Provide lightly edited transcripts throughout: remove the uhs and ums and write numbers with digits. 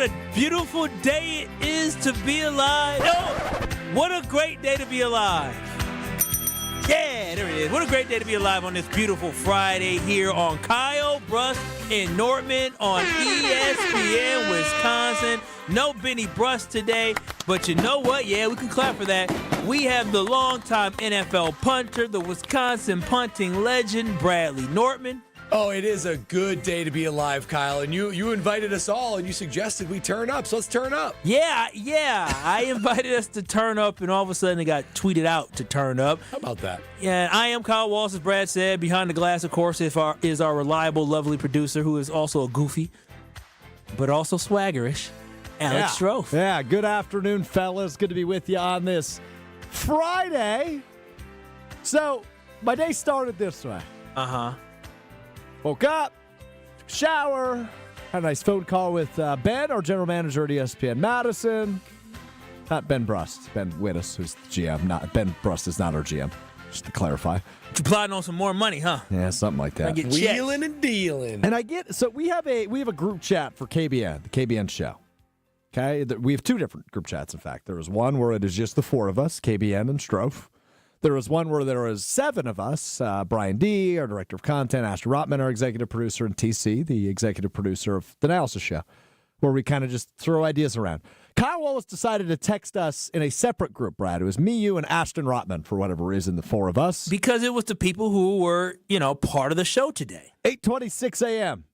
what a beautiful day it is to be alive. Oh, what a great day to be alive. Yeah, there it is. What a great day to be alive on this beautiful Friday here on Kyle Bruss in Norman on ESPN, Wisconsin. No Benny Bruss today, but you know what? Yeah, we can clap for that. We have the longtime NFL punter, the Wisconsin punting legend, Bradley Nortman. Oh, it is a good day to be alive, Kyle. And you invited us all, and you suggested we turn up, so let's turn up. Yeah. I invited us to turn up, and all of a sudden it got tweeted out to turn up. How about that? Yeah, I am Kyle Walsh, as Brad said. Behind the glass, of course, is our reliable, lovely producer, who is also a goofy, but also swaggerish, Alex Strofe. Yeah, good afternoon, fellas. Good to be with you on this Friday. So, my day started this way. Uh-huh. Woke up, shower, had a nice phone call with Ben, our general manager at ESPN Madison. Not Ben Brust, Ben Wittes, who's the GM. Ben Brust is not our GM, just to clarify. You plotting on some more money, huh? Yeah, something like that. Wheeling and dealing. And so we have a group chat for KBN, the KBN show. Okay, we have two different group chats. In fact, there is one where it is just the four of us, KBN and Strofe. There was one where there was seven of us, Brian D., our director of content, Ashton Rotman, our executive producer, and TC, the executive producer of the Analysis Show, where we kind of just throw ideas around. Kyle Wallace decided to text us in a separate group, Brad. It was me, you, and Ashton Rotman, for whatever reason, the four of us. Because it was the people who were, part of the show today. 8:26 a.m.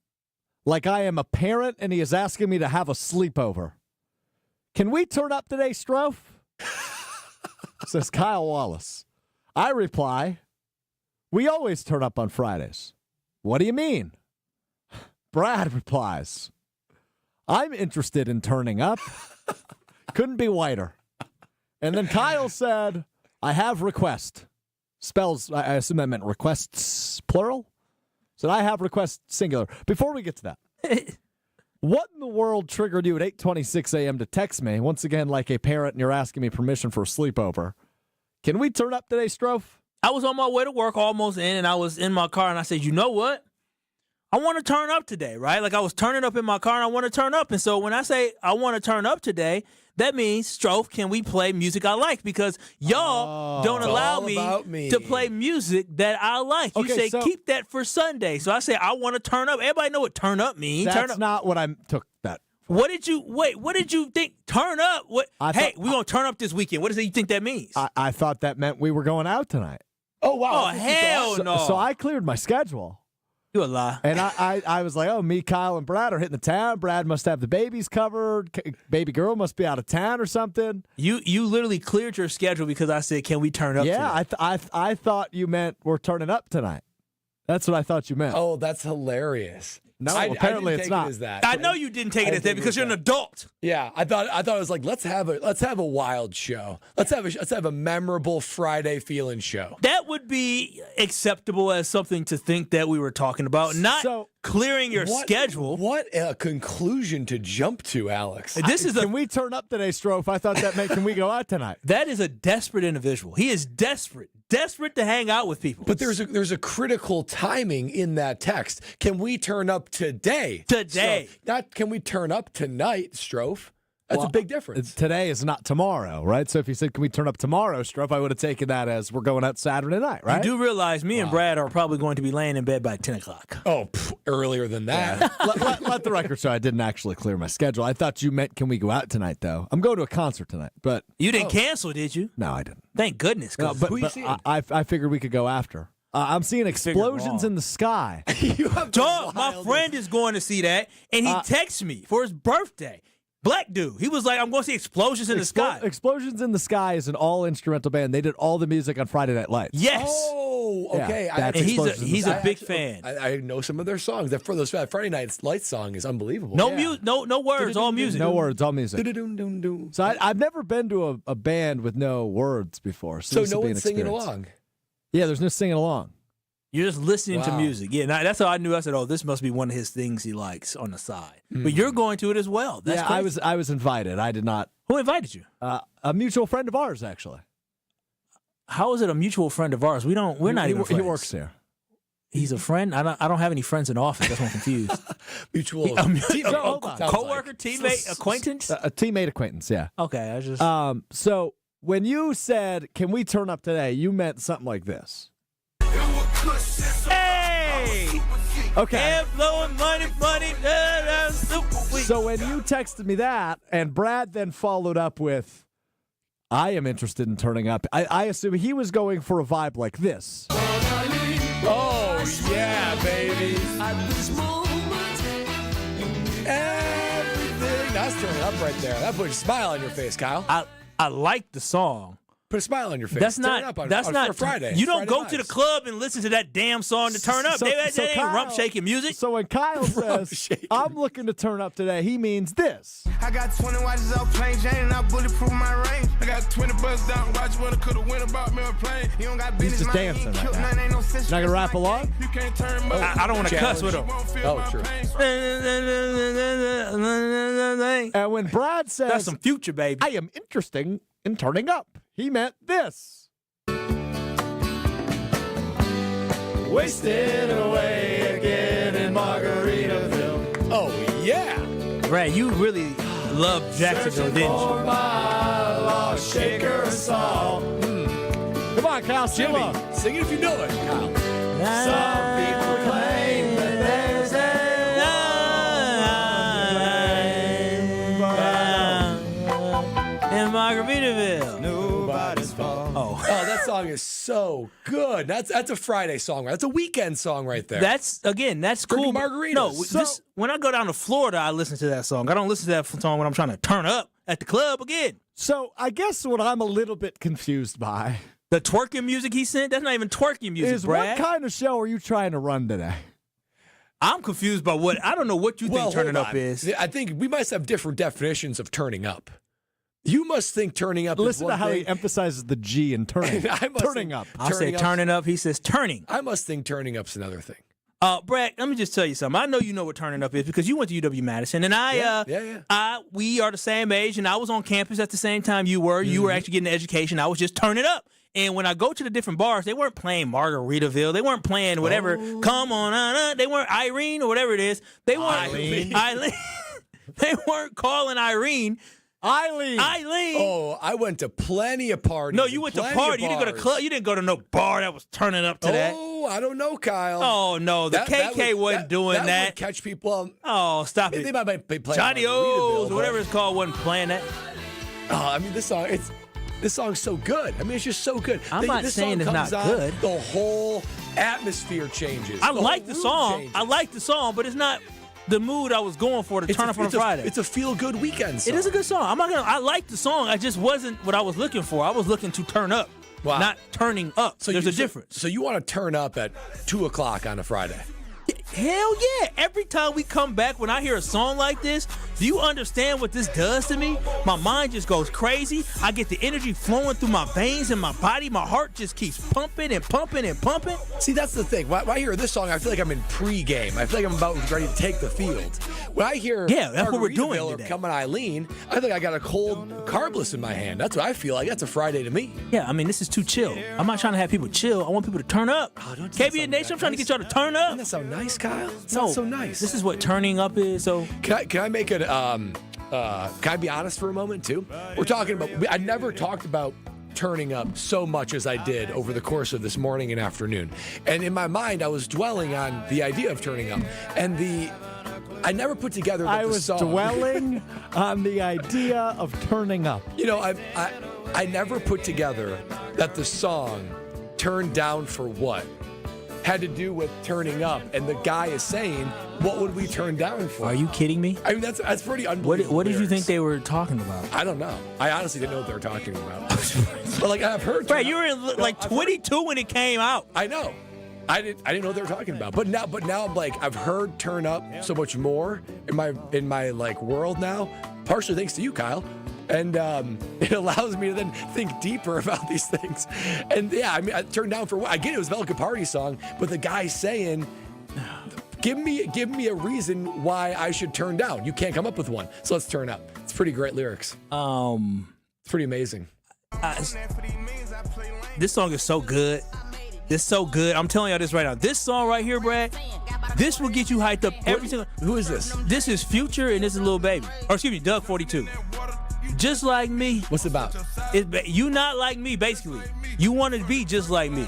Like I am a parent, and he is asking me to have a sleepover. Can we turn up today, Strofe? Says Kyle Wallace. I reply, we always turn up on Fridays. What do you mean? Brad replies, I'm interested in turning up. Couldn't be whiter. And then Kyle said, I have request. Spells, I assume that meant requests, plural? Said, I have request, singular. Before we get to that, what in the world triggered you at 8:26 a.m. to text me, once again like a parent, and you're asking me permission for a sleepover? Can we turn up today, Strofe? I was on my way to work, almost in, and I was in my car, and I said, you know what? I want to turn up today, right? Like I was turning up in my car, and I want to turn up. And so when I say I want to turn up today, that means, Strofe, can we play music I like? Because y'all don't allow me to play music that I like. You say, keep that for Sunday. So I say, I want to turn up. Everybody know what turn up means. That's not what I took that. What did you think? Turn up? What? Hey, we're going to turn up this weekend. What does you think that means? I thought that meant we were going out tonight. Oh, wow. Oh, hell no. So I cleared my schedule. You a lie. And I was like, me, Kyle, and Brad are hitting the town. Brad must have the babies covered. Baby girl must be out of town or something. You literally cleared your schedule because I said, can we turn up today? Yeah, I thought you meant we're turning up tonight. That's what I thought you meant. Oh, that's hilarious. No, apparently it's not. I know you didn't take it as that because you're an adult. Yeah, I thought it was like let's have a wild show. Let's have a memorable Friday feeling show. That would be acceptable as something to think that we were talking about, not clearing your schedule. What a conclusion to jump to, Alex. Can we turn up today, Strofe? I thought that meant can we go out tonight? That is a desperate individual. He is desperate to hang out with people. But there's a critical timing in that text. Can we turn up today? Today. So not can we turn up tonight, Strofe? That's a big difference. Today is not tomorrow, right? So if you said, can we turn up tomorrow, Strofe, I would have taken that as we're going out Saturday night, right? You do realize me and Brad are probably going to be laying in bed by 10 o'clock. Oh, earlier than that. Yeah. let the record show I didn't actually clear my schedule. I thought you meant, can we go out tonight, though? I'm going to a concert tonight, but... You didn't cancel, did you? No, I didn't. Thank goodness. No, but I figured we could go after. I'm seeing explosions in the sky. Dog, my friend is going to see that, and he texted me for his birthday. Black dude. He was like, I'm going to see Explosions in the Sky. Explosions in the Sky is an all-instrumental band. They did all the music on Friday Night Lights. Yes. Oh, okay. Yeah, he's a big fan. I know some of their songs. That Friday Night Lights song is unbelievable. No words, all music. No words, all music. So I've never been to a band with no words before. So no one's singing along? Yeah, there's no singing along. You're just listening to music. Yeah, that's how I knew. I said, this must be one of his things he likes on the side. But you're going to it as well. That's crazy. I was invited. I did not. Who invited you? A mutual friend of ours, actually. How is it a mutual friend of ours? We're not even friends. He works here. He's a friend. I don't have any friends in office. That's why I'm confused. Mutual coworker, teammate, acquaintance. A teammate acquaintance. Yeah. Okay, I just. So when you said, "Can we turn up today?" you meant something like this. Hey. Okay. Yeah, blowing money. So when you texted me that, and Brad then followed up with, "I am interested in turning up," I assume he was going for a vibe like this. Oh, yeah, baby. Everything. That's turning up right there. That puts a smile on your face, Kyle. I like the song. Put a smile on your face. That's Turn not. up on, That's on, not for Friday. You don't Friday go vibes. to the club and listen to that damn song to turn up. That ain't rump shaking music. So when Kyle says, "I'm looking to turn up today," he means this. I got 20 watches off plain Jane and I bulletproof my range. I got 20 bucks down watch when I could have went about me a plane. You don't got business. He's just dancing right now. Ain't no sense. Not gonna rap along? You can't turn I don't want to cuss with him. Oh, true. And when Brad says, That's some Future, baby. "I am interested in turning up," he meant this. Wasted away again in Margaritaville. Oh, yeah. Brad, you really love Jacksonville, didn't you? My lost shaker song. Come on, Kyle, sing Jimmy, along. sing it if you know it, Kyle. Some people claim that there's in Margaritaville. nobody's fault. Oh, Oh, that song is so good. That's a Friday song, right? That's a weekend song right there. that's cool. margaritas. No, So- when I go down to Florida, I listen to that song. I don't listen to that song when I'm trying to turn up at the club again. So I guess what I'm a little bit confused by The twerking music he sent, that's not even twerking music, is Brad. what kind of show are you trying to run today? I'm confused by what, I don't know what you think turning hold up on. is. I think we must have different definitions of turning up. You must think turning up is Listen one to how thing. he emphasizes the G in turning. I must Turning think up. I say up's- turning up, he says turning. I must think turning up's another thing. Brad, let me just tell you something. I know you know what turning up is because you went to UW-Madison, and we are the same age, and I was on campus at the same time you were. You were actually getting an education. I was just turning up. And when I go to the different bars, they weren't playing Margaritaville. They weren't playing whatever. Come on, they weren't Irene or whatever it is. They weren't Eileen. They weren't calling Irene. Eileen. Oh, I went to plenty of parties. No, you went to party. You didn't go to club. You didn't go to no bar that was turning up to that. Oh, I don't know, Kyle. Oh no, the KK wasn't doing that. Would catch people. Oh, stop it. They might be playing Johnny Margaritaville, O's or whatever it's called wasn't playing that. Oh, I mean, this song's so good. I mean, it's just so good. I'm not this saying song it's comes not on, good. The whole atmosphere changes. I The like whole the mood song. changes. I like the song, but it's not the mood I was going for to turn up on a Friday. It's a feel-good weekend song. It is a good song. I like the song. I just wasn't what I was looking for. I was looking to turn up, not turning up. So there's a difference. So you want to turn up at 2 o'clock on a Friday? Hell yeah. Every time we come back, when I hear a song like this, do you understand what this does to me? My mind just goes crazy. I get the energy flowing through my veins and my body. My heart just keeps pumping and pumping and pumping. See, that's the thing. When I hear this song, I feel like I'm in pregame. I feel like I'm about ready to take the field. When I hear that's what we're doing Margaritaville or today. Come on Eileen, I think I got a cold carbless in my hand. That's what I feel like. That's a Friday to me. Yeah, I mean, this is too chill. I'm not trying to have people chill. I want people to turn up. KBN Nation, I'm trying to get y'all to turn up. Doesn't that sound nice, Kyle? It No, sounds so nice. This is what turning up is. So Can I make it? Can I be honest for a moment too? We're talking about. I never talked about turning up so much as I did over the course of this morning and afternoon. And in my mind, I was dwelling on the idea of turning up, and I never put together that I the was song. dwelling on the idea of turning up. You know, I never put together that the song "Turn Down for What" had to do with turning up, and the guy is saying, "What would we turn down for?" are you kidding me? I mean, that's pretty unbelievable. What did you lyrics. think they were talking about? I don't know. I honestly didn't know what they were talking about. But like I've heard. Brad, you were like 22 when it came out. I know. I didn't know what they were talking about. But now I'm like, I've heard "Turn Up" so much more in my like world now. Partially thanks to you, Kyle. And it allows me to then think deeper about these things. And yeah, I mean, I turned down for what? I get it was a Velka Party song, but the guy's saying, give me a reason why I should turn down. You can't come up with one, so let's turn up. It's pretty great lyrics. It's pretty amazing. This song is so good. It's so good. I'm telling y'all this right now. This song right here, Brad, this will get you hyped up every single. Who is this? This is Future and this is Lil Baby. Or excuse me, Doug 42. Just like me. What's it about? You not like me, basically. You want to be just like me.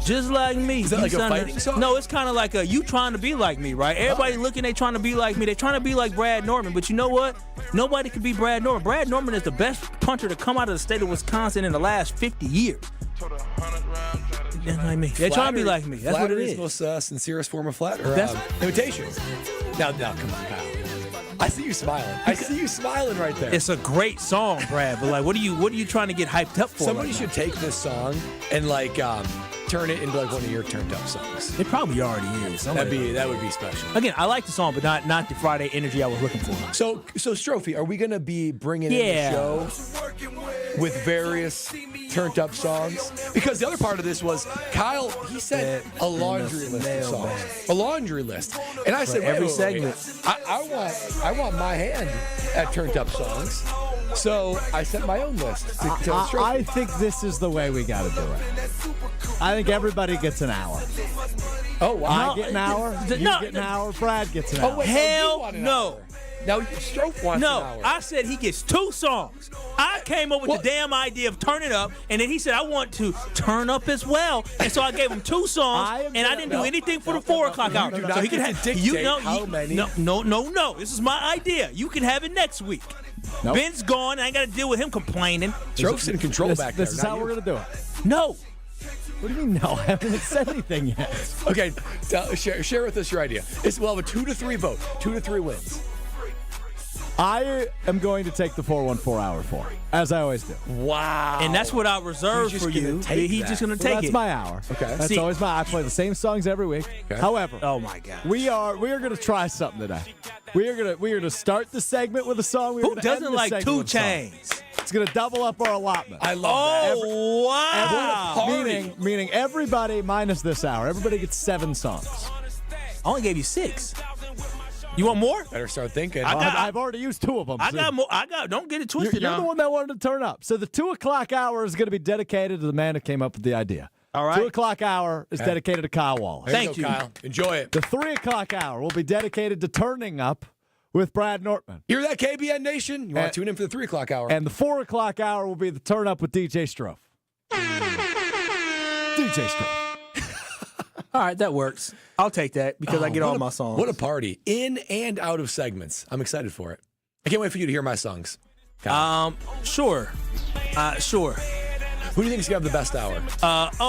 Just like me. Is that like a fighting song? No, it's kind of like you trying to be like me, right? Everybody looking, they trying to be like me. They trying to be like Brad Norman. But you know what? Nobody can be Brad Norman. Brad Norman is the best puncher to come out of the state of Wisconsin in the last 50 years. They're like me. They're trying to be like me. That's what it is. The most sincerest form of imitation. Now, come on, Kyle. I see you smiling. I see you smiling right there. It's a great song, Brad. But like, what are you trying to get hyped up for? Somebody should take this song and like turn it into like one of your turned up songs. It probably already is. That would be special. Again, I like the song, but not the Friday energy I was looking for. So Strophy, are we gonna be bringing in the show with various turned up songs? Because the other part of this was Kyle. He said a laundry list of songs, a laundry list, and I said every segment. I want my hand at turned up songs. So I sent my own list. I think this is the way we got to do it. I think everybody gets an hour. Oh, wow. I get an hour. You get an hour. Brad gets an hour. Wait, hell no. Now, Strofe wants an hour. No, I said he gets 2 songs. I came up with the damn idea of turn it up, and then he said I want to turn up as well, and so I gave him 2 songs, and I didn't do anything for the 4 o'clock hour. You do not get to dictate how many. No. This is my idea. You can have it next week. Nope. Ben's gone. I ain't got to deal with him complaining. Strofe's in control back there. This is how we're going to do it. No. What do you mean no? I haven't said anything yet. Okay, share with us your idea. We'll have a 2 to 3 vote. 2 to 3 wins. I am going to take the 414 hour for, as I always do. Wow. And that's what I reserve for you. He's just going to take it. That's my hour. Okay. That's always I play the same songs every week. Okay. However, oh my God, we are going to try something today. We are going to start the segment with a song. Who doesn't like 2 Chainz? It's going to double up our allotment. I love that. Oh, wow. Meaning everybody minus this hour. Everybody gets 7 songs. I only gave you 6. You want more? Better start thinking. I've already used 2 of them. I got more. Don't get it twisted. You're the one that wanted to turn up. So the 2 o'clock hour is going to be dedicated to the man who came up with the idea. All right. 2 o'clock hour is dedicated to Kyle Wallace. Thank you, Kyle. Enjoy it. The 3 o'clock hour will be dedicated to turning up with Brad Nortman. Hear that, KBN Nation? You want to tune in for the 3 o'clock hour. And the 4 o'clock hour will be the turn up with DJ Strofe. DJ Strofe. All right, that works. I'll take that because I get all my songs. What a party. In and out of segments. I'm excited for it. I can't wait for you to hear my songs. Kyle. Sure. Who do you think is going to have the best hour?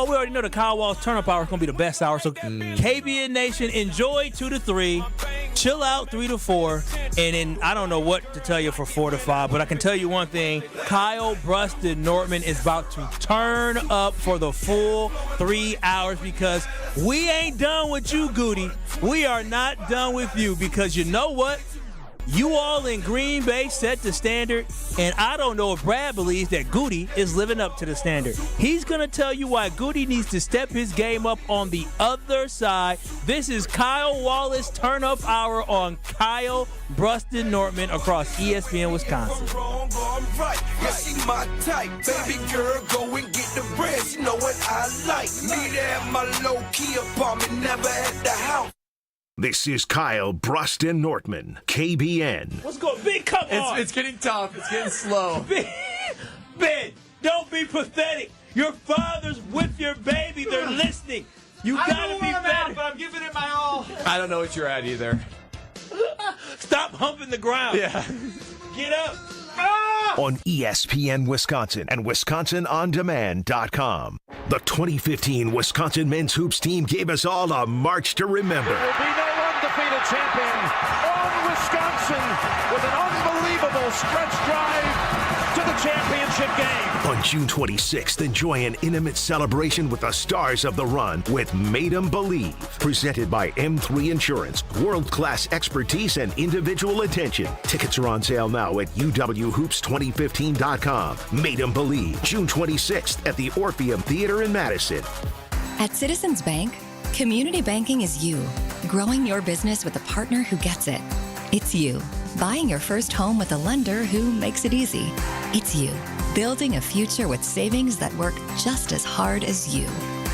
We already know the Kyle Wallace turn-up hour is going to be the best hour. So KBN Nation, enjoy 2 to 3. Chill out 3 to 4. And then I don't know what to tell you for 4 to 5, but I can tell you one thing. Kyle Bruston Nortman is about to turn up for the full 3 hours because we ain't done with you, Goody. We are not done with you because you know what? You all in Green Bay set the standard, and I don't know if Brad believes that Goody is living up to the standard. He's going to tell you why Goody needs to step his game up on the other side. This is Kyle Wallace Turn Up Hour on Kyle Bruston Nortman across ESPN Wisconsin. Yeah, she my type, baby girl, go and get the bread. You know what I like. Me to have my low key apartment, never at the house. This is Kyle Bruston Nortman, KBN. What's going on? Big, come on. It's getting tough. It's getting slow. Ben, don't be pathetic. Your father's with your baby. They're listening. You got to be better. But I'm giving it my all. I don't know what you're at either. Stop humping the ground. Yeah. Get up. On ESPN Wisconsin and WisconsinOnDemand.com. The 2015 Wisconsin men's hoops team gave us all a march to remember. There will be no undefeated champion on Wisconsin with an unbelievable stretch drive to the championship game. On June 26th, enjoy an intimate celebration with the stars of the run with Made 'em Believe. Presented by M3 Insurance. World-class expertise and individual attention. Tickets are on sale now at UWHoops2015.com. Made 'em Believe. June 26th at the Orpheum Theater in Madison. At Citizens Bank, community banking is you. Growing your business with a partner who gets it. It's you. Buying your first home with a lender who makes it easy. It's you. Building a future with savings that work just as hard as you.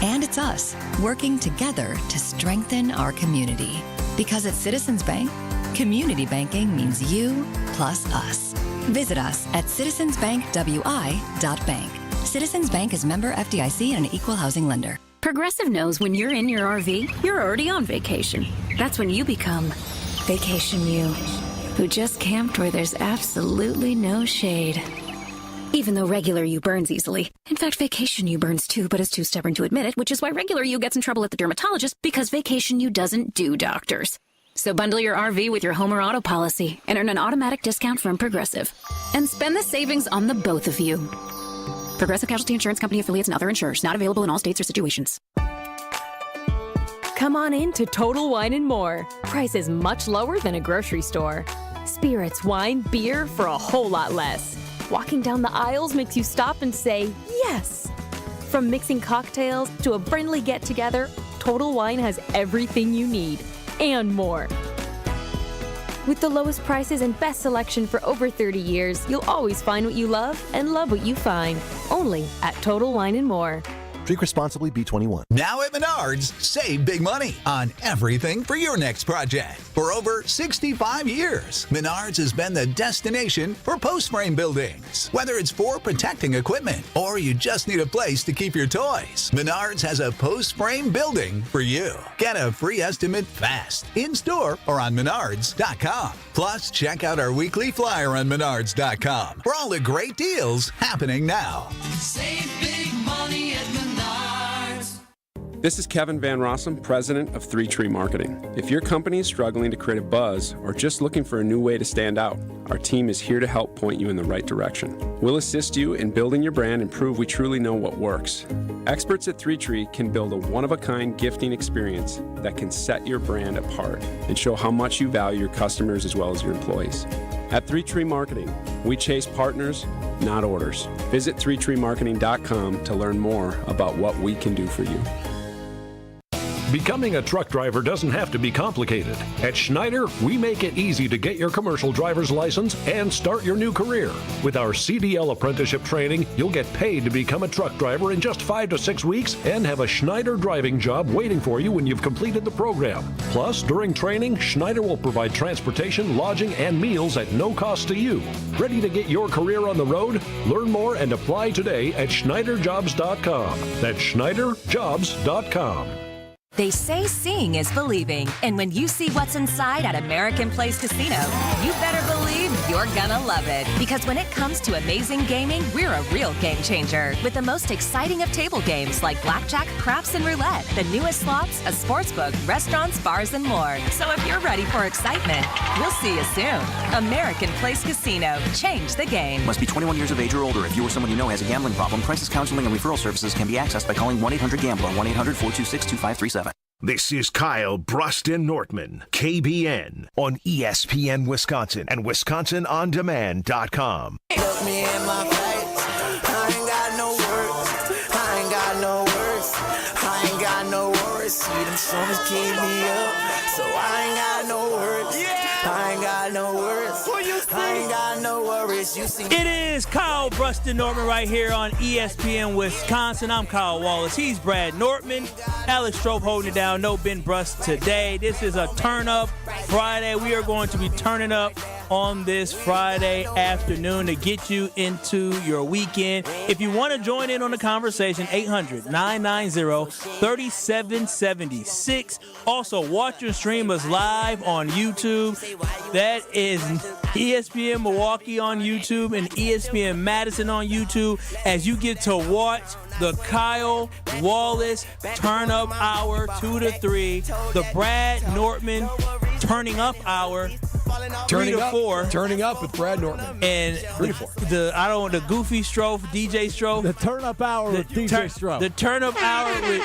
And it's us, working together to strengthen our community. Because at Citizens Bank, community banking means you plus us. Visit us at citizensbankwi.bank. Citizens Bank is member FDIC and an equal housing lender. Progressive knows when you're in your RV, you're already on vacation. That's when you become Vacation You, who just camped where there's absolutely no shade. Even though regular you burns easily. In fact, Vacation You burns too, but is too stubborn to admit it, which is why regular you gets in trouble at the dermatologist, because Vacation You doesn't do doctors. So bundle your RV with your home or auto policy and earn an automatic discount from Progressive. And spend the savings on the both of you. Progressive Casualty Insurance Company affiliates and other insurers. Not available in all states or situations. Come on in to Total Wine & More. Prices much lower than a grocery store. Spirits, wine, beer for a whole lot less. Walking down the aisles makes you stop and say, yes. From mixing cocktails to a friendly get-together, Total Wine has everything you need and more. With the lowest prices and best selection for over 30 years, you'll always find what you love and love what you find. Only at Total Wine & More. Drink responsibly, B21. Now at Menards, save big money on everything for your next project. For over 65 years, Menards has been the destination for post-frame buildings. Whether it's for protecting equipment or you just need a place to keep your toys, Menards has a post-frame building for you. Get a free estimate fast, in-store or on menards.com. Plus, check out our weekly flyer on menards.com for all the great deals happening now. Save big money at Menards. This is Kevin Van Rossum, president of 3 Tree Marketing. If your company is struggling to create a buzz or just looking for a new way to stand out, our team is here to help point you in the right direction. We'll assist you in building your brand and prove we truly know what works. Experts at 3 Tree can build a one-of-a-kind gifting experience that can set your brand apart and show how much you value your customers as well as your employees. At 3 Tree Marketing, we chase partners, not orders. Visit 3treemarketing.com to learn more about what we can do for you. Becoming a truck driver doesn't have to be complicated. At Schneider, we make it easy to get your commercial driver's license and start your new career. With our CDL apprenticeship training, you'll get paid to become a truck driver in just 5 to 6 weeks and have a Schneider driving job waiting for you when you've completed the program. Plus, during training, Schneider will provide transportation, lodging, and meals at no cost to you. Ready to get your career on the road? Learn more and apply today at schneiderjobs.com. That's schneiderjobs.com. They say seeing is believing, and when you see what's inside at American Place Casino, you better believe you're gonna love it. Because when it comes to amazing gaming, we're a real game changer. With the most exciting of table games like blackjack, craps, and roulette, the newest slots, a sportsbook, restaurants, bars, and more. So if you're ready for excitement, we'll see you soon. American Place Casino. Change the game. Must be 21 years of age or older. If you or someone you know has a gambling problem, crisis counseling and referral services can be accessed by calling 1-800-GAMBLER, 1-800-426-2537. This is Kyle Bruston-Nortman, KBN, on ESPN Wisconsin and WisconsinOnDemand.com. Look me in my face, I ain't got no words, I ain't got no words, I ain't got no worries. See them songs keep me up, so I ain't got no words, I ain't got no words, I ain't got no worries. You see. It is Kyle Bruston-Nortman right here on ESPN Wisconsin. I'm Kyle Wallace. He's Brad Nortman. Alex Strope holding it down. No Ben Brust today. This is a turn-up Friday. We are going to be turning up on this Friday afternoon to get you into your weekend. If you want to join in on the conversation, 800-990-3776. Also, watch and stream us live on YouTube. That is ESPN Milwaukee on YouTube and ESPN Madison on YouTube as you get to watch the Kyle Wallace Turn Up Hour 2 to 3, the Brad Nortman Turning Up Hour 3 to 4. Turning up with Brad Nortman. And 3 to 4. The Goofy Strofe, DJ Strofe. The Turn Up Hour with DJ Strofe. The Turn Up Hour with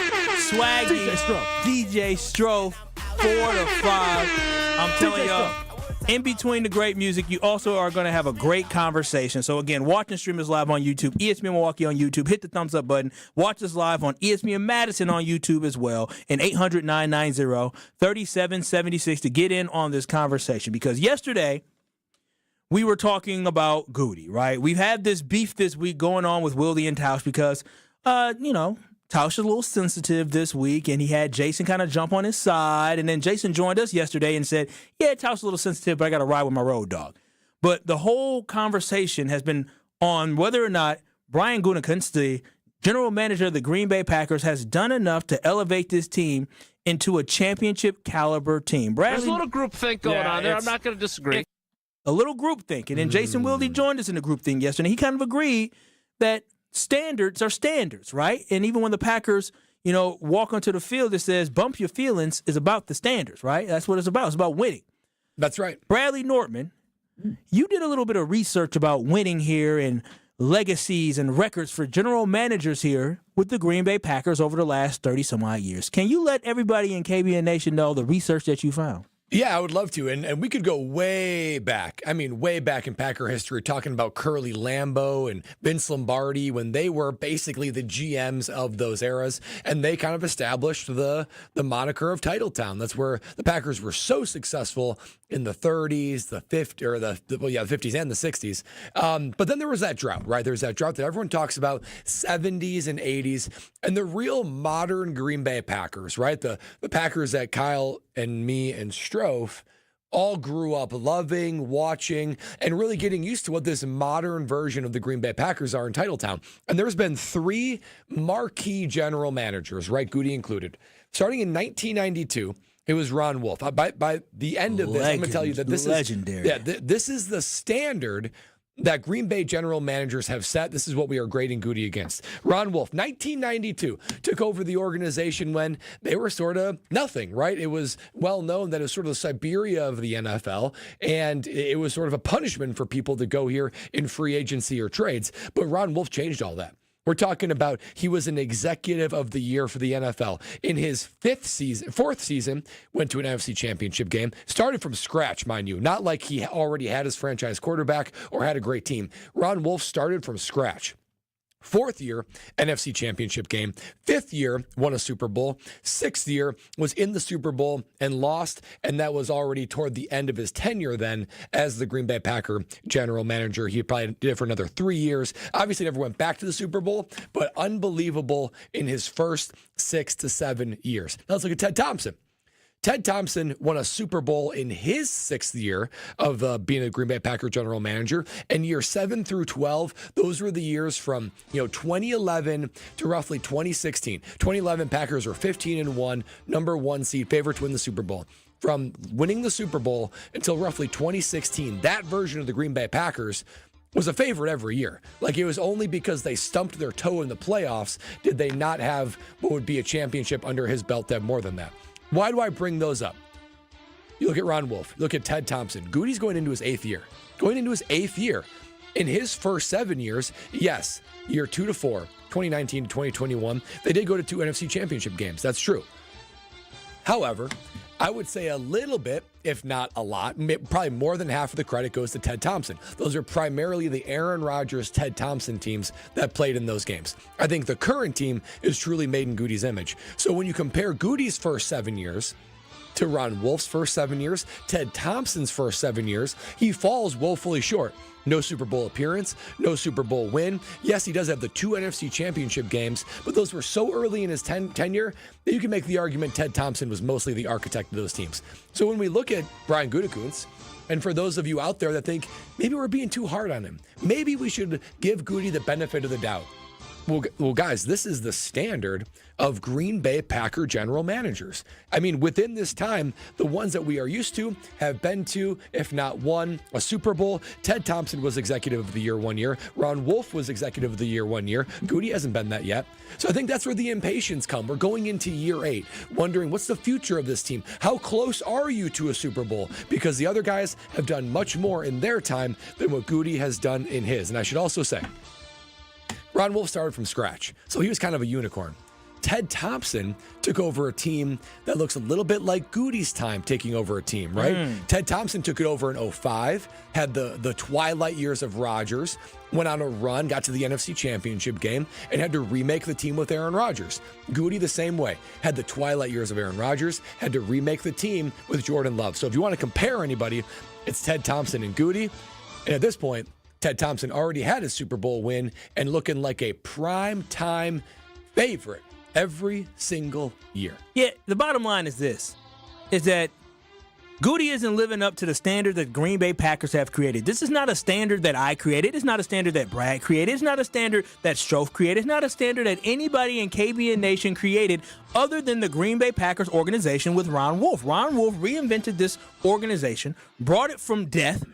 Swaggy. DJ Strofe 4 to 5. I'm telling y'all. In between the great music, you also are going to have a great conversation. So, again, watch and stream us live on YouTube, ESPN Milwaukee on YouTube. Hit the thumbs up button. Watch us live on ESPN Madison on YouTube as well. And 800-990-3776 to get in on this conversation. Because yesterday, we were talking about Goody, right? We've had this beef this week going on with Willie and Tausch because, Tausch is a little sensitive this week, and he had Jason kind of jump on his side. And then Jason joined us yesterday and said, yeah, Tausch is a little sensitive, but I got to ride with my road dog. But the whole conversation has been on whether or not Brian Gutekunst, the general manager of the Green Bay Packers, has done enough to elevate this team into a championship caliber team. There's a little group think going on there. I'm not going to disagree. A little group think. And then Jason Wilde joined us in the group thing yesterday. He kind of agreed that standards are standards, right? And even when the Packers, walk onto the field, it says bump your feelings is about the standards, right? That's what it's about. It's about winning. That's right. Bradley Nortman, you did a little bit of research about winning here and legacies and records for general managers here with the Green Bay Packers over the last 30-some-odd years. Can you let everybody in KBN Nation know the research that you found? Yeah, I would love to. And we could go way back. I mean, way back in Packer history, talking about Curly Lambeau and Vince Lombardi when they were basically the GMs of those eras. And they kind of established the moniker of Titletown. That's where the Packers were so successful in the 30s, the 50s, or the 50s and the 60s. But then there was that drought, right? There's that drought that everyone talks about, 70s and 80s. And the real modern Green Bay Packers, right? The Packers that Kyle and me and Strofe all grew up loving, watching, and really getting used to what this modern version of the Green Bay Packers are in Titletown. And there's been 3 marquee general managers, right? Goody included. Starting in 1992, it was Ron Wolf. By the end of this, I'm going to tell you that this is legendary. This is the standard that Green Bay general managers have set. This is what we are grading Goody against. Ron Wolf, 1992, took over the organization when they were sort of nothing, right? It was well known that it was sort of the Siberia of the NFL, and it was sort of a punishment for people to go here in free agency or trades. But Ron Wolf changed all that. We're talking about he was an executive of the year for the NFL. In his 4th season, went to an NFC championship game, started from scratch, mind you, not like he already had his franchise quarterback or had a great team. Ron Wolf started from scratch. 4th year, NFC championship game. 5th year, won a Super Bowl. 6th year, was in the Super Bowl and lost, and that was already toward the end of his tenure then as the Green Bay Packer general manager. He probably did it for another 3 years. Obviously never went back to the Super Bowl, but unbelievable in his first 6 to 7 years. Now let's look at Ted Thompson. Ted Thompson won a Super Bowl in his 6th year of being a Green Bay Packer general manager. And year 7 through 12, those were the years from 2011 to roughly 2016. 2011, Packers were 15-1, number 1 seed, favorite to win the Super Bowl. From winning the Super Bowl until roughly 2016, that version of the Green Bay Packers was a favorite every year. Like, it was only because they stumped their toe in the playoffs did they not have what would be a championship under his belt to have more than that. Why do I bring those up? You look at Ron Wolf, look at Ted Thompson. Goody's going into his 8th year. Going into his 8th year. In his first 7 years, yes, year 2 to 4, 2019 to 2021, they did go to 2 NFC championship games. That's true. However, I would say a little bit, if not a lot, probably more than half of the credit goes to Ted Thompson. Those are primarily the Aaron Rodgers, Ted Thompson teams that played in those games. I think the current team is truly made in Goody's image. So when you compare Goody's first 7 years to Ron Wolf's first 7 years, Ted Thompson's first 7 years, he falls woefully short. No Super Bowl appearance, no Super Bowl win. Yes, he does have the 2 NFC championship games, but those were so early in his tenure that you can make the argument Ted Thompson was mostly the architect of those teams. So when we look at Brian Gutekunst, and for those of you out there that think maybe we're being too hard on him, maybe we should give Goody the benefit of the doubt. Well, guys, this is the standard of Green Bay Packer general managers. I mean, within this time, the ones that we are used to have been to, if not won, a Super Bowl. Ted Thompson was executive of the year 1 year. Ron Wolf was executive of the year 1 year. Goody hasn't been that yet. So I think that's where the impatience comes. We're going into year 8, wondering what's the future of this team? How close are you to a Super Bowl? Because the other guys have done much more in their time than what Goody has done in his. And I should also say, Ron Wolf started from scratch, so he was kind of a unicorn. Ted Thompson took over a team that looks a little bit like Goody's time taking over a team, right? Ted Thompson took it over in 2005, had the twilight years of Rodgers, went on a run, got to the NFC Championship game, and had to remake the team with Aaron Rodgers. Goody the same way, had the twilight years of Aaron Rodgers, had to remake the team with Jordan Love. So if you want to compare anybody, it's Ted Thompson and Goody. And at this point, Ted Thompson already had his Super Bowl win and looking like a prime time favorite every single year. Yeah, the bottom line is this, is that Goody isn't living up to the standard that Green Bay Packers have created. This is not a standard that I created. It's not a standard that Brad created. It's not a standard that Strofe created. It's not a standard that anybody in KBN Nation created other than the Green Bay Packers organization with Ron Wolf. Ron Wolf reinvented this organization, brought it from death,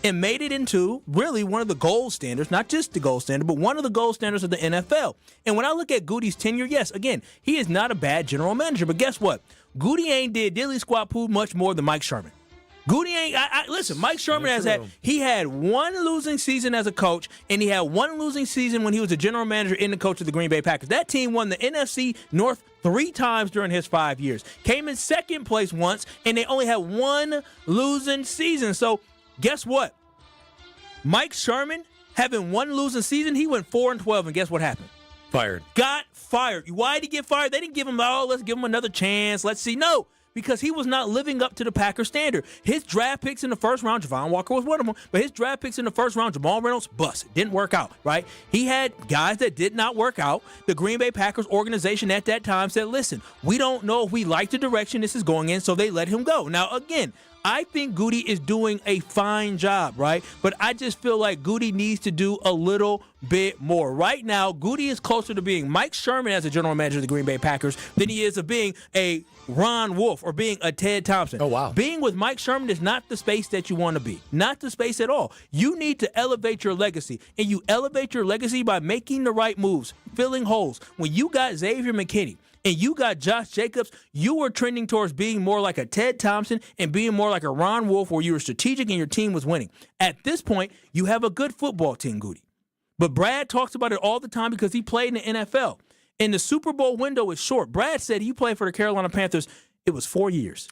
and made it into really one of the gold standards, not just the gold standard, but one of the gold standards of the NFL. And when I look at Goody's tenure, yes, again, he is not a bad general manager, but guess what? Goody ain't did dilly squat poo much more than Mike Sherman. Goody ain't, listen, Mike Sherman had one losing season as a coach, and he had one losing season when he was a general manager and the coach of the Green Bay Packers. That team won the NFC North 3 times during his 5 years. Came in second place once, and they only had one losing season. So guess what? Mike Sherman, having one losing season, he went 4-12, and guess what happened? Fired. Got fired. Why did he get fired? They didn't give him, let's give him another chance. Let's see. No, because he was not living up to the Packers standard. His draft picks in the first round, Javon Walker was one of them, but his draft picks in the first round, Jamal Reynolds, bust. It didn't work out, right? He had guys that did not work out. The Green Bay Packers organization at that time said, listen, we don't know if we like the direction this is going in, so they let him go. Now, again, I think Goody is doing a fine job, right? But I just feel like Goody needs to do a little bit more. Right now, Goody is closer to being Mike Sherman as a general manager of the Green Bay Packers than he is of being a Ron Wolf or being a Ted Thompson. Oh, wow. Being with Mike Sherman is not the space that you want to be. Not the space at all. You need to elevate your legacy, and you elevate your legacy by making the right moves, filling holes. When you got Xavier McKinney, and you got Josh Jacobs, you were trending towards being more like a Ted Thompson and being more like a Ron Wolf where you were strategic and your team was winning. At this point, you have a good football team, Goody. But Brad talks about it all the time because he played in the NFL. And the Super Bowl window is short. Brad said he played for the Carolina Panthers. It was 4 years.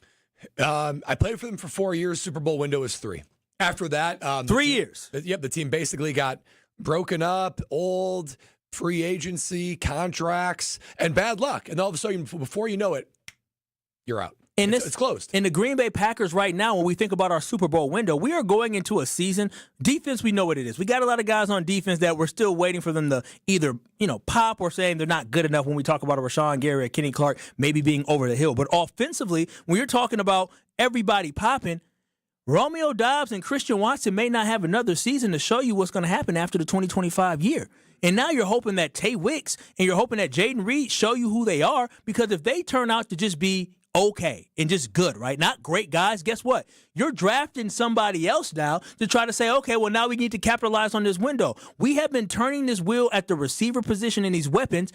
I played for them for 4 years. Super Bowl window is 3. After that, 3 years. Yep, the team basically got broken up, old, free agency, contracts, and bad luck. And all of a sudden, before you know it, you're out. And it's closed. In the Green Bay Packers right now, when we think about our Super Bowl window, we are going into a season. Defense, we know what it is. We got a lot of guys on defense that we're still waiting for them to either, pop or saying they're not good enough when we talk about a Rashawn Gary or Kenny Clark maybe being over the hill. But offensively, when you're talking about everybody popping, Romeo Doubs and Christian Watson may not have another season to show you what's going to happen after the 2025 year. And now you're hoping that Tay Wicks and you're hoping that Jaden Reed show you who they are, because if they turn out to just be okay and just good, right? Not great guys, guess what? You're drafting somebody else now to try to say, okay, well, now we need to capitalize on this window. We have been turning this wheel at the receiver position in these weapons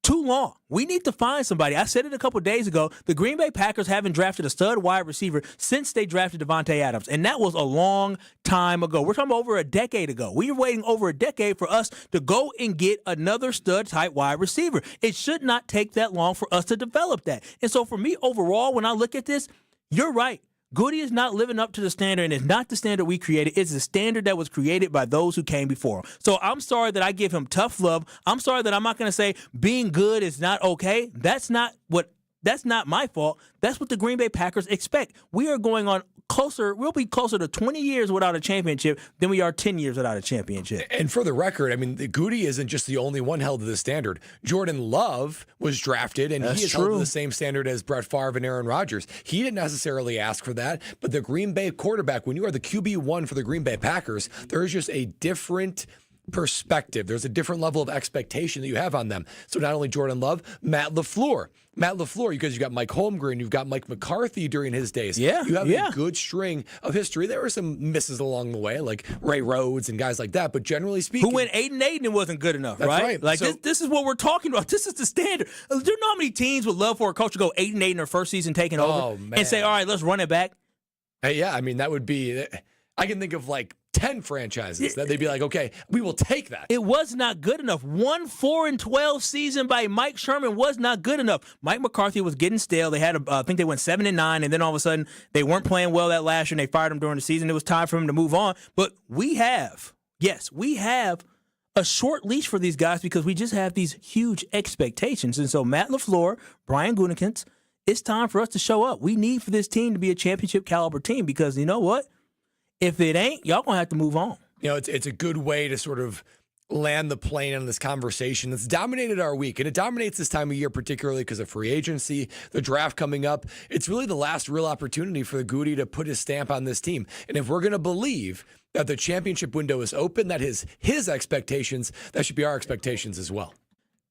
too long. We need to find somebody. I said it a couple days ago. The Green Bay Packers haven't drafted a stud wide receiver since they drafted Devontae Adams, and that was a long time ago. We're talking about over a decade ago. We were waiting over a decade for us to go and get another stud-type wide receiver. It should not take that long for us to develop that. And so for me, overall, when I look at this, you're right. Goody is not living up to the standard, and it's not the standard we created. It's the standard that was created by those who came before him. So I'm sorry that I give him tough love. I'm sorry that I'm not going to say being good is not okay. That's not my fault. That's what the Green Bay Packers expect. We are going on closer. We'll be closer to 20 years without a championship than we are 10 years without a championship. And for the record, I mean, Goody isn't just the only one held to the standard. Jordan Love was drafted, and he is held to the same standard as Brett Favre and Aaron Rodgers. He didn't necessarily ask for that, but the Green Bay quarterback, when you are the QB1 for the Green Bay Packers, there is just a different perspective. There's a different level of expectation that you have on them. So not only Jordan Love, Matt LaFleur, because you've got Mike Holmgren, you've got Mike McCarthy during his days. Yeah, you have a good string of history. There were some misses along the way, like Ray Rhodes and guys like that. But generally speaking, who went 8-8 and wasn't good enough, that's right? Like so, this is what we're talking about. This is the standard. Do you know how many teams would love for a coach to go 8-8 in their first season taking over and say, all right, let's run it back? Hey, yeah, I mean, that would be, I can think of like 10 franchises that they'd be like, okay, we will take that. It was not good enough. 1-4-12 season by Mike Sherman was not good enough. Mike McCarthy was getting stale. They had, I think they went 7-9, and then all of a sudden they weren't playing well that last year, and they fired him during the season. It was time for him to move on. But we have a short leash for these guys because we just have these huge expectations. And so Matt LaFleur, Brian Gutekunst, it's time for us to show up. We need for this team to be a championship caliber team because you know what? If it ain't, y'all going to have to move on. You know, it's a good way to sort of land the plane on this conversation that's dominated our week. And it dominates this time of year, particularly because of free agency, the draft coming up. It's really the last real opportunity for the Goody to put his stamp on this team. And if we're going to believe that the championship window is open, that is his expectations, that should be our expectations as well.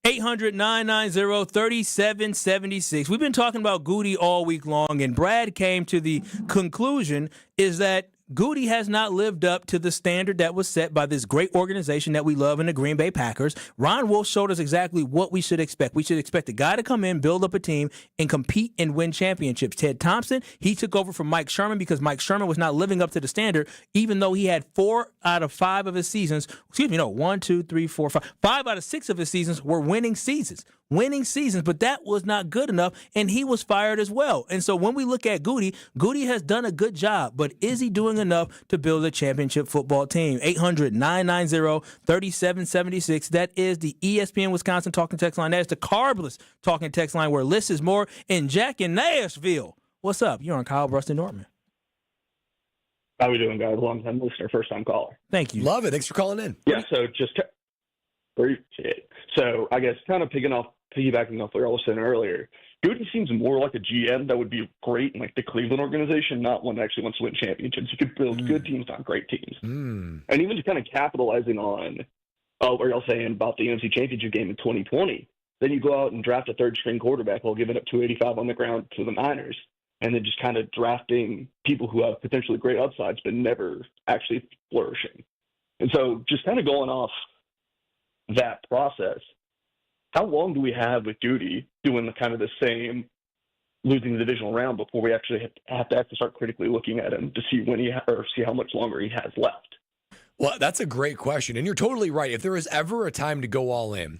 800-990-3776. We've been talking about Goody all week long, and Brad came to the conclusion is that Goody has not lived up to the standard that was set by this great organization that we love in the Green Bay Packers. Ron Wolf showed us exactly what we should expect. We should expect a guy to come in, build up a team, and compete and win championships. Ted Thompson, he took over from Mike Sherman because Mike Sherman was not living up to the standard, even though he had 4 out of 5 of his seasons. 5 out of 6 of his seasons were winning seasons. But that was not good enough, and he was fired as well. And so when we look at Goody, Goody has done a good job, but is he doing enough to build a championship football team? 800-990-3776. That is the ESPN Wisconsin talking text line. That is the Carbless talking text line where less is more. And Jack in Nashville. What's up? You're on Kyle Bruston Norman. How we doing, guys? Long-time listener, first-time caller. Thank you. Love it. Thanks for calling in. Yeah, so just appreciate it. So I guess kind of piggybacking off what y'all was saying earlier, Goody seems more like a GM that would be great in like the Cleveland organization, not one that actually wants to win championships. You could build good teams, not great teams. And even just kind of capitalizing on what y'all saying about the NFC Championship game in 2020, then you go out and draft a third-string quarterback while giving up 285 on the ground to the Niners, and then just kind of drafting people who have potentially great upsides but never actually flourishing. And so just kind of going off that process, how long do we have with Goody doing the kind of the same losing the divisional round before we actually have to start critically looking at him to see see how much longer he has left? Well, that's a great question. And you're totally right. If there was ever a time to go all in,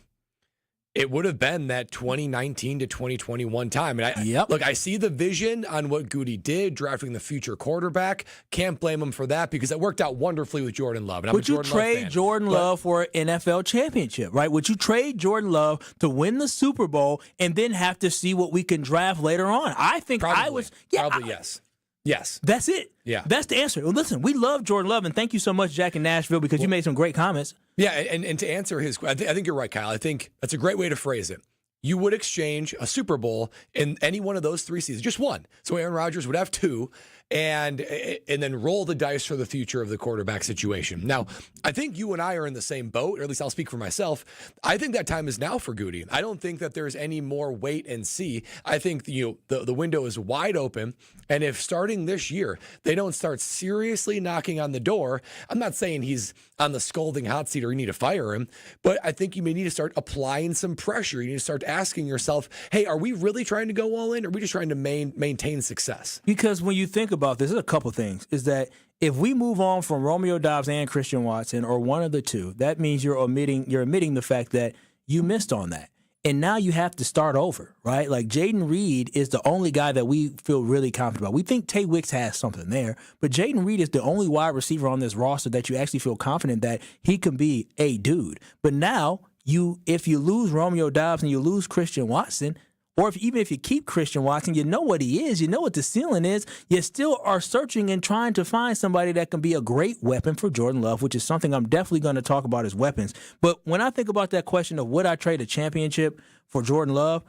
it would have been that 2019 to 2021 time. And look, I see the vision on what Goody did, drafting the future quarterback. Can't blame him for that because it worked out wonderfully with Jordan Love. And Would you trade Jordan Love for an NFL championship, right? Would you trade Jordan Love to win the Super Bowl and then have to see what we can draft later on? I think probably yes. Yes. That's it. Yeah. That's the answer. Well, listen, we love Jordan Love, and thank you so much, Jack in Nashville, because you made some great comments. Yeah, and to answer his question, I think you're right, Kyle. I think that's a great way to phrase it. You would exchange a Super Bowl in any one of those 3 seasons, just one. So Aaron Rodgers would have 2, and then roll the dice for the future of the quarterback situation. Now, I think you and I are in the same boat, or at least I'll speak for myself. I think that time is now for Goody. I don't think that there's any more wait and see. I think the window is wide open, and if starting this year they don't start seriously knocking on the door, I'm not saying he's on the scalding hot seat or you need to fire him, but I think you may need to start applying some pressure. You need to start asking yourself, hey, are we really trying to go all in, or are we just trying to maintain success? Because when you think about this, there's a couple things, is that if we move on from Romeo Doubs and Christian Watson, or one of the two, that means you're admitting the fact that you missed on that. And now you have to start over, right? Like Jaden Reed is the only guy that we feel really confident about. We think Tay Wicks has something there, but Jaden Reed is the only wide receiver on this roster that you actually feel confident that he can be a dude. But now, if you lose Romeo Doubs and you lose Christian Watson, or even if you keep Christian Watson, you know what he is, you know what the ceiling is, you still are searching and trying to find somebody that can be a great weapon for Jordan Love, which is something I'm definitely going to talk about as weapons. But when I think about that question of would I trade a championship for Jordan Love,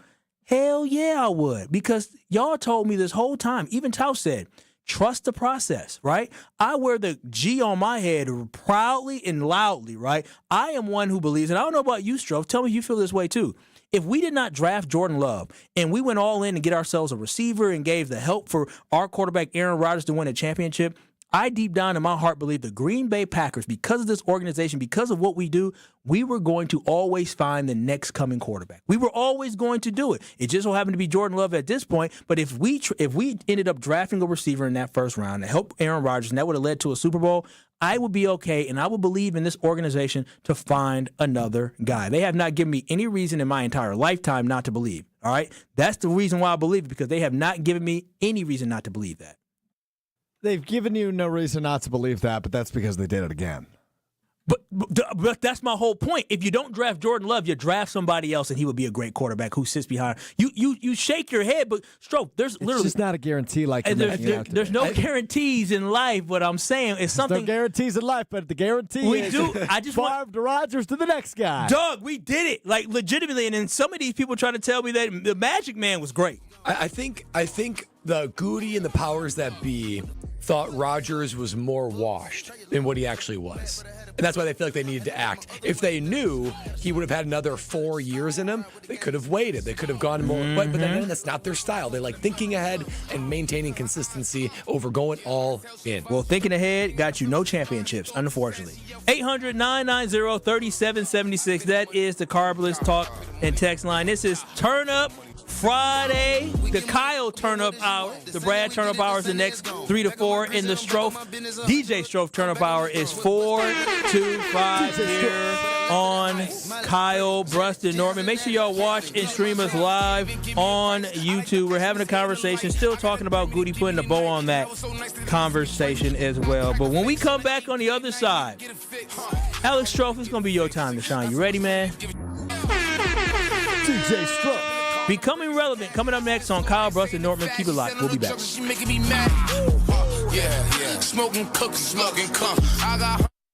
hell yeah, I would. Because y'all told me this whole time, even Tau said, trust the process, right? I wear the G on my head proudly and loudly, right? I am one who believes, and I don't know about you, Stroh, tell me if you feel this way too. If we did not draft Jordan Love and we went all in and get ourselves a receiver and gave the help for our quarterback Aaron Rodgers to win a championship, I deep down in my heart believe the Green Bay Packers, because of this organization, because of what we do, we were going to always find the next coming quarterback. We were always going to do it. It just so happened to be Jordan Love at this point. But if we ended up drafting a receiver in that first round to help Aaron Rodgers, and that would have led to a Super Bowl, I would be okay, and I would believe in this organization to find another guy. They have not given me any reason in my entire lifetime not to believe. All right? That's the reason why I believe it, because they have not given me any reason not to believe that. They've given you no reason not to believe that, but that's because they did it again. But that's my whole point. If you don't draft Jordan Love, you draft somebody else, and he would be a great quarterback who sits behind. You shake your head, but Stroke, there's literally it's just not a guarantee. Like there's no guarantees in life. What I'm saying is something. There's no guarantees in life, but the guarantee is I just want Rodgers to the next guy. Doug, we did it like legitimately, and then some of these people try to tell me that the Magic Man was great. I think the Goody and the powers that be thought Rodgers was more washed than what he actually was. And that's why they feel like they needed to act. If they knew he would have had another 4 years in him, they could have waited. They could have gone more. But then that's not their style. They like thinking ahead and maintaining consistency over going all in. Well, thinking ahead got you no championships, unfortunately. 800-990-3776. That is the Carbless Talk and Text line. This is Turn Up Friday, the Kyle Turn-Up Hour. The Brad Turn-Up Hour is the next 3 to 4 in the Strofe. DJ Strofe Turn-Up Hour is 4 to 5 here on Kyle, Bruston, Norman. Make sure y'all watch and stream us live on YouTube. We're having a conversation, still talking about Goody, putting a bow on that conversation as well. But when we come back on the other side, Alex Strofe, it's going to be your time to shine. You ready, man? DJ Strofe. Becoming Relevant, coming up next on Kyle, Bruston, Norman. Keep it locked. We'll be back.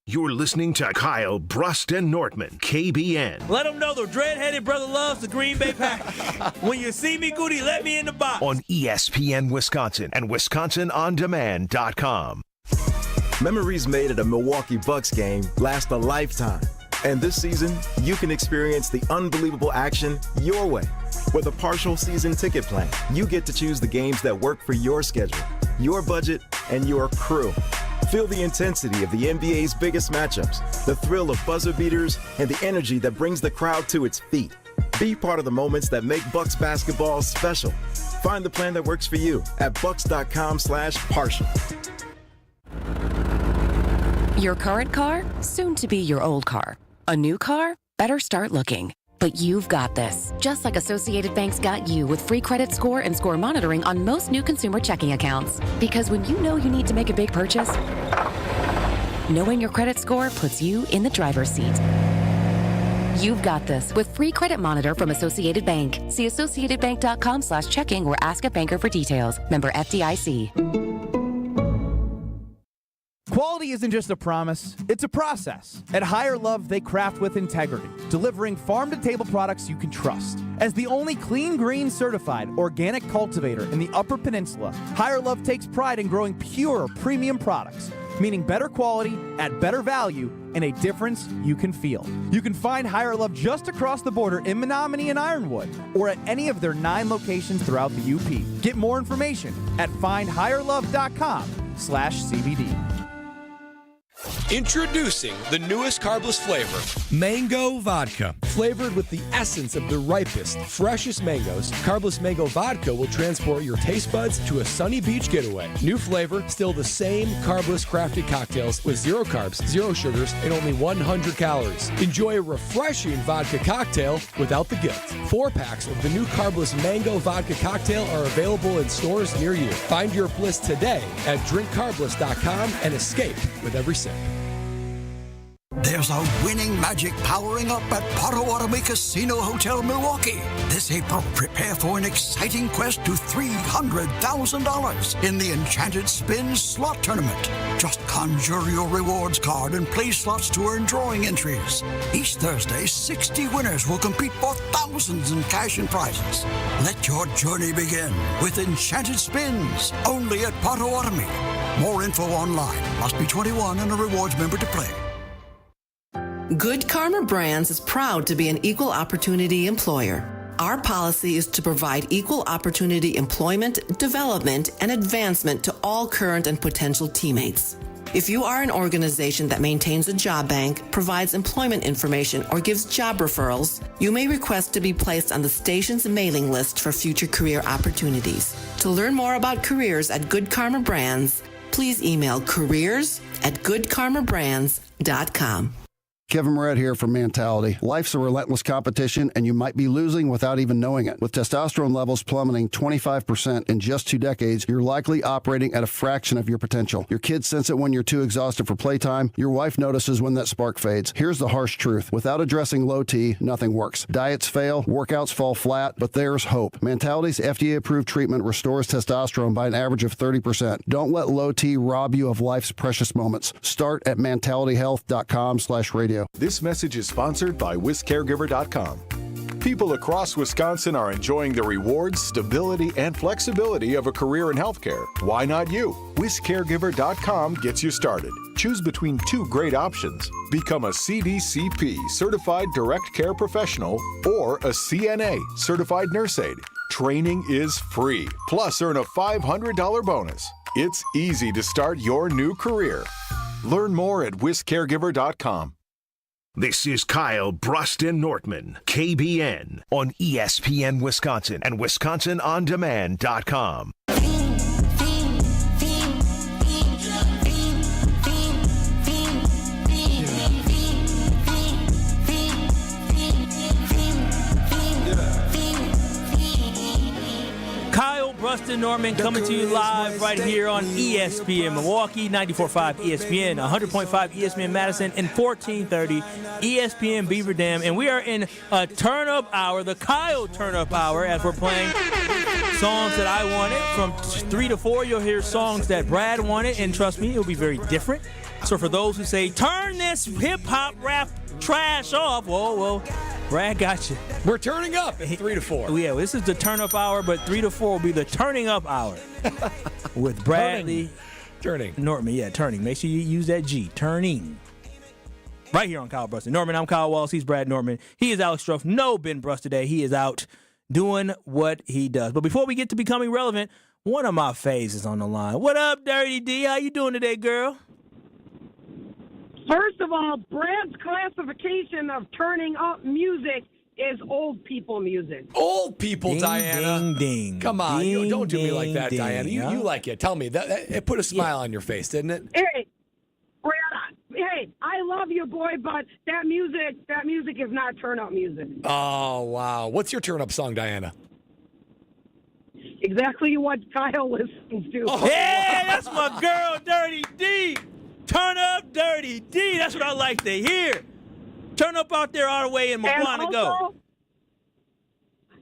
You're listening to Kyle, Bruston, Nortman, KBN. Let them know the dread-headed brother loves the Green Bay Packers. When you see me, Goody, let me in the box. On ESPN Wisconsin and WisconsinOnDemand.com. Memories made at a Milwaukee Bucks game last a lifetime. And this season, you can experience the unbelievable action your way. With a partial season ticket plan, you get to choose the games that work for your schedule, your budget, and your crew. Feel the intensity of the NBA's biggest matchups, the thrill of buzzer beaters, and the energy that brings the crowd to its feet. Be part of the moments that make Bucks basketball special. Find the plan that works for you at bucks.com/partial. Your current car, soon to be your old car. A new car? Better start looking. But you've got this. Just like Associated Bank's got you with free credit score and score monitoring on most new consumer checking accounts. Because when you know you need to make a big purchase, knowing your credit score puts you in the driver's seat. You've got this with free credit monitor from Associated Bank. See associatedbank.com/checking or ask a banker for details. Member FDIC. Quality isn't just a promise, it's a process. At Higher Love, they craft with integrity, delivering farm-to-table products you can trust. As the only clean green certified organic cultivator in the Upper Peninsula, Higher Love takes pride in growing pure premium products, meaning better quality at better value and a difference you can feel. You can find Higher Love just across the border in Menominee and Ironwood, or at any of their 9 locations throughout the UP. Get more information at findhigherlove.com/CBD. Introducing the newest carbless flavor, Mango Vodka. Flavored with the essence of the ripest, freshest mangoes, Carbless Mango Vodka will transport your taste buds to a sunny beach getaway. New flavor, still the same carbless crafted cocktails with 0 carbs, 0 sugars, and only 100 calories. Enjoy a refreshing vodka cocktail without the guilt. 4 packs of the new Carbless Mango Vodka cocktail are available in stores near you. Find your bliss today at drinkcarbless.com and escape with every sip. There's a winning magic powering up at Potawatomi Casino Hotel, Milwaukee. This April, prepare for an exciting quest to $300,000 in the Enchanted Spins Slot Tournament. Just conjure your rewards card and play slots to earn drawing entries. Each Thursday, 60 winners will compete for thousands in cash and prizes. Let your journey begin with Enchanted Spins, only at Potawatomi. More info online. Must be 21 and a rewards member to play. Good Karma Brands is proud to be an equal opportunity employer. Our policy is to provide equal opportunity employment, development, and advancement to all current and potential teammates. If you are an organization that maintains a job bank, provides employment information, or gives job referrals, you may request to be placed on the station's mailing list for future career opportunities. To learn more about careers at Good Karma Brands, please email careers@goodkarmabrands.com. Kevin Moret here from Mentality. Life's a relentless competition, and you might be losing without even knowing it. With testosterone levels plummeting 25% in just 2 decades, you're likely operating at a fraction of your potential. Your kids sense it when you're too exhausted for playtime. Your wife notices when that spark fades. Here's the harsh truth. Without addressing low T, nothing works. Diets fail, workouts fall flat, but there's hope. Mentality's FDA-approved treatment restores testosterone by an average of 30%. Don't let low T rob you of life's precious moments. Start at mentalityhealth.com/radio. This message is sponsored by WisCaregiver.com. People across Wisconsin are enjoying the rewards, stability, and flexibility of a career in healthcare. Why not you? WisCaregiver.com gets you started. Choose between 2 great options. Become a CDCP, Certified Direct Care Professional, or a CNA, Certified Nurse Aide. Training is free, plus earn a $500 bonus. It's easy to start your new career. Learn more at WisCaregiver.com. This is Kyle Bruston Nortman, KBN, on ESPN Wisconsin and WisconsinOnDemand.com. Kyle Bruston Norman coming to you live right here on ESPN Milwaukee, 94.5 ESPN, 100.5 ESPN Madison, and 1430 ESPN Beaver Dam. And we are in a turn-up hour, the Kyle turn-up hour, as we're playing songs that I wanted. From 3 to 4, you'll hear songs that Brad wanted, and trust me, it'll be very different. So for those who say, turn this hip-hop rap trash off, well, Brad got you. We're turning up at 3 to 4. Yeah, this is the turn-up hour, but 3 to 4 will be the turning-up hour with Bradley. Turning. Nortman, yeah, turning. Make sure you use that G. Turning. Right here on Kyle Bruston Norman. I'm Kyle Wallace. He's Brad Norman. He is Alex Strouf. No Ben Brust today. He is out doing what he does. But before we get to becoming relevant, one of my faves is on the line. What up, Dirty D? How you doing today, girl? First of all, Brad's classification of turning up music is old people music. Old people, Ding, Diana. ding, ding. Come on, Ding, don't do me like ding, that, ding, Diana. You huh? like it. Tell me. It put a smile on your face, didn't it? Hey, Brad, hey, I love you, boy, but that music is not turn up music. Oh, wow. What's your turn-up song, Diana? Exactly what Kyle listens to. Oh, yeah, that's my girl, Dirty D. Turn up, Dirty D. That's what I like to hear. Turn up out there all the way in McWanago.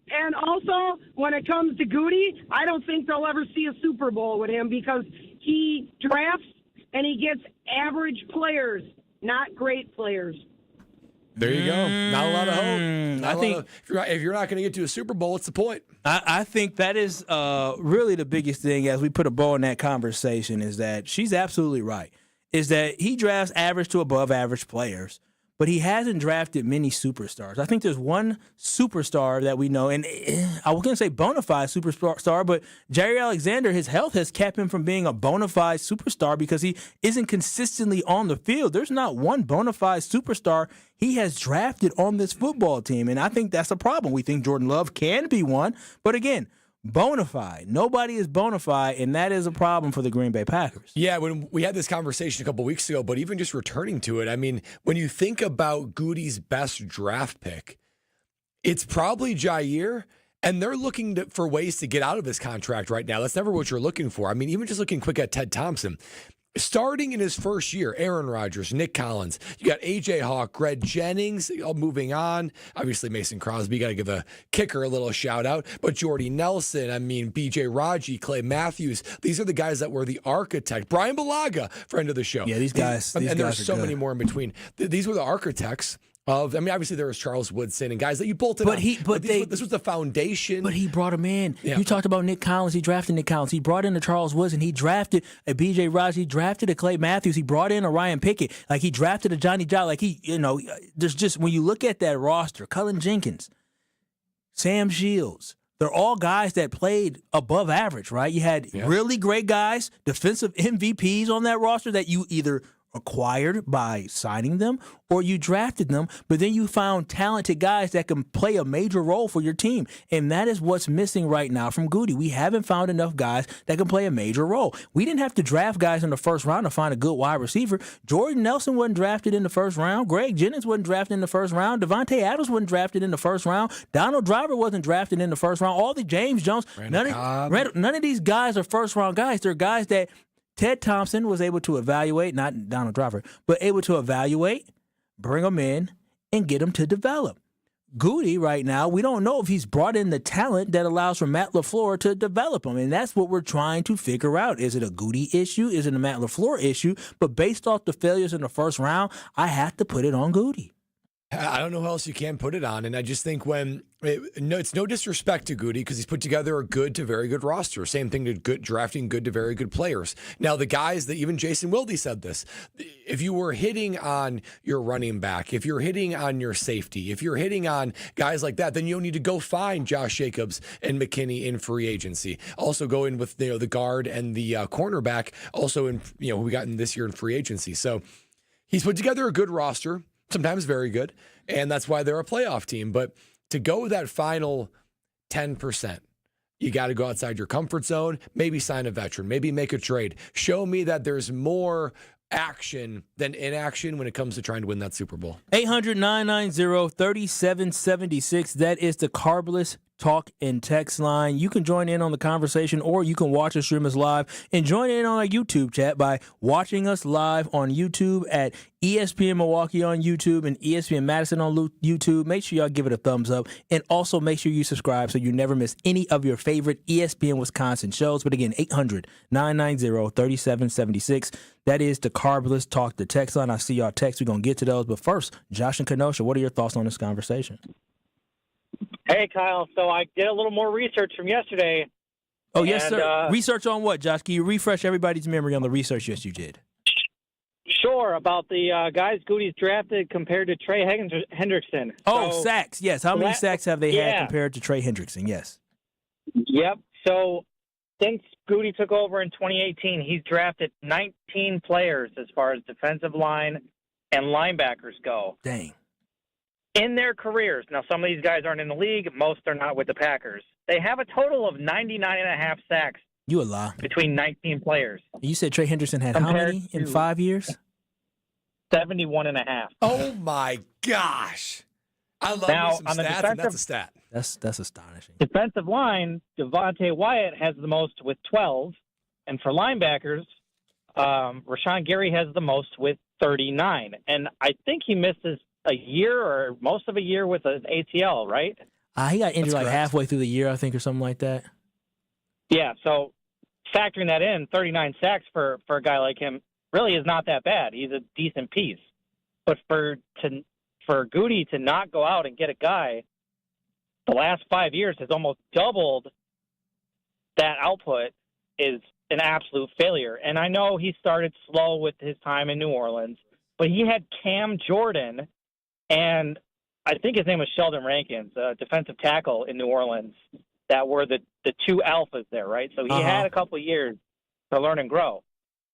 And also, when it comes to Goody, I don't think they'll ever see a Super Bowl with him because he drafts and he gets average players, not great players. There you go. Not a lot of hope. I think if you're not going to get to a Super Bowl, what's the point? I think that is really the biggest thing as we put a bow in that conversation is that she's absolutely right. Is that he drafts average to above average players, but he hasn't drafted many superstars. I think there's one superstar that we know, and I was going to say bona fide superstar, but Jerry Alexander, his health has kept him from being a bona fide superstar because he isn't consistently on the field. There's not one bona fide superstar he has drafted on this football team, and I think that's a problem. We think Jordan Love can be one, but again, bona fide. Nobody is bona fide, and that is a problem for the Green Bay Packers. Yeah, when we had this conversation a couple weeks ago, but even just returning to it, I mean, when you think about Goody's best draft pick, it's probably Jair, and they're looking for ways to get out of his contract right now. That's never what you're looking for. I mean, even just looking quick at Ted Thompson. Starting in his first year, Aaron Rodgers, Nick Collins, you got A.J. Hawk, Greg Jennings, all moving on. Obviously, Mason Crosby, got to give a kicker a little shout out. But Jordy Nelson, I mean, B.J. Raji, Clay Matthews, these are the guys that were the architect. Brian Balaga, friend of the show. Yeah, these guys. And guys there's are so good. many more in between. These were the architects of, I mean, obviously there was Charles Woodson and guys that you bolted on. This was the foundation. But he brought him in. Yeah. You talked about Nick Collins. He drafted Nick Collins. He brought in a Charles Woodson. He drafted a B.J. Raji. He drafted a Clay Matthews. He brought in a Ryan Pickett. Like, he drafted a Johnny Jolly. Like, there's just, when you look at that roster, Cullen Jenkins, Sam Shields, they're all guys that played above average, right? You had really great guys, defensive MVPs on that roster that you either acquired by signing them, or you drafted them, but then you found talented guys that can play a major role for your team. And that is what's missing right now from Goody. We haven't found enough guys that can play a major role. We didn't have to draft guys in the first round to find a good wide receiver. Jordan Nelson wasn't drafted in the first round. Greg Jennings wasn't drafted in the first round. Devontae Adams wasn't drafted in the first round. Donald Driver wasn't drafted in the first round. All the James Jones, none of these guys are first-round guys. They're guys that Ted Thompson was able to evaluate, not Donald Driver, but able to evaluate, bring them in, and get them to develop. Goody right now, we don't know if he's brought in the talent that allows for Matt LaFleur to develop him, and that's what we're trying to figure out. Is it a Goody issue? Is it a Matt LaFleur issue? But based off the failures in the first round, I have to put it on Goody. I don't know who else you can put it on, and I just think it's no disrespect to Goody because he's put together a good to very good roster. Same thing to drafting good to very good players. Now, the guys that even Jason Wilde said this, if you were hitting on your running back, if you're hitting on your safety, if you're hitting on guys like that, then you'll need to go find Josh Jacobs and McKinney in free agency. Also go in with the guard and the cornerback, also in who we got in this year in free agency. So he's put together a good roster. Sometimes very good, and that's why they're a playoff team. But to go that final 10%, you got to go outside your comfort zone, maybe sign a veteran, maybe make a trade. Show me that there's more action than inaction when it comes to trying to win that Super Bowl. 800-990-3776. That is the Carbless Talk and Text line. You can join in on the conversation, or you can watch us stream us live and join in on our YouTube chat by watching us live on YouTube at ESPN Milwaukee on YouTube and ESPN Madison on YouTube. Make sure y'all give it a thumbs up, and also make sure you subscribe so you never miss any of your favorite ESPN Wisconsin shows. But again, 800-990-3776. That is the Carbless Talk the Text line. I see y'all text. We're going to get to those. But first, Josh and Kenosha, what are your thoughts on this conversation? Hey, Kyle. So I did a little more research from yesterday. Oh, yes, sir. Research on what, Josh? Can you refresh everybody's memory on the research yes you did? Sure, about the guys Goody's drafted compared to Trey Hendrickson. Oh, sacks, yes. How many sacks have they had compared to Trey Hendrickson? Yes. Yep. So since Goody took over in 2018, he's drafted 19 players as far as defensive line and linebackers go. Dang. In their careers, now some of these guys aren't in the league, most are not with the Packers. They have a total of 99.5 sacks. You a lie. Between 19 players. You said Trey Hendrickson had how many in 5 years? 71.5. Oh my gosh. I love some stats, and that's a stat. That's astonishing. Defensive line, Devontae Wyatt has the most with 12. And for linebackers, Rashawn Gary has the most with 39. And I think he misses a year or most of a year with an ACL, right? He got injured like halfway through the year, I think, or something like that. Yeah, so factoring that in, 39 sacks for a guy like him really is not that bad. He's a decent piece. But for Goody to not go out and get a guy the last 5 years has almost doubled that output is an absolute failure. And I know he started slow with his time in New Orleans, but he had Cam Jordan and I think his name was Sheldon Rankins, a defensive tackle in New Orleans, that were the two alphas there, right? So he had a couple of years to learn and grow.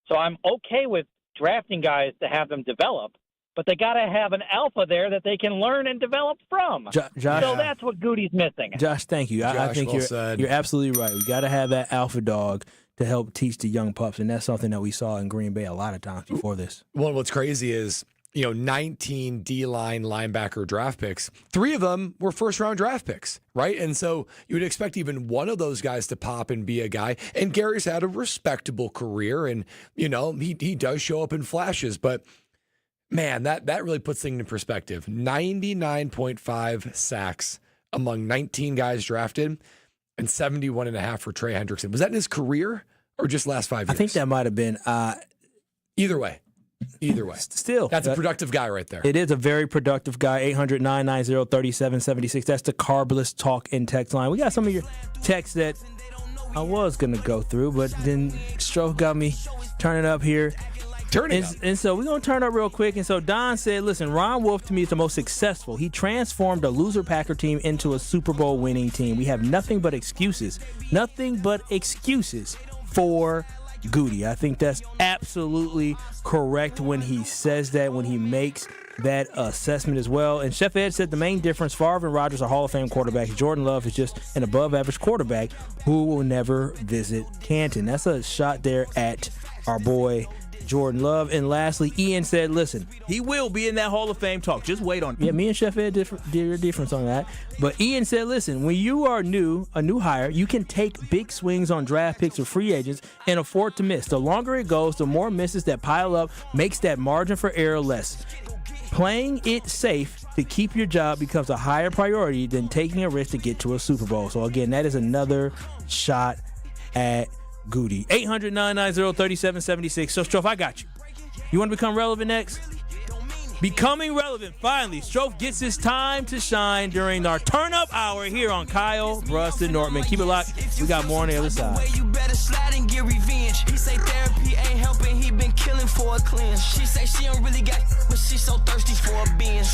So I'm okay with drafting guys to have them develop, but they got to have an alpha there that they can learn and develop from. Josh, so that's what Goody's missing. Josh, thank you. I think you're absolutely right. We got to have that alpha dog to help teach the young pups, and that's something that we saw in Green Bay a lot of times before this. Well, what's crazy is, 19 D-line linebacker draft picks. 3 of them were first-round draft picks, right? And so you would expect even one of those guys to pop and be a guy. And Gary's had a respectable career, and, he does show up in flashes. But, man, that really puts things in perspective. 99.5 sacks among 19 guys drafted and 71.5 for Trey Hendrickson. Was that in his career or just last 5 years? I think that might have been. Either way. Still. That's a productive guy right there. It is a very productive guy. 800-990-3776. That's the Carbless Talk and Text line. We got some of your texts that I was going to go through, but then Stroke got me turning up here. And so we're going to turn up real quick. And so Don said, listen, Ron Wolf to me is the most successful. He transformed a loser Packer team into a Super Bowl winning team. We have nothing but excuses. Nothing but excuses for Goody. I think that's absolutely correct when he says that, when he makes that assessment as well. And Chef Ed said the main difference, Favre and Rodgers are Hall of Fame quarterbacks. Jordan Love is just an above-average quarterback who will never visit Canton. That's a shot there at our boy Jordan Love. And lastly, Ian said, listen, he will be in that Hall of Fame talk. Just wait on it. Yeah, me and Chef Ed did a difference on that. But Ian said, listen, when you are a new hire, you can take big swings on draft picks or free agents and afford to miss. The longer it goes, the more misses that pile up makes that margin for error less. Playing it safe to keep your job becomes a higher priority than taking a risk to get to a Super Bowl. So, again, that is another shot at Goody. 800-990-3776. So, Strofe, I got you. You want to become relevant next? Becoming relevant, finally. Strofe gets his time to shine during our turn-up hour here on Kyle, Brust, and Nortman. Keep it locked. We got more on the other side. You better slide and get revenge. He say therapy ain't helping. He been killing for a cleanse. She say she don't really got, but she so thirsty for a binge.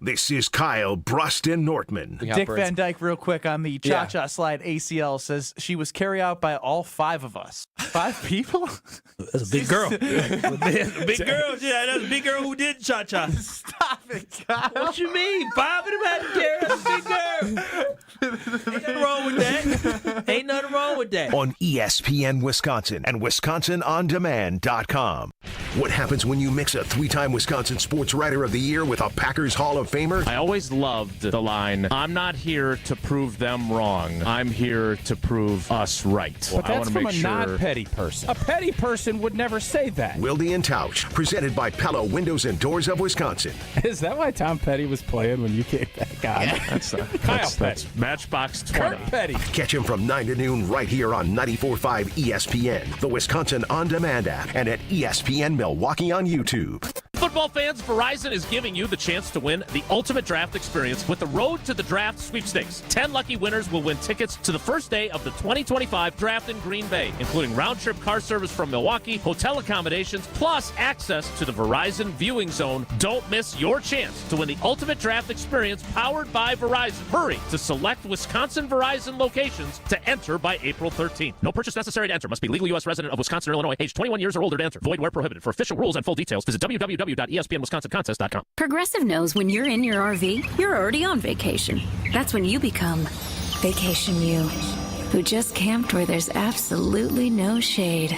This is Kyle, Brust, and Nortman. Dick Van Dyke, real quick on the cha-cha slide ACL, says she was carried out by all 5 of us. 5 people? That's a big girl. That's a big girl. Yeah, that's a big girl who did cha-cha. Stop it, Kyle. What you mean? 5 of them had to carry. That's a big girl. Ain't nothing wrong with that. Ain't nothing wrong with that. On ESPN Wisconsin and WisconsinOnDemand.com. What happens when you mix a 3-time Wisconsin Sports Writer of the Year with a Packers Hall of Famer? I always loved the line, I'm not here to prove them wrong. I'm here to prove us right. But I that's want to from make a sure... non-petty person. A petty person would never say that. Wilde and Tausch, presented by Pella Windows and Doors of Wisconsin. Is that why Tom Petty was playing when you came back on? Yeah, that's Matchbox 20. Kurt Petty. Catch him from 9 to noon right here on 94.5 ESPN, the Wisconsin On Demand app, and at ESPN Milwaukee on YouTube. Football fans, Verizon is giving you the chance to win the ultimate draft experience with the Road to the Draft sweepstakes. 10 lucky winners will win tickets to the first day of the 2025 draft in Green Bay, including round-trip car service from Milwaukee, hotel accommodations, plus access to the Verizon viewing zone. Don't miss your chance to win the ultimate draft experience powered by Verizon. Hurry to select Wisconsin Verizon locations to enter by April 13th. No purchase necessary to enter. Must be legal U.S. resident of Wisconsin or Illinois, age 21 years or older to enter. Void where prohibited. For official rules and full details, visit www.espnwisconsincontest.com. Progressive knows when you're in your RV, you're already on vacation. That's when you become Vacation You, who just camped where there's absolutely no shade.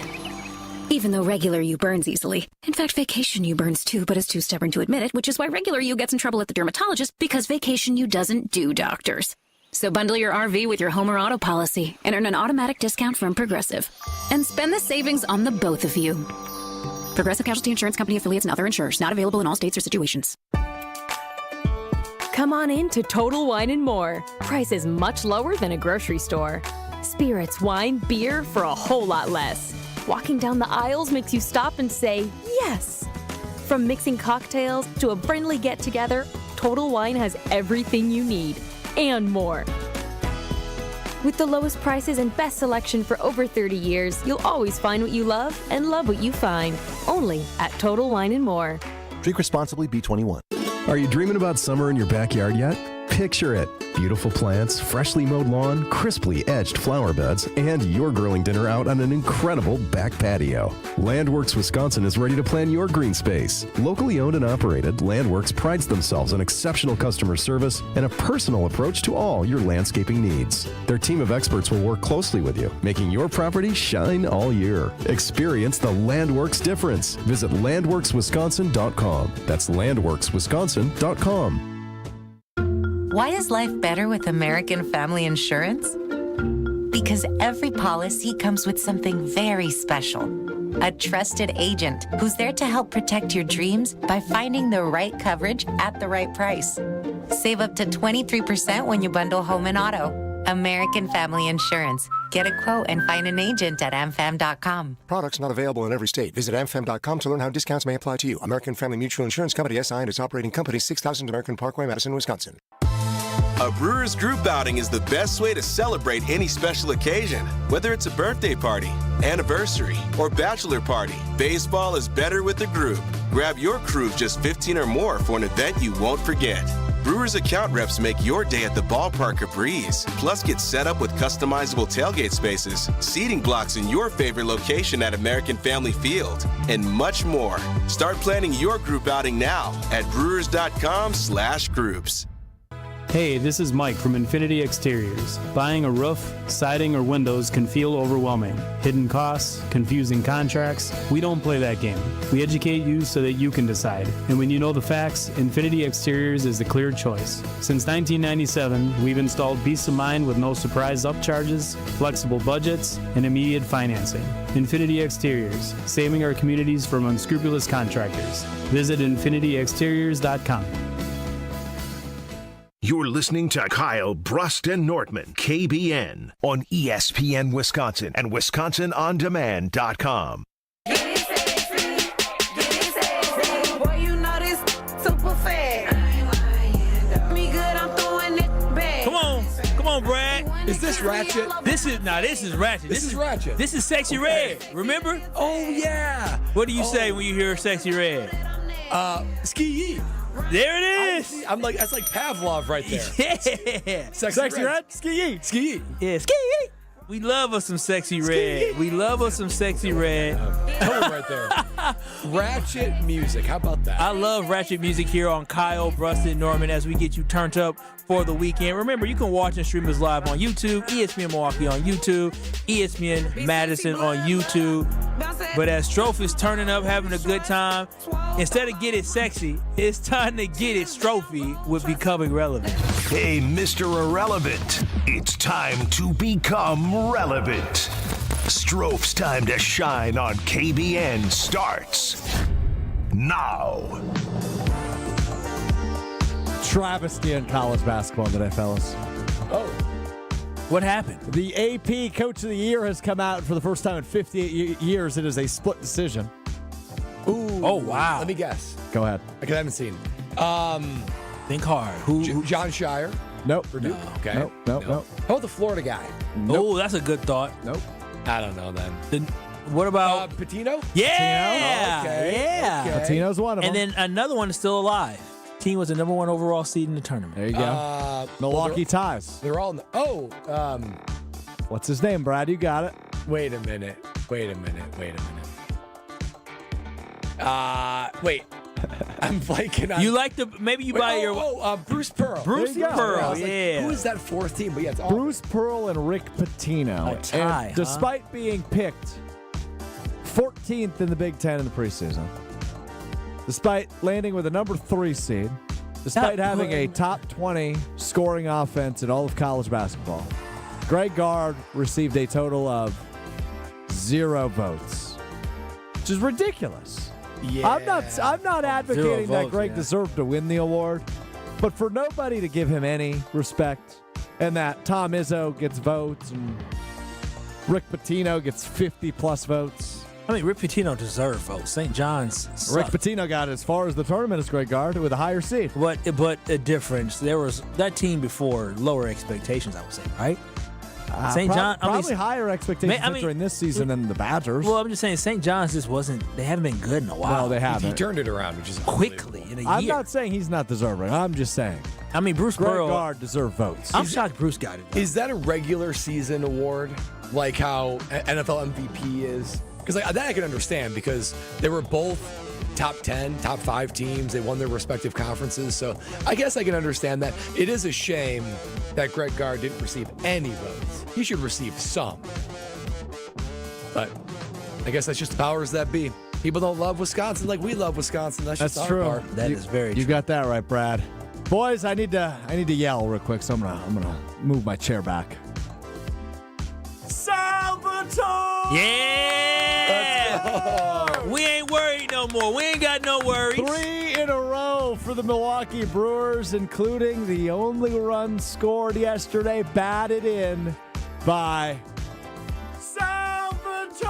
Even though regular you burns easily. In fact, Vacation You burns too, but is too stubborn to admit it, which is why regular you gets in trouble at the dermatologist, because Vacation You doesn't do doctors. So bundle your RV with your home or auto policy and earn an automatic discount from Progressive. And spend the savings on the both of you. Progressive Casualty Insurance Company affiliates and other insurers. Not available in all states or situations. Come on in to Total Wine & More. Prices much lower than a grocery store. Spirits, wine, beer for a whole lot less. Walking down the aisles makes you stop and say, yes. From mixing cocktails to a friendly get-together, Total Wine has everything you need and more. With the lowest prices and best selection for over 30 years, you'll always find what you love and love what you find. Only at Total Wine & More. Drink responsibly, B21. Are you dreaming about summer in your backyard yet? Picture it. Beautiful plants, freshly mowed lawn, crisply edged flower beds, and your grilling dinner out on an incredible back patio. Landworks Wisconsin is ready to plan your green space. Locally owned and operated, Landworks prides themselves on exceptional customer service and a personal approach to all your landscaping needs. Their team of experts will work closely with you, making your property shine all year. Experience the Landworks difference. Visit landworkswisconsin.com. That's landworkswisconsin.com. Why is life better with American Family Insurance? Because every policy comes with something very special. A trusted agent who's there to help protect your dreams by finding the right coverage at the right price. Save up to 23% when you bundle home and auto. American Family Insurance. Get a quote and find an agent at amfam.com. Products not available in every state. Visit amfam.com to learn how discounts may apply to you. American Family Mutual Insurance Company, SI, and its operating company, 6000 American Parkway, Madison, Wisconsin. A Brewers group outing is the best way to celebrate any special occasion. Whether it's a birthday party, anniversary, or bachelor party, baseball is better with a group. Grab your crew of just 15 or more for an event you won't forget. Brewers account reps make your day at the ballpark a breeze. Plus, get set up with customizable tailgate spaces, seating blocks in your favorite location at American Family Field, and much more. Start planning your group outing now at brewers.com/groups. Hey, this is Mike from Infinity Exteriors. Buying a roof, siding, or windows can feel overwhelming. Hidden costs, confusing contracts. We don't play that game. We educate you so that you can decide. And when you know the facts, Infinity Exteriors is the clear choice. Since 1997, we've installed peace of mind with no surprise upcharges, flexible budgets, and immediate financing. Infinity Exteriors, saving our communities from unscrupulous contractors. Visit infinityexteriors.com. You're listening to Kyle Brust and Nortman, KBN, on ESPN Wisconsin and WisconsinOnDemand.com. Boy, you know this super fast. Me good, I'm throwing it back. Come on, Brad. Is this Ratchet? This is Ratchet. This is Ratchet. This is Sexy Red. Remember? Oh yeah. What do you say when you hear Sexy Red? Ski. There it is. I'm like, that's like Pavlov right there. Yeah. Sexy Red. Ski. Yeah, ski. We love us some Sexy Red. We love us some Sexy Red. Tell him right there. Ratchet music. How about that? I love Ratchet music here on Kyle, Brusted, Norman as we get you turned up for the weekend. Remember, you can watch and stream us live on YouTube, ESPN Milwaukee on YouTube, ESPN Madison on YouTube. But as Strofe is turning up, having a good time, instead of get it sexy, it's time to get it Strophy with Becoming Relevant. Hey, Mr. Irrelevant, it's time to become relevant. Strofe's time to shine on KBN starts now. Travesty in college basketball today, fellas. Oh. What happened? The AP Coach of the Year has come out for the first time in 58 years. It is a split decision. Ooh. Oh, wow. Let me guess. Go ahead. Because I haven't seen it. Think hard. Who? John Shire? Nope. No. Okay. Nope. How about the Florida guy? Nope. Oh, that's a good thought. Nope. I don't know then. What about Patino? Yeah. Patino? Okay. Yeah. Okay. Patino's one of them. And then another one is still alive. Team was the number 1 overall seed in the tournament. There you go. Milwaukee ties. They're all what's his name, Brad? You got it. Wait a minute. Wait. I'm blanking on. You like the maybe you buy your Bruce Pearl. Bruce Pearl, yeah. Who is that fourth team? But yeah, it's all Bruce Pearl and Rick Pitino. A tie, and despite being picked 14th in the Big Ten in the preseason, despite landing with a number 3 seed, despite having a top 20 scoring offense in all of college basketball, Greg Gard received a total of 0 votes, which is ridiculous. Yeah. I'm not advocating that votes, Greg deserved to win the award, but for nobody to give him any respect, and that Tom Izzo gets votes and Rick Pitino gets 50+ votes. I mean, Rick Pitino deserved votes. St. John's Rick sucked. Pitino got as far as the tournament as Greg Gard with a higher seed. But a difference. There was that team before lower expectations, I would say, right? St. John probably higher expectations entering this season than the Badgers. Well, I'm just saying St. John's just wasn't. They haven't been good in a while. No, they haven't. He turned it around, which is quickly in a year. I'm not saying he's not deserving. I'm just saying. I mean, Bruce Greg Pearl. Gard deserved votes. I'm shocked Bruce got it. Is that a regular season award, like how NFL MVP is? Because that I can understand because they were both top 10, top 5 teams. They won their respective conferences. So I guess I can understand that. It is a shame that Greg Gard didn't receive any votes. He should receive some. But I guess that's just the powers that be. People don't love Wisconsin like we love Wisconsin. That's just our true. part. That is very true. You got that right, Brad. Boys, I need to yell real quick, so I'm gonna move my chair back. Salvatore! Yeah! We ain't worried no more. We ain't got no worries. 3 in a row for the Milwaukee Brewers, including the only run scored yesterday, batted in by Salvatore!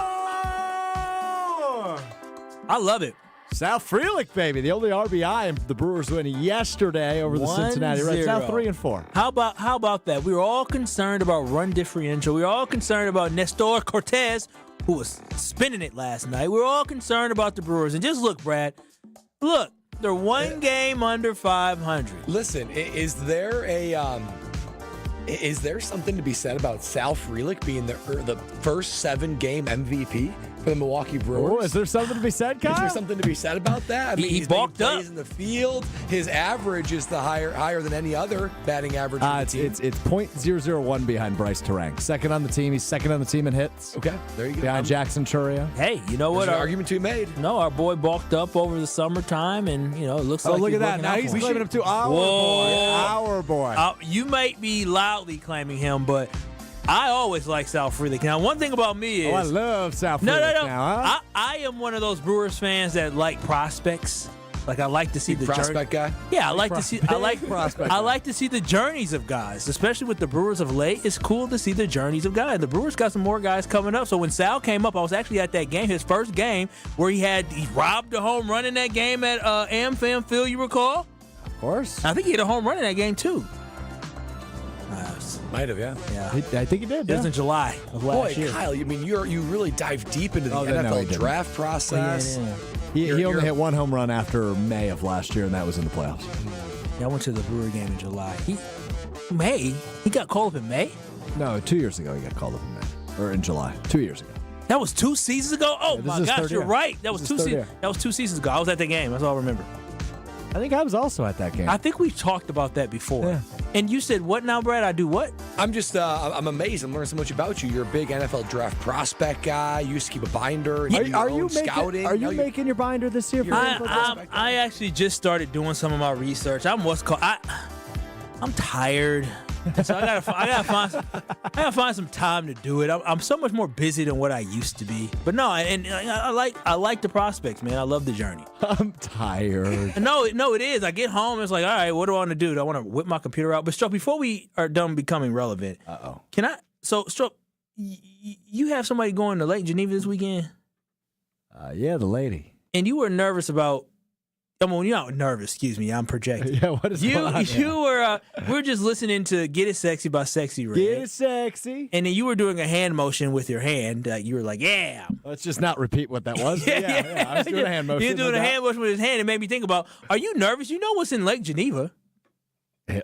I love it. Sal Frelick, baby, the only RBI in the Brewers win yesterday over the Cincinnati Reds. Now 3-4. How about that? We were all concerned about run differential. We were all concerned about Nestor Cortez, who was spinning it last night. We were all concerned about the Brewers. And just look, Brad. Look, They're one game under 500. Listen, is there something to be said about Sal Frelick being the first 7-game MVP for the Milwaukee Brewers? Oh, is there something to be said, Kyle? Is there something to be said about that? I mean, he balked up. Plays in the field. His average is higher than any other batting average. It's .001 behind Bryce Terang. Second on the team. He's second on the team in hits. Okay, there you go. Behind Jackson Churia. Hey, you know what? There's an argument to be made. No, our boy balked up over the summertime, and it looks Oh, like look he's at that. working Now out he's for him. claiming him to our boy. Our boy. You might be loudly claiming him, but I always like Sal Frelick. Now, one thing about me is... I love Sal Frelick No. now, huh? I am one of those Brewers fans that like prospects. Like, I like to see the prospect guy? Yeah, I like to see prospect I like to see the journeys of guys, especially with the Brewers of late. It's cool to see the journeys of guys. The Brewers got some more guys coming up. So when Sal came up, I was actually at that game, his first game, where he robbed a home run in that game at AmFam Field, you recall? Of course. I think he hit a home run in that game, too. Might have, yeah. I think he did. It was in July of last year. Kyle, you really dive deep into the NFL draft process. He only hit one home run after May of last year, and that was in the playoffs. Yeah, I went to the Brewer game in July. He got called up in May? No, 2 years ago he got called up in May. Or in July. 2 years ago. That was 2 seasons ago? Oh, my gosh, you're right. That was 2 seasons ago. I was at the game. That's all I remember. I think I was also at that game. I think we've talked about that before. Yeah. And you said, what now, Brad? I do what? I'm just, I'm amazed. I'm learning so much about you. You're a big NFL draft prospect guy. You used to keep a binder. Are you scouting? making your binder this year? I actually just started doing some of my research. I'm tired. So I gotta find some time to do it. I'm so much more busy than what I used to be. But no, and I like the prospects, man. I love the journey. I'm tired. No, it is. I get home, it's like, all right, what do I want to do? Do I want to whip my computer out? But Stroke, before we are done becoming relevant, can I? So Stroke, you have somebody going to Lake Geneva this weekend? Yeah, the lady. And you were nervous about. You're not nervous. Excuse me, I'm projecting. Yeah, what is going on? You were. We were just listening to "Get It Sexy" by Sexy Red. Get it sexy. And then you were doing a hand motion with your hand. You were like, "Yeah." Let's just not repeat what that was. Yeah. I was doing a hand motion. You were doing a hand motion with his hand. It made me think about: are you nervous? You know what's in Lake Geneva?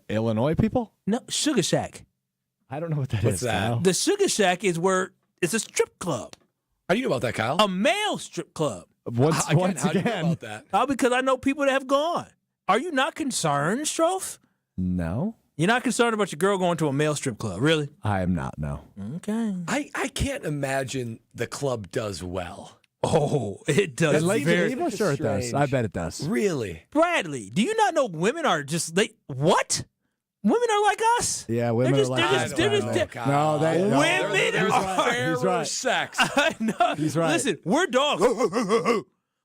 Illinois people? No, Sugar Shack. I don't know what that is. What's that? Kyle. The Sugar Shack is where it's a strip club. How do you know about that, Kyle? A male strip club. Once how do you again. know about that? Because I know people that have gone. Are you not concerned, Strofe? No. You're not concerned about your girl going to a male strip club, really? I am not, no. Okay. I can't imagine the club does well. Oh, it does. And Lake very Geneva? Sure it does. I bet it does. Really? Bradley, do you not know women are just what? Women are like us. Yeah, women are like us. Women are He's right. Sex. I know. He's right. Listen, we're dogs.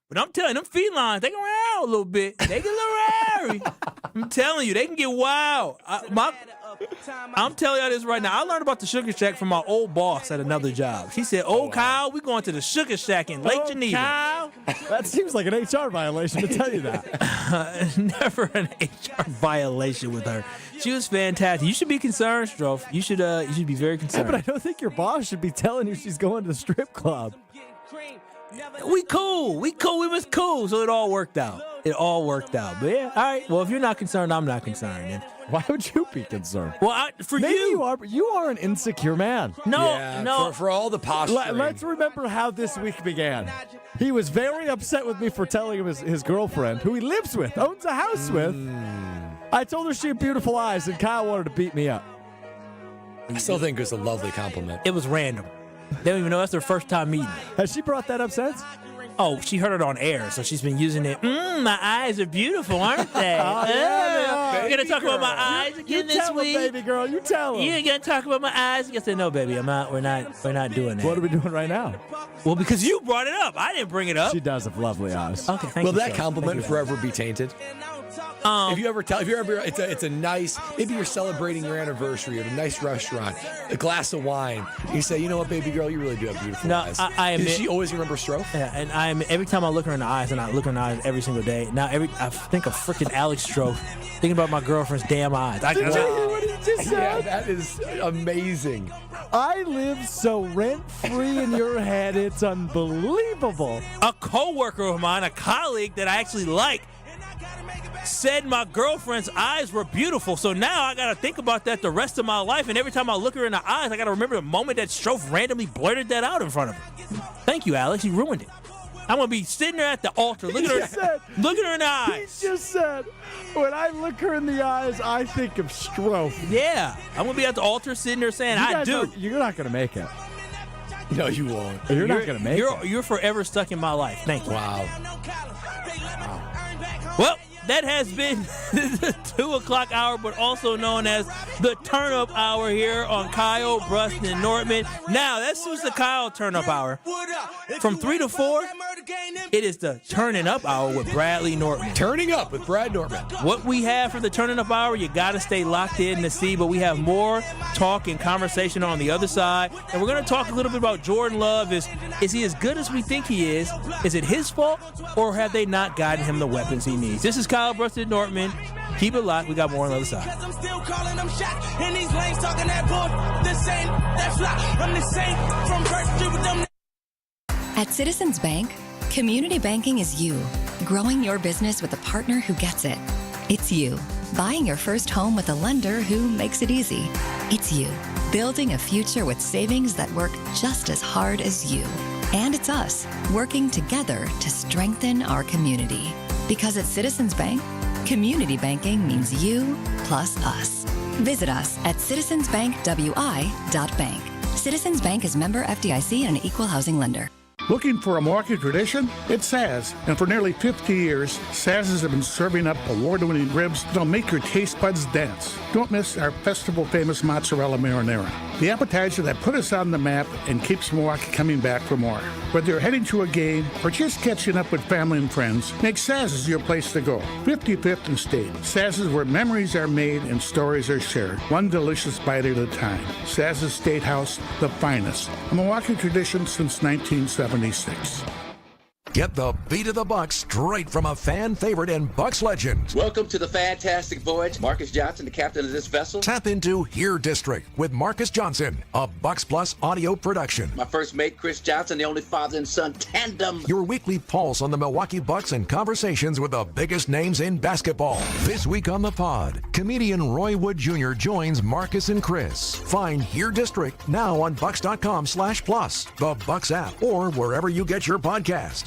But I'm telling you, them felines, they can round a little bit. They get a little rowdy. I'm telling you, they can get wild. I'm telling you this right now. I learned about the Sugar Shack from my old boss at another job. She said, Kyle, we're going to the Sugar Shack in Lake Geneva. Kyle. That seems like an HR violation to tell you that. Never an HR violation with her. She was fantastic. You should be concerned, Strofe. You should be very concerned. But I don't think your boss should be telling you she's going to the strip club. We cool. We was cool. So it all worked out. But yeah, all right. Well, if you're not concerned, I'm not concerned. And why would you be concerned? Well, Maybe you are. But you are an insecure man. No. For all the posturing. Let's remember how this week began. He was very upset with me for telling him his girlfriend, who he lives with, owns a house with. I told her she had beautiful eyes, and Kyle wanted to beat me up. I still think it was a lovely compliment. It was random. They don't even know that's their first time meeting. Has she brought that up since? Oh, she heard it on air, so she's been using it. My eyes are beautiful, aren't they? Yeah, You're gonna talk about my eyes again this week, baby girl. You tell him. You're gonna talk about my eyes? I said, no, baby, I'm not. We're not doing that. What are we doing right now? Well, because you brought it up. I didn't bring it up. She does have lovely eyes. Okay, thank Will you. that compliment forever be tainted? If you ever, it's a nice, maybe you're celebrating your anniversary at a nice restaurant, a glass of wine. You say, you know what, baby girl, you really do have beautiful eyes. I admit, does she always remember Strofe? Yeah, and every time I look her in the eyes, and I look her in the eyes every single day. Now I think of freaking Alex Strofe, thinking about my girlfriend's damn eyes. Did you hear what he just said? Yeah, that is amazing. I live so rent-free in your head, it's unbelievable. A co-worker of mine, a colleague that I actually like, said my girlfriend's eyes were beautiful. So now I got to think about that the rest of my life. And every time I look her in the eyes, I got to remember the moment that Strofe randomly blurted that out in front of her. Thank you, Alex. You ruined it. I'm going to be sitting there at the altar looking at her in the eyes. He just said, when I look her in the eyes, I think of Strofe. Yeah. I'm going to be at the altar sitting there saying, I do. You're not going to make it. No, you won't. You're not going to make it. You're forever stuck in my life. Thank you. Wow. Well, that has been the 2 o'clock hour, but also known as the turn-up hour here on Kyle, Brust, and Nortman. Now, that suits the Kyle turn-up hour. From 3 to 4, it is the turning up hour with Bradley Nortman. Turning up with Brad Nortman. What we have for the turning up hour, you got to stay locked in to see, but we have more talk and conversation on the other side. And we're going to talk a little bit about Jordan Love. Is he as good as we think he is? Is it his fault, or have they not gotten him the weapons he needs? This is Kyle, Brust, and Nortman. Keep it locked. We got more on the other side. I'm still calling them shot in these lanes, talking that bull. This ain't that fly. I'm the same from birth with them. At Citizens Bank, community banking is you, growing your business with a partner who gets it. It's you, buying your first home with a lender who makes it easy. It's you, building a future with savings that work just as hard as you. And it's us, working together to strengthen our community. Because at Citizens Bank, community banking means you plus us. Visit us at citizensbankwi.bank. Citizens Bank is member FDIC and an equal housing lender. Looking for a Milwaukee tradition? It's Saz. And for nearly 50 years, Saz's have been serving up award-winning ribs that'll make your taste buds dance. Don't miss our festival-famous mozzarella marinara, the appetizer that put us on the map and keeps Milwaukee coming back for more. Whether you're heading to a game or just catching up with family and friends, make Saz's your place to go. 55th and State. Saz's, where memories are made and stories are shared, one delicious bite at a time. Saz's State House, the finest. A Milwaukee tradition since 1976. Get the beat of the Bucks straight from a fan favorite and Bucks legend. Welcome to the fantastic voyage. Marcus Johnson, the captain of this vessel. Tap into Here District with Marcus Johnson, a Bucks Plus audio production. My first mate, Chris Johnson, the only father and son tandem. Your weekly pulse on the Milwaukee Bucks and conversations with the biggest names in basketball. This week on the pod, comedian Roy Wood Jr. joins Marcus and Chris. Find Here District now on Bucks.com/plus, the Bucks app, or wherever you get your podcast.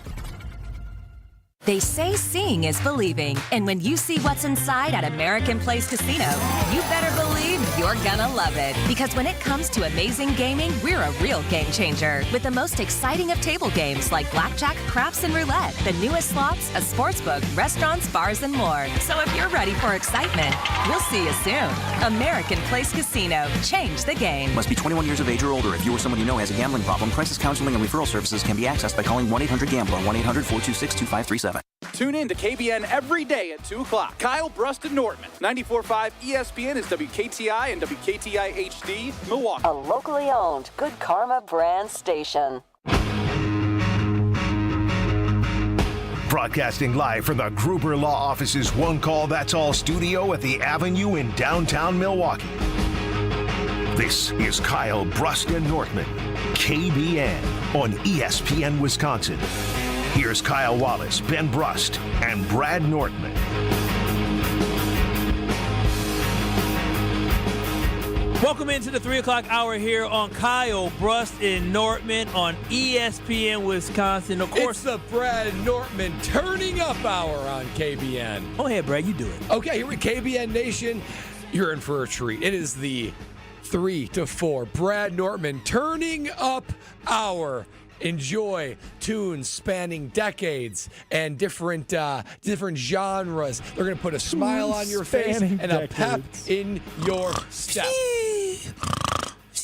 They say seeing is believing, and when you see what's inside at American Place Casino, you better believe you're gonna love it. Because when it comes to amazing gaming, we're a real game changer. With the most exciting of table games like blackjack, craps, and roulette, the newest slots, a sports book, restaurants, bars, and more. So if you're ready for excitement, we'll see you soon. American Place Casino. Change the game. Must be 21 years of age or older. If you or someone you know has a gambling problem, crisis counseling and referral services can be accessed by calling 1-800-GAMBLER, 1-800-426-2537. Tune in to KBN every day at 2 o'clock. Kyle, Brust, and Nortman. 94.5 ESPN is WKTI and WKTI HD, Milwaukee. A locally owned Good Karma brand station. Broadcasting live from the Gruber Law Office's One Call That's All studio at the Avenue in downtown Milwaukee. This is Kyle, Brust, and Nortman, KBN on ESPN Wisconsin. Here's Kyle Wallace, Ben Brust, and Brad Nortman. Welcome into the 3 o'clock hour here on Kyle, Brust, and Nortman on ESPN Wisconsin. Of course, it's the Brad Nortman turning up hour on KBN. Go ahead, Brad, you do it. Okay, here with KBN Nation, you're in for a treat. It is the 3 to 4 Brad Nortman turning up hour. Enjoy tunes spanning decades and different genres. They're going to put a smile on your face and a pep in your step.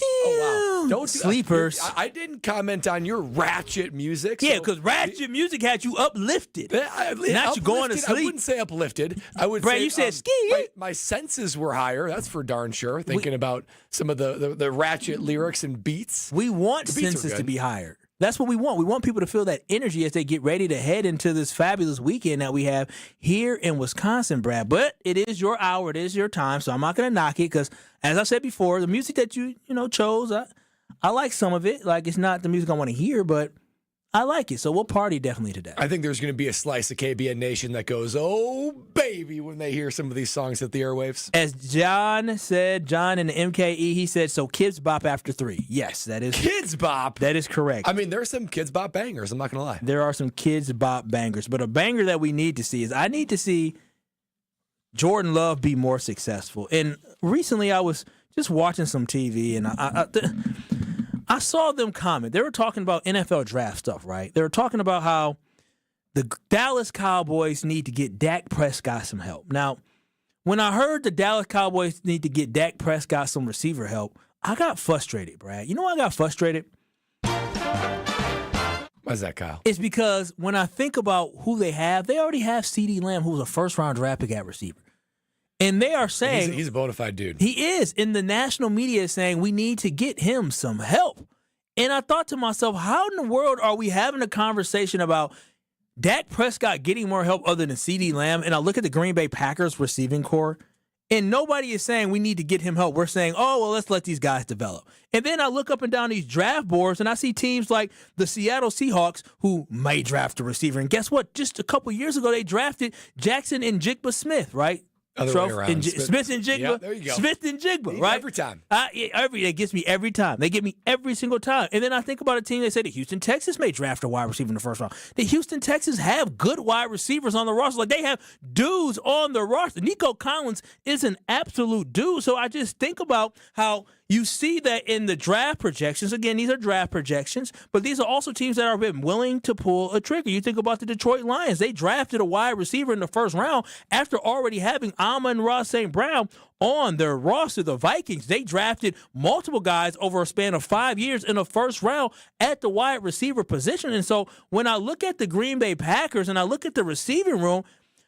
Oh, wow. Don't Sleepers. I didn't comment on your ratchet music. Yeah, because ratchet music had you uplifted. Not you going to sleep. I wouldn't say uplifted. I would Brad, say you said ski. My senses were higher. That's for darn sure. Thinking about some of the ratchet lyrics and beats. We want senses to be higher. That's what we want. We want people to feel that energy as they get ready to head into this fabulous weekend that we have here in Wisconsin, Brad. But it is your hour. It is your time. So I'm not going to knock it because, as I said before, the music that you chose, I like some of it. Like, it's not the music I want to hear, but I like it. So we'll party definitely today. I think there's going to be a slice of KBN Nation that goes, oh, baby, when they hear some of these songs hit the airwaves. As John said, John in the MKE, he said, so Kids Bop after 3. Yes, that is. Kids Bop? That is correct. I mean, there's some Kids Bop bangers. I'm not going to lie. There are some Kids Bop bangers. But a banger that we need to see is I need to see Jordan Love be more successful. And recently I was just watching some TV, and I saw them comment. They were talking about NFL draft stuff, right? They were talking about how the Dallas Cowboys need to get Dak Prescott some help. Now, when I heard the Dallas Cowboys need to get Dak Prescott some receiver help, I got frustrated, Brad. You know why I got frustrated? Why's that, Kyle? It's because when I think about who they already have CeeDee Lamb, who was a first-round draft pick at receiver. And they are saying he's a bona fide dude. He is. And the national media is saying we need to get him some help. And I thought to myself, how in the world are we having a conversation about Dak Prescott getting more help other than CeeDee Lamb? And I look at the Green Bay Packers receiving core, and nobody is saying we need to get him help. We're saying, oh, well, let's let these guys develop. And then I look up and down these draft boards, and I see teams like the Seattle Seahawks who may draft a receiver. And guess what? Just a couple years ago, they drafted Jackson and Jigba Smith, right? Other way around. Smith and Jigba. Yep, there you go. Smith and Jigba, right? Every time. They gets me every time. They get me every single time. And then I think about a team, they say the Houston Texans may draft a wide receiver in the first round. The Houston Texans have good wide receivers on the roster. Like, they have dudes on the roster. Nico Collins is an absolute dude. So I just think about how you see that in the draft projections. Again, these are draft projections, but these are also teams that have been willing to pull a trigger. You think about the Detroit Lions. They drafted a wide receiver in the first round after already having Amon-Ra St. Brown on their roster. The Vikings, they drafted multiple guys over a span of 5 years in the first round at the wide receiver position. And so when I look at the Green Bay Packers and I look at the receiving room,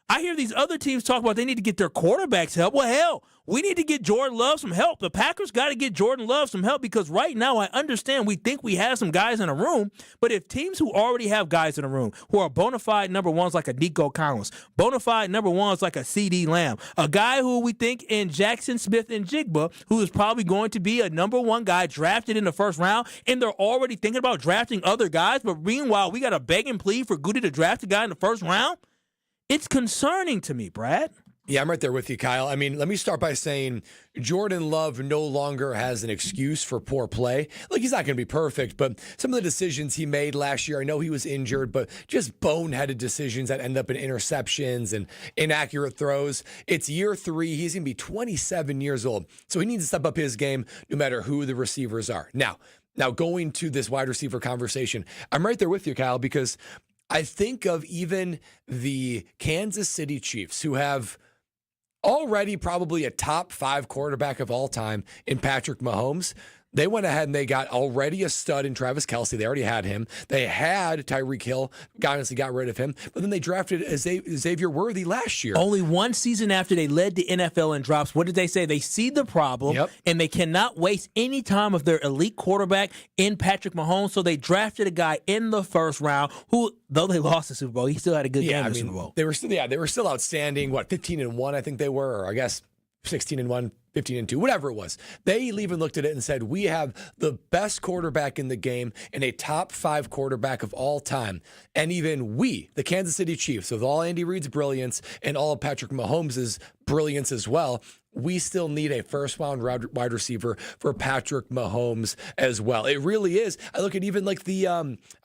I hear these other teams talk about they need to get their quarterbacks help. Well, hell, we need to get Jordan Love some help. The Packers got to get Jordan Love some help because right now I understand we think we have some guys in a room, but if teams who already have guys in a room who are bona fide number ones like a Nico Collins, bona fide number ones like a CeeDee Lamb, a guy who we think in Jackson Smith and Jigba, who is probably going to be a number one guy drafted in the first round, and they're already thinking about drafting other guys, but meanwhile we got to beg and plead for Goody to draft a guy in the first round? It's concerning to me, Brad. Yeah, I'm right there with you, Kyle. I mean, let me start by saying Jordan Love no longer has an excuse for poor play. Like, he's not going to be perfect, but some of the decisions he made last year, I know he was injured, but just boneheaded decisions that end up in interceptions and inaccurate throws. It's year 3. He's going to be 27 years old. So he needs to step up his game no matter who the receivers are. Now, going to this wide receiver conversation, I'm right there with you, Kyle, because I think of even the Kansas City Chiefs, who have already probably a top 5 quarterback of all time in Patrick Mahomes. They went ahead and they got already a stud in Travis Kelce. They already had him. They had Tyreek Hill. Honestly, got rid of him. But then they drafted Xavier Worthy last year. Only one season after they led the NFL in drops. What did they say? They see the problem, and they cannot waste any time of their elite quarterback in Patrick Mahomes. So they drafted a guy in the first round who, though they lost the Super Bowl, he still had a good game in the Super Bowl. They were still outstanding. 15-1, I think they were, or I guess 16-1. 15-2, whatever it was. They even looked at it and said, we have the best quarterback in the game and a top 5 quarterback of all time. And even we, the Kansas City Chiefs, with all Andy Reid's brilliance and all of Patrick Mahomes' brilliance as well, we still need a first-round wide receiver for Patrick Mahomes as well. It really is. I look at even like the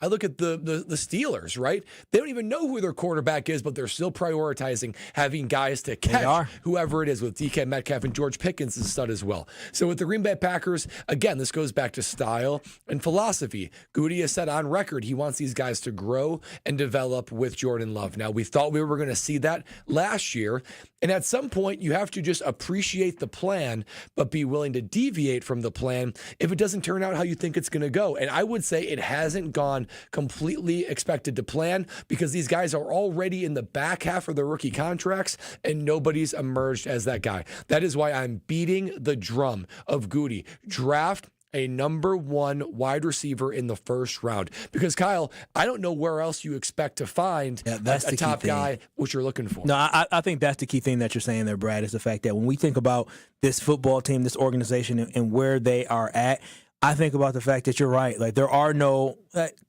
Steelers, right? They don't even know who their quarterback is, but they're still prioritizing having guys to catch whoever it is, with DK Metcalf and George Pickens is a stud as well. So with the Green Bay Packers, again, this goes back to style and philosophy. Goody has said on record he wants these guys to grow and develop with Jordan Love. Now, we thought we were going to see that last year, and at some point, you have to just appreciate the plan, but be willing to deviate from the plan if it doesn't turn out how you think it's going to go. And I would say it hasn't gone completely expected to plan because these guys are already in the back half of their rookie contracts and nobody's emerged as that guy. That is why I'm beating the drum of Goody. Draft a number 1 wide receiver in the first round. Because, Kyle, I don't know where else you expect to find a top guy, which you're looking for. No, I think that's the key thing that you're saying there, Brad, is the fact that when we think about this football team, this organization, and where they are at, I think about the fact that you're right. Like, there are no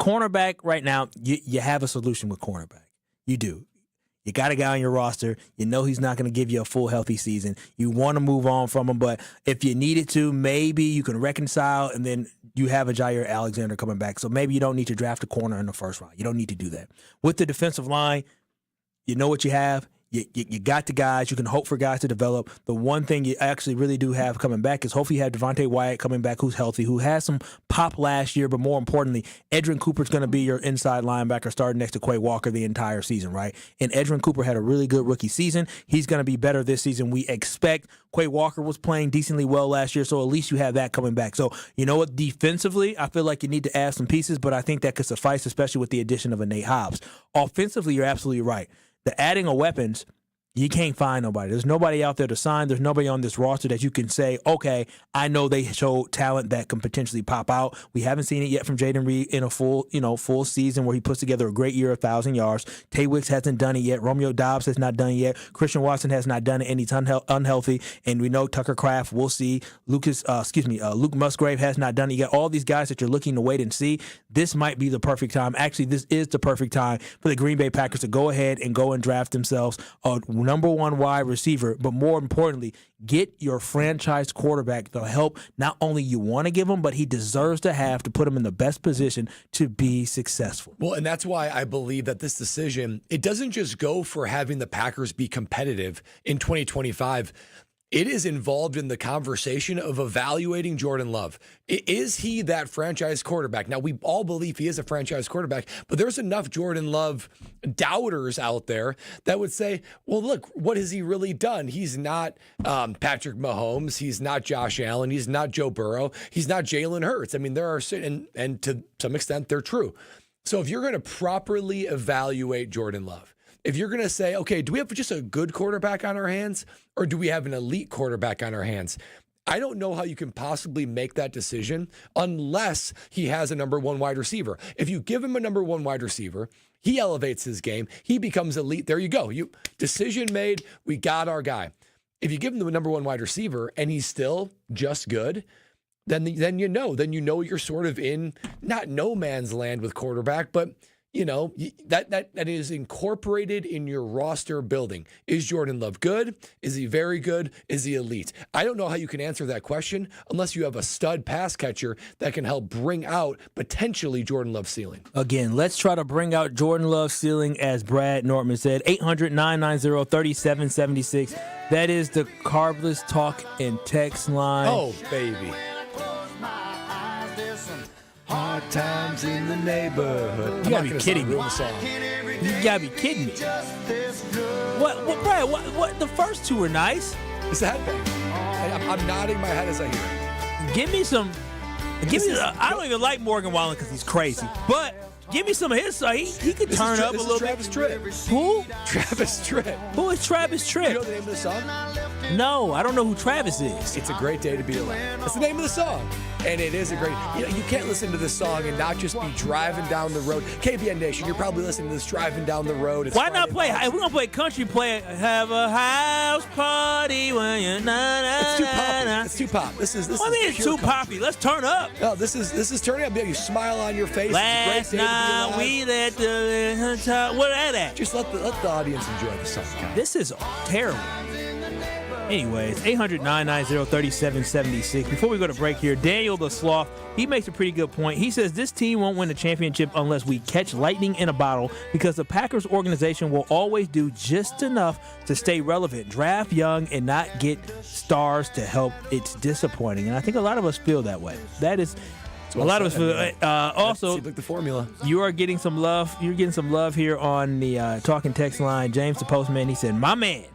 cornerback right now. You have a solution with cornerback. You do. You got a guy on your roster. You know he's not going to give you a full healthy season. You want to move on from him, but if you needed to, maybe you can reconcile, and then you have a Jair Alexander coming back. So maybe you don't need to draft a corner in the first round. You don't need to do that. With the defensive line, you know what you have. You got the guys. You can hope for guys to develop. The one thing you actually really do have coming back is hopefully you have Devontae Wyatt coming back who's healthy, who had some pop last year, but more importantly, Edrin Cooper's going to be your inside linebacker starting next to Quay Walker the entire season, right? And Edrin Cooper had a really good rookie season. He's going to be better this season, we expect. Quay Walker was playing decently well last year, so at least you have that coming back. So, you know what? Defensively, I feel like you need to add some pieces, but I think that could suffice, especially with the addition of a Nate Hobbs. Offensively, you're absolutely right. The adding of weapons, you can't find nobody. There's nobody out there to sign. There's nobody on this roster that you can say, okay, I know they show talent that can potentially pop out. We haven't seen it yet from Jaden Reed in a full season where he puts together a great year of 1,000 yards. Tay Wicks hasn't done it yet. Romeo Dobbs has not done it yet. Christian Watson has not done it, and he's unhealthy. And we know Tucker Kraft, we'll see. Luke Musgrave has not done it. You got all these guys that you're looking to wait and see. This might be the perfect time. Actually, this is the perfect time for the Green Bay Packers to go ahead and go and draft themselves a number one wide receiver, but more importantly, get your franchise quarterback the help not only you want to give him, but he deserves to have to put him in the best position to be successful. Well, and that's why I believe that this decision, it doesn't just go for having the Packers be competitive in 2025. It is involved in the conversation of evaluating Jordan Love. Is he that franchise quarterback? Now, we all believe he is a franchise quarterback, but there's enough Jordan Love doubters out there that would say, well, look, what has he really done? He's not Patrick Mahomes. He's not Josh Allen. He's not Joe Burrow. He's not Jalen Hurts. I mean, there are, and to some extent, they're true. So if you're going to properly evaluate Jordan Love, if you're going to say, okay, do we have just a good quarterback on our hands or do we have an elite quarterback on our hands? I don't know how you can possibly make that decision unless he has a number one wide receiver. If you give him a number one wide receiver, he elevates his game. He becomes elite. There you go. Decision made. We got our guy. If you give him the number one wide receiver and he's still just good, then you know you're sort of in not no man's land with quarterback, but you know, that is incorporated in your roster building. Is Jordan Love good? Is he very good? Is he elite? I don't know how you can answer that question unless you have a stud pass catcher that can help bring out potentially Jordan Love's ceiling. Again, let's try to bring out Jordan Love's ceiling, as Brad Nortman said. 800-990-3776. That is the Carbless Talk and Text line. Oh, baby. Hard times in the neighborhood. You gotta be kidding me. You gotta be kidding me. What, Brad? What? The first two were nice. It's a headbang. I'm nodding my head as I hear it. Give me some. I don't even like Morgan Wallen because he's crazy, but give me some of his. He could turn up a little bit. Travis Tritt. Who? Travis Tritt. Who is Travis Tritt? You know the name of the song? No, I don't know who Travis is. It's a great day to be alive. That's the name of the song. And it is a great, you can't listen to this song and not just be driving down the road. KBN Nation, you're probably listening to this driving down the road. Why not play? If we're going to play country, play Have a House Party when you're It's too poppy. It's too pop. This is it's too poppy. Let's turn up. No, this is turning up. You smile on your face. Last night we let the talk. Where that at? Just let the audience enjoy the song. This is terrible. Anyways, 800-990-3776. Before we go to break here, Daniel the Sloth, he makes a pretty good point. He says this team won't win a championship unless we catch lightning in a bottle because the Packers organization will always do just enough to stay relevant. Draft young and not get stars to help. It's disappointing. And I think a lot of us feel that way. That is... A lot of us feel. Also, like the formula. You are getting some love. You're getting some love here on the talking text line. James the Postman, he said, my man.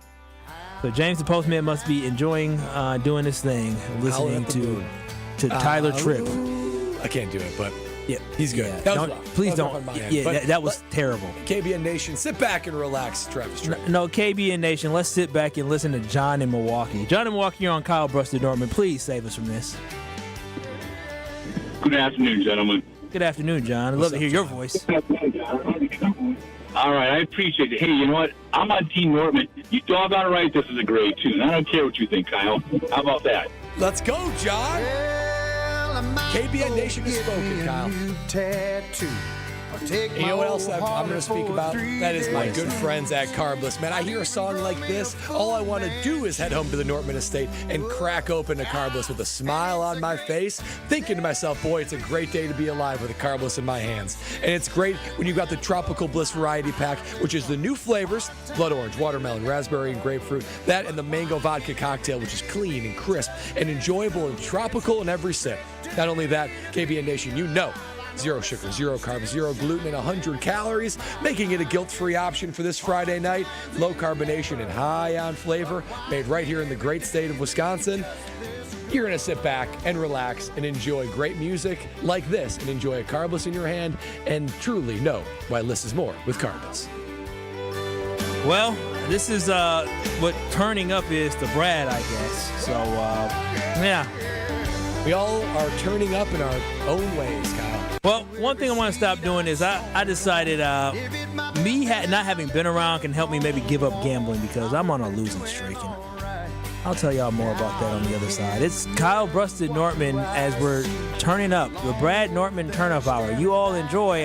So James the Postman must be enjoying doing this thing, listening to Tyler Tripp. I can't do it, but yeah, he's good. Yeah, please don't. That was terrible. KBN Nation, sit back and relax, Travis Tripp. No, KBN Nation, let's sit back and listen to John in Milwaukee. John in Milwaukee, you're on Kyle Brusted Norman. Please save us from this. Good afternoon, gentlemen. Good afternoon, John. I'd love to hear your voice. All right, I appreciate it. Hey, you know what? I'm on Team Nortman. You doggone right this is a great tune. I don't care what you think, Kyle. How about that? Let's go, John. Well, KBN Nation has spoken, Kyle. You know what else I'm going to speak about? That is my good friends at Carbless. Man, I hear a song like this, all I want to do is head home to the Nortman Estate and crack open a Carbless with a smile on my face, thinking to myself, boy, it's a great day to be alive with a Carbless in my hands. And it's great when you've got the Tropical Bliss Variety Pack, which is the new flavors, blood orange, watermelon, raspberry, and grapefruit. That and the mango vodka cocktail, which is clean and crisp and enjoyable and tropical in every sip. Not only that, KBN Nation, you know, 0 sugar, 0 carbs, 0 gluten, and 100 calories, making it a guilt-free option for this Friday night. Low carbonation and high on flavor, made right here in the great state of Wisconsin. You're going to sit back and relax and enjoy great music like this and enjoy a Carbless in your hand and truly know why less is more with Carbless. Well, this is what turning up is to Brad, I guess. So, yeah. We all are turning up in our own ways, Kyle. Well, one thing I want to stop doing is I decided me not having been around can help me maybe give up gambling because I'm on a losing streak. And I'll tell y'all more about that on the other side. It's Kyle Brusted Nortman as we're turning up, the Brad Nortman Turn Up Hour. You all enjoy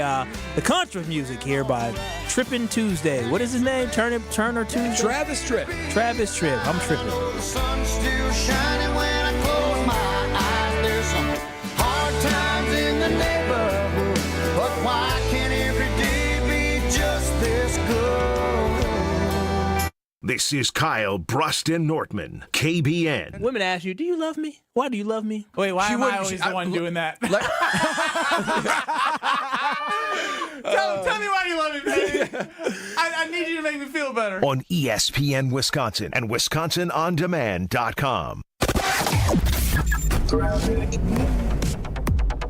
the Contra music here by Trippin' Tuesday. What is his name? Turner Tuesday? Travis Tripp. Travis Tripp. I'm tripping. The sun's still shining when I close my eyes. There's some hard times in the neighborhood, but why can't every day be just this good? This is Kyle Bruston Nortman, KBN. Women ask you, do you love me? Why do you love me? Wait, why am I always the one doing that? Tell me why you love me, baby. I need you to make me feel better. On ESPN Wisconsin and WisconsinOnDemand.com.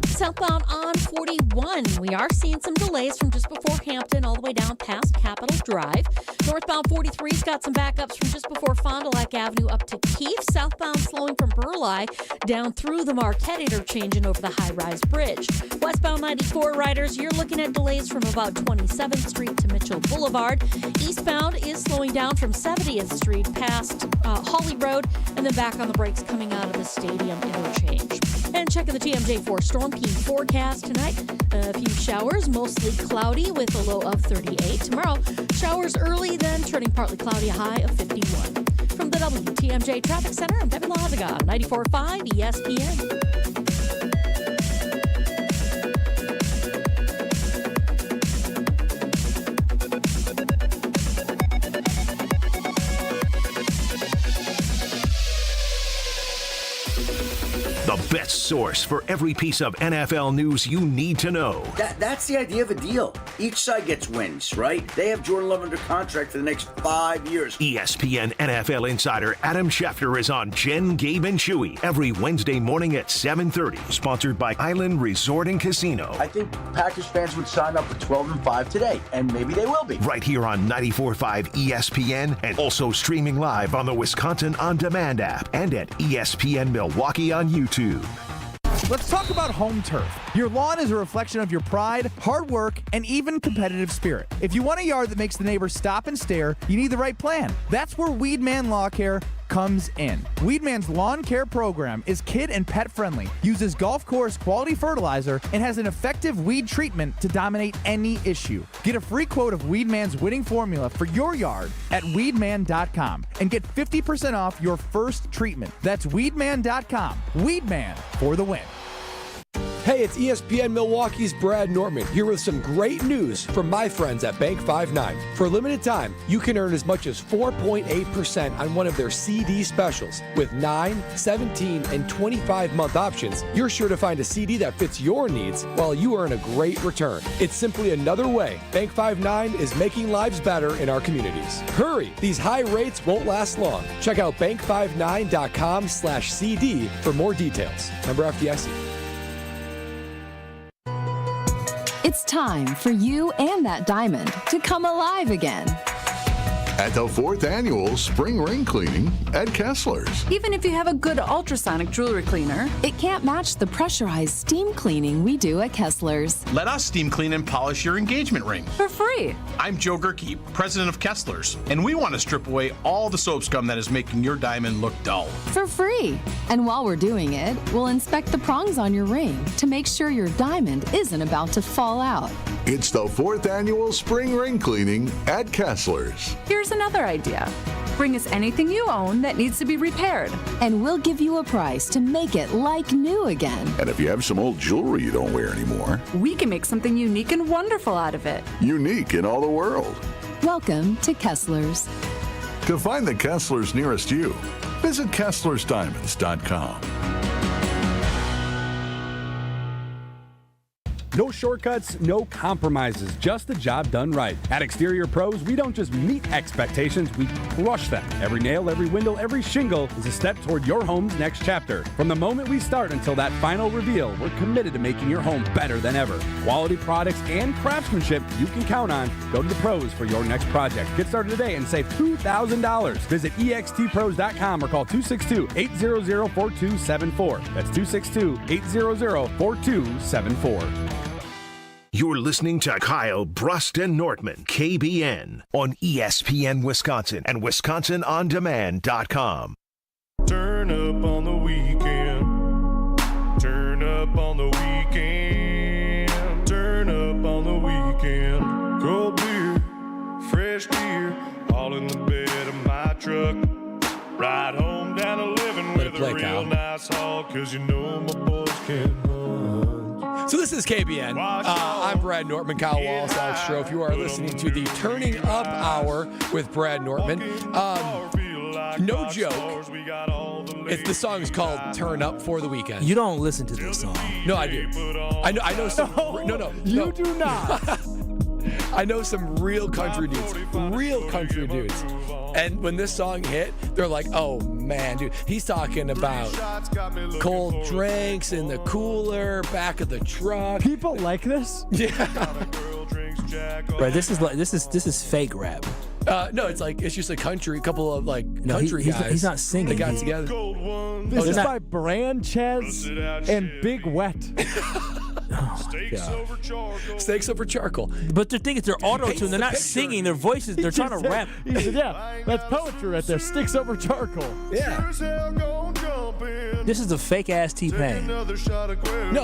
Southbound on 41, we are seeing some delays from just before Hampton all the way down past Capitol Drive. Northbound 43's got some backups from just before Fond du Lac Avenue up to Keefe. Southbound slowing from Burleigh down through the Marquette interchange over the high-rise bridge. Westbound 94 riders, you're looking at delays from about 27th Street to Mitchell Boulevard. Eastbound is slowing down from 70th Street past Hawley Road and then back on the brakes coming out of the stadium interchange. And checking the TMJ4 Storm King forecast tonight. A few showers, mostly cloudy with a low of 38. Tomorrow, showers early, then turning partly cloudy, a high of 51. From the WTMJ Traffic Center, I'm Debbie Lazaga, 94.5 ESPN. The best source for every piece of NFL news you need to know. That's the idea of a deal. Each side gets wins, right? They have Jordan Love under contract for the next 5 years. ESPN NFL insider Adam Schefter is on Jen, Gabe, and Chewy every Wednesday morning at 7:30. Sponsored by Island Resort and Casino. I think Packers fans would sign up for 12-5 today, and maybe they will be. Right here on 94.5 ESPN and also streaming live on the Wisconsin On Demand app and at ESPN Milwaukee on YouTube. Let's talk about home turf. Your lawn is a reflection of your pride, hard work, and even competitive spirit. If you want a yard that makes the neighbors stop and stare, you need the right plan. That's where Weedman Lawn Care comes in. Weedman's lawn care program is kid and pet friendly, uses golf course quality fertilizer, and has an effective weed treatment to dominate any issue. Get a free quote of Weedman's winning formula for your yard at weedman.com and get 50% off your first treatment. That's weedman.com. Weedman for the win. Hey, it's ESPN Milwaukee's Brad Nortman here with some great news from my friends at Bank 5-9. For a limited time, you can earn as much as 4.8% on one of their CD specials. With 9, 17, and 25-month options, you're sure to find a CD that fits your needs while you earn a great return. It's simply another way Bank 5-9 is making lives better in our communities. Hurry! These high rates won't last long. Check out bank59.com/CD for more details. Member FDIC. It's time for you and that diamond to come alive again. at the 4th Annual Spring Ring Cleaning at Kessler's. Even if you have a good ultrasonic jewelry cleaner, it can't match the pressurized steam cleaning we do at Kessler's. Let us steam clean and polish your engagement ring. For free. I'm Joe Gerke, president of Kessler's, and we want to strip away all the soap scum that is making your diamond look dull. For free. And while we're doing it, we'll inspect the prongs on your ring to make sure your diamond isn't about to fall out. It's the 4th Annual Spring Ring Cleaning at Kessler's. Here's another idea. Bring us anything you own that needs to be repaired, and we'll give you a price to make it like new again. And if you have some old jewelry you don't wear anymore, We can make something unique and wonderful out of it. unique in all the world. Welcome to Kessler's. To find the Kessler's nearest you, visit KesslersDiamonds.com. No shortcuts, no compromises, just the job done right. At Exterior Pros, we don't just meet expectations, we crush them. Every nail, every window, every shingle is a step toward your home's next chapter. From the moment we start until that final reveal, we're committed to making your home better than ever. Quality products and craftsmanship you can count on. Go to the pros for your next project. Get started today and save $2,000. Visit extpros.com or call 262-800-4274. That's 262-800-4274. You're listening to Kyle Brust and Nortman, KBN, on ESPN Wisconsin and WisconsinOnDemand.com. Turn up on the weekend. Turn up on the weekend. Turn up on the weekend. Cold beer, fresh beer, all in the bed of my truck. Ride home down 11 with a real nice haul, 'cause you know my boys can hunt. So this is KBN. I'm Brad Nortman, Kyle Wallace, Alex Strofe. You are listening to the Turning Up Hour with Brad Nortman. No joke. The song is called "Turn Up for the Weekend." You don't listen to this song. No, I do. I know some. No. You do not. I know some real country dudes. And when this song hit, they're like, oh, man, dude. He's talking about cold drinks in the cooler, back of the truck. People like this? Yeah. Right, this is fake rap. No, it's just a couple of country guys. He's not singing. They got together. This is by Branchez and Big Wet. Steaks over charcoal. But the thing is, they're auto-tuned. They're not singing. Their voices, they're trying to rap. He said, yeah, that's poetry right there. Sticks over charcoal. Yeah. This is a fake-ass T-Pain. No,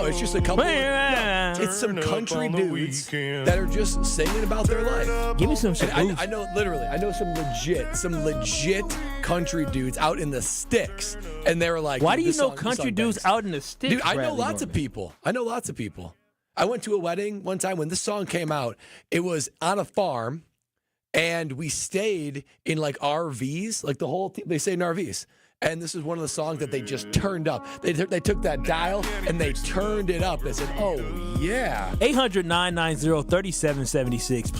it's just a couple it's some country dudes that are just singing about their life. Give me some shit. I know some legit country dudes out in the sticks. And they were like, why do you know country dudes out in the sticks? Dude, I know lots of people. I went to a wedding one time when this song came out. It was on a farm, and we stayed in like RVs, like the whole team. They stayed in RVs. And this is one of the songs that they just turned up. They took that dial and they turned it up. They said, oh, yeah. 800-990-3776.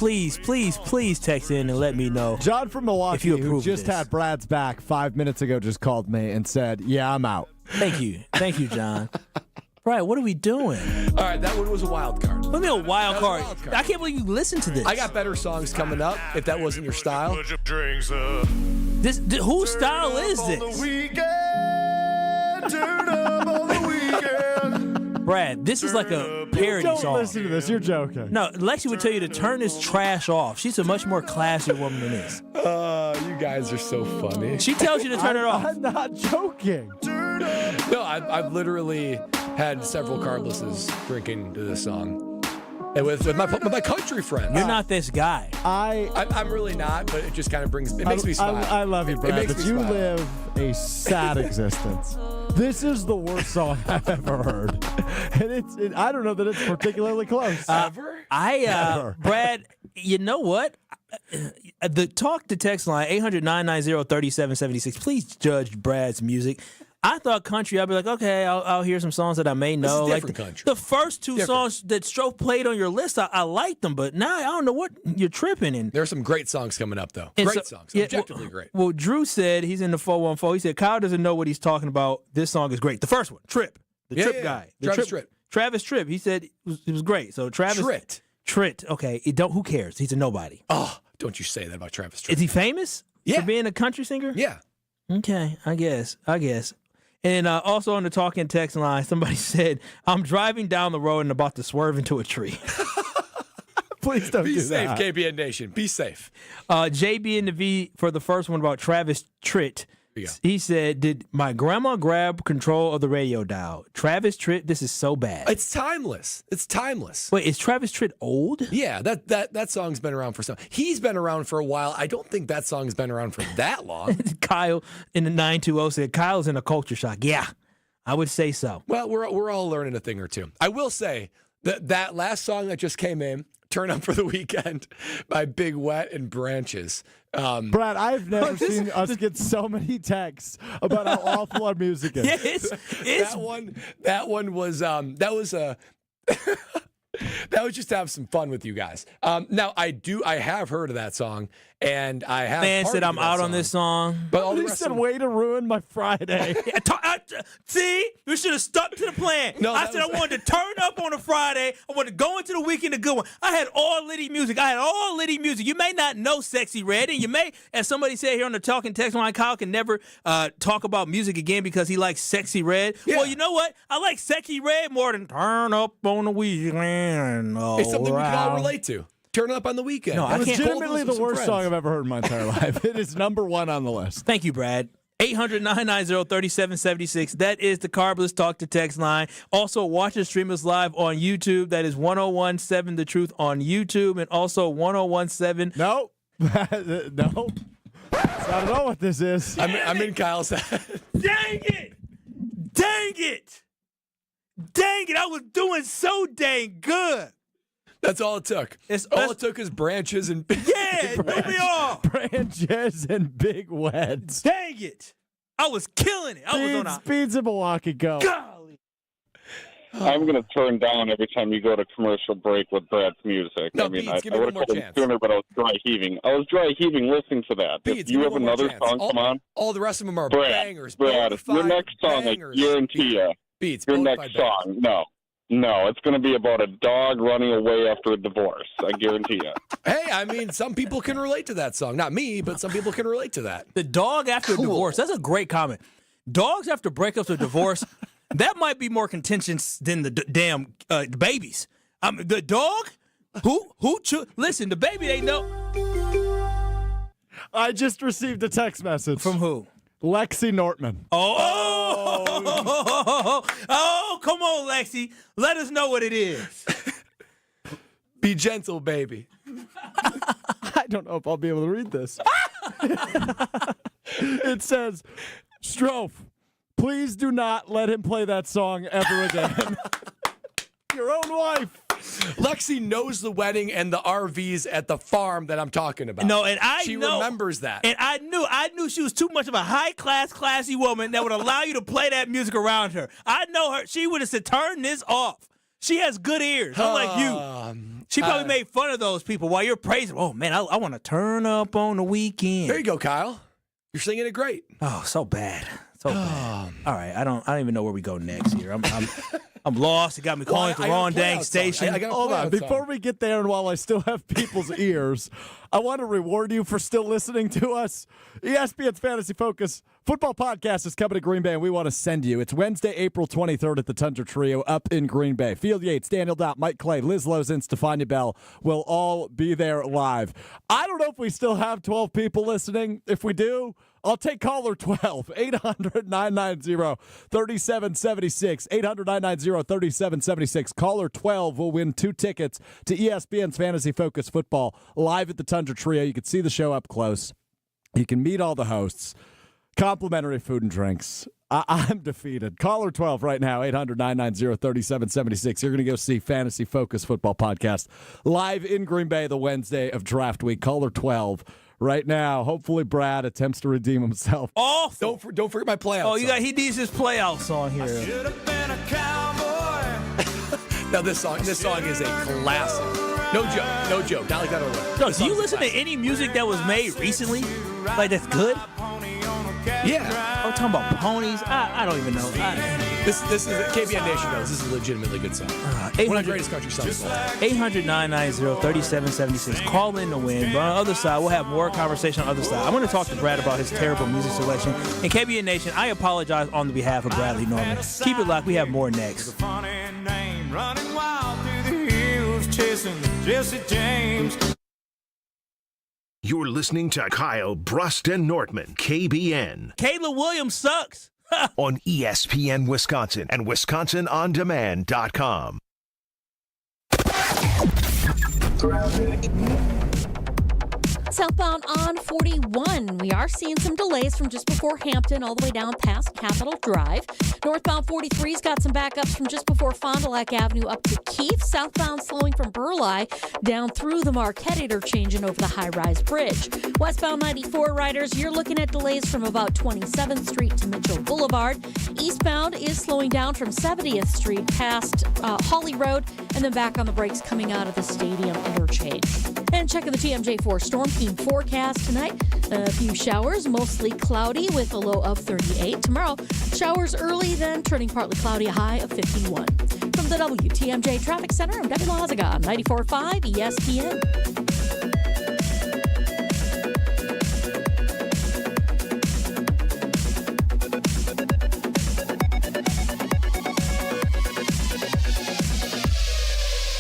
Please text in and let me know. John from Milwaukee, who just this. had Brad's back 5 minutes ago, just called me and said, yeah, I'm out. Thank you, John. Brad, what are we doing? All right, that one was a wild card. What do you mean a wild card? I can't believe you listened to this. I got better songs coming up if that wasn't your style. Whose style is this? Brad, this is like a parody Don't song. listen to this. You're joking. No, Lexi would tell you to turn this trash off. She's a much more classy woman than this. You guys are so funny. She tells you to turn it off. I'm not joking. No, I've literally had several cardlesses drinking to this song. And with my country friends. You're not this guy. I'm really not, but it just kind of makes me smile. I love you, Brad, but you smile. live a sad existence. This is the worst song I've ever heard. And I don't know that it's particularly close. Ever? Brad, you know what? The talk to text line, 800-990-3776. Please judge Brad's music. I thought country, I'd be like, okay, I'll hear some songs that I may know. This is different country. The first two songs that Strofe played on your list, I liked them, but now I don't know what you're tripping in. There are some great songs coming up, though. Great songs. Objectively great. Well, Drew said, he's in the 414, he said, Kyle doesn't know what he's talking about. This song is great. The first one, Trip. The Trip guy. Travis Tritt. He said it was great. So Travis. Tritt. Okay. Who cares? He's a nobody. Oh, Don't you say that about Travis Tritt. Is he famous for being a country singer? Yeah. Okay, I guess. And also on the talking text line, somebody said, I'm driving down the road and about to swerve into a tree. Please don't Be do safe, that. KBN Nation. Be safe. JB in the V for the first one about Travis Tritt. He said, did my grandma grab control of the radio dial? Travis Tritt, this is so bad. It's timeless. Wait, is Travis Tritt old? Yeah, that song's been around for some. He's been around for a while. I don't think that song's been around for that long. Kyle in the 920 said, Kyle's in a culture shock. Yeah, I would say so. Well, we're all learning a thing or two. I will say that last song that just came in, Turn Up for the Weekend by Big Wet and Branches. Brad, I've never seen us get so many texts about how awful our music is. Yeah, it's that one was that was just to have some fun with you guys. Now I have heard of that song, and I have. Man said I'm out on this song, but all the He rest said, of "Way to ruin my Friday." See, we should have stuck to the plan. No, I said I wanted to turn up on a Friday. I wanted to go into the weekend a good one. I had all Liddy music. You may not know Sexy Red, and you may, as somebody said here on the talking text line, Kyle can never talk about music again because he likes Sexy Red. Yeah. Well, you know what? I like Sexy Red more than Turn Up on the Weekend. It's something we can all relate to. Turn Up on the Weekend. No, I can't. Legitimately the worst song I've ever heard in my entire life. It is number one on the list. Thank you, Brad. 800-990-3776. That is the Carbless Talk to Text line. Also, watch and stream us live on YouTube. That is 1017 The Truth on YouTube, and also 1017. Nope. Nope. That's not at all what this is. I'm in Kyle's head. Dang it! I was doing so dang good. That's all it took. All it took is Branches and Big threw me off. Branches and Big Weds. Dang it! I was killing it. I was on a Speeds of Milwaukee go. golly. I'm going to turn down every time you go to commercial break with Brad's music. No, I mean, Beats, give I me would one have more told him chance. sooner, but I was dry heaving. Listening to that. Beats, If give you me have one more another chance. song, come on. All the rest of them are Brad, bangers. Brad, your next song, bangers. I guarantee you. Beats, your bonafide next bangers. song, no, it's going to be about a dog running away after a divorce. I guarantee you. Hey, I mean, some people can relate to that song. Not me, but some people can relate to that. The dog after a divorce. That's a great comment. Dogs after breakups or divorce, that might be more contentious than the damn babies. The dog? Listen, the baby, they know. I just received a text message. From who? Lexi Nortman. Oh, come on, Lexi. Let us know what it is. Be gentle, baby. I don't know if I'll be able to read this. It says, Strofe, please do not let him play that song ever again. Your own wife. Lexi knows the wedding and the RVs at the farm that I'm talking about. No, and she remembers that. And I knew she was too much of a high-class, classy woman that would allow you to play that music around her. I know her. She would have said, turn this off. She has good ears, unlike you. She probably made fun of those people while you're praising. Oh, man, I want to turn up on the weekend. There you go, Kyle. You're singing it great. Oh, so bad. So bad. All right, I don't even know where we go next here. I'm lost. It got me calling the wrong dang station. Hold on. Before we get there, and while I still have people's ears, I want to reward you for still listening to us. ESPN's Fantasy Focus Football Podcast is coming to Green Bay, and we want to send you. It's Wednesday, April 23rd at the Tundra Trio up in Green Bay. Field Yates, Daniel Dopp, Mike Clay, Liz Lozen, Stefania Bell will all be there live. I don't know if we still have 12 people listening. If we do, I'll take caller 12, 800-990-3776, 800-990-3776. Caller 12 will win 2 tickets to ESPN's Fantasy Focus Football live at the Tundra Trio. You can see the show up close. You can meet all the hosts. Complimentary food and drinks. I'm defeated. Caller 12 right now, 800-990-3776. You're going to go see Fantasy Focus Football Podcast live in Green Bay the Wednesday of Draft Week. Caller 12 right now. Hopefully Brad attempts to redeem himself. Awful. Don't forget my playout song. He needs his playout song here. Should have been a cowboy. Now this song is a classic. No joke. Not like that. No, do you listen to any music that was made recently? Like that's good? Yeah. Or talking about ponies. I don't even know. This is KBN Nation knows. This is a legitimately good song. One of the greatest country songs. 800-990-3776. Call in to win. But on the other side, we'll have more conversation on the other side. I'm going to talk to Brad about his terrible music selection. And KBN Nation, I apologize on the behalf of Bradley Norman. Keep it locked. We have more next. Running wild through the hills, chasing Jesse James. You're listening to Kyle Brust and Nortman, KBN. Kayla Williams sucks. On ESPN Wisconsin and WisconsinOnDemand.com. Southbound on 41, we are seeing some delays from just before Hampton all the way down past Capitol Drive. Northbound 43's got some backups from just before Fond du Lac Avenue up to Keith. Southbound slowing from Burleigh down through the Marquette interchange and over the high-rise bridge. Westbound 94 riders, you're looking at delays from about 27th Street to Mitchell Boulevard. Eastbound is slowing down from 70th Street past Hawley Road and then back on the brakes coming out of the stadium interchange. And checking the TMJ4 Storm Team forecast tonight. A few showers, mostly cloudy with a low of 38. Tomorrow, showers early, then turning partly cloudy, a high of 51. From the WTMJ Traffic Center, I'm Debbie Lazaga on 94.5 ESPN.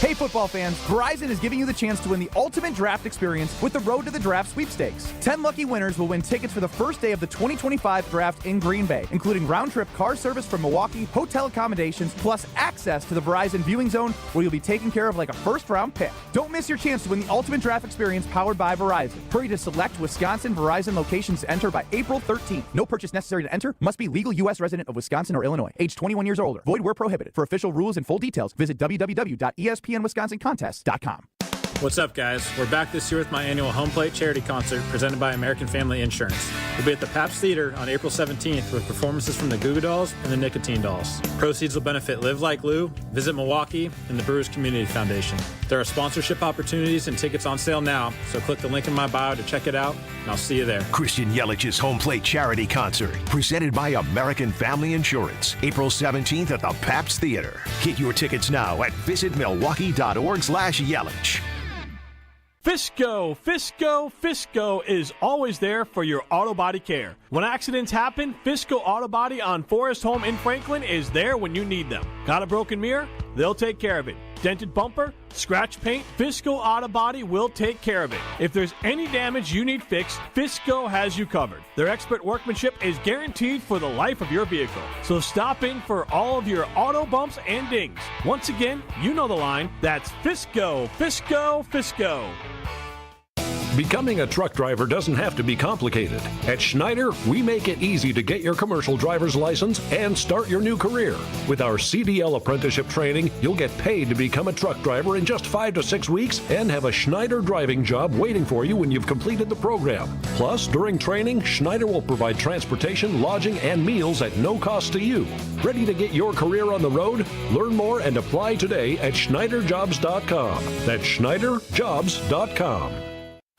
Hey football fans, Verizon is giving you the chance to win the ultimate draft experience with the Road to the Draft sweepstakes. 10 lucky winners will win tickets for the first day of the 2025 draft in Green Bay, including round-trip car service from Milwaukee, hotel accommodations, plus access to the Verizon viewing zone where you'll be taken care of like a first-round pick. Don't miss your chance to win the ultimate draft experience powered by Verizon. Hurry to select Wisconsin Verizon locations to enter by April 13th. No purchase necessary to enter. Must be legal U.S. resident of Wisconsin or Illinois. Age 21 years or older. Void where prohibited. For official rules and full details, visit www.espnwisconsincontest.com. What's up, guys? We're back this year with my annual Home Plate Charity Concert presented by American Family Insurance. We'll be at the Pabst Theater on April 17th with performances from the Goo Goo Dolls and the Nicotine Dolls. Proceeds will benefit Live Like Lou, Visit Milwaukee, and the Brewers Community Foundation. There are sponsorship opportunities and tickets on sale now, so click the link in my bio to check it out, and I'll see you there. Christian Yelich's Home Plate Charity Concert, presented by American Family Insurance, April 17th at the Pabst Theater. Get your tickets now at visitmilwaukee.org/Yelich. Fisco is always there for your auto body care. When accidents happen, Fisco Auto Body on Forest Home in Franklin is there when you need them. Got a broken mirror? They'll take care of it. Dented bumper? Scratch paint? Fisco Auto Body will take care of it. If there's any damage you need fixed, Fisco has you covered. Their expert workmanship is guaranteed for the life of your vehicle. So stop in for all of your auto bumps and dings. Once again, you know the line. That's Fisco. Becoming a truck driver doesn't have to be complicated. At Schneider, we make it easy to get your commercial driver's license and start your new career. With our CDL apprenticeship training, you'll get paid to become a truck driver in just 5 to 6 weeks and have a Schneider driving job waiting for you when you've completed the program. Plus, during training, Schneider will provide transportation, lodging, and meals at no cost to you. Ready to get your career on the road? Learn more and apply today at SchneiderJobs.com. That's SchneiderJobs.com.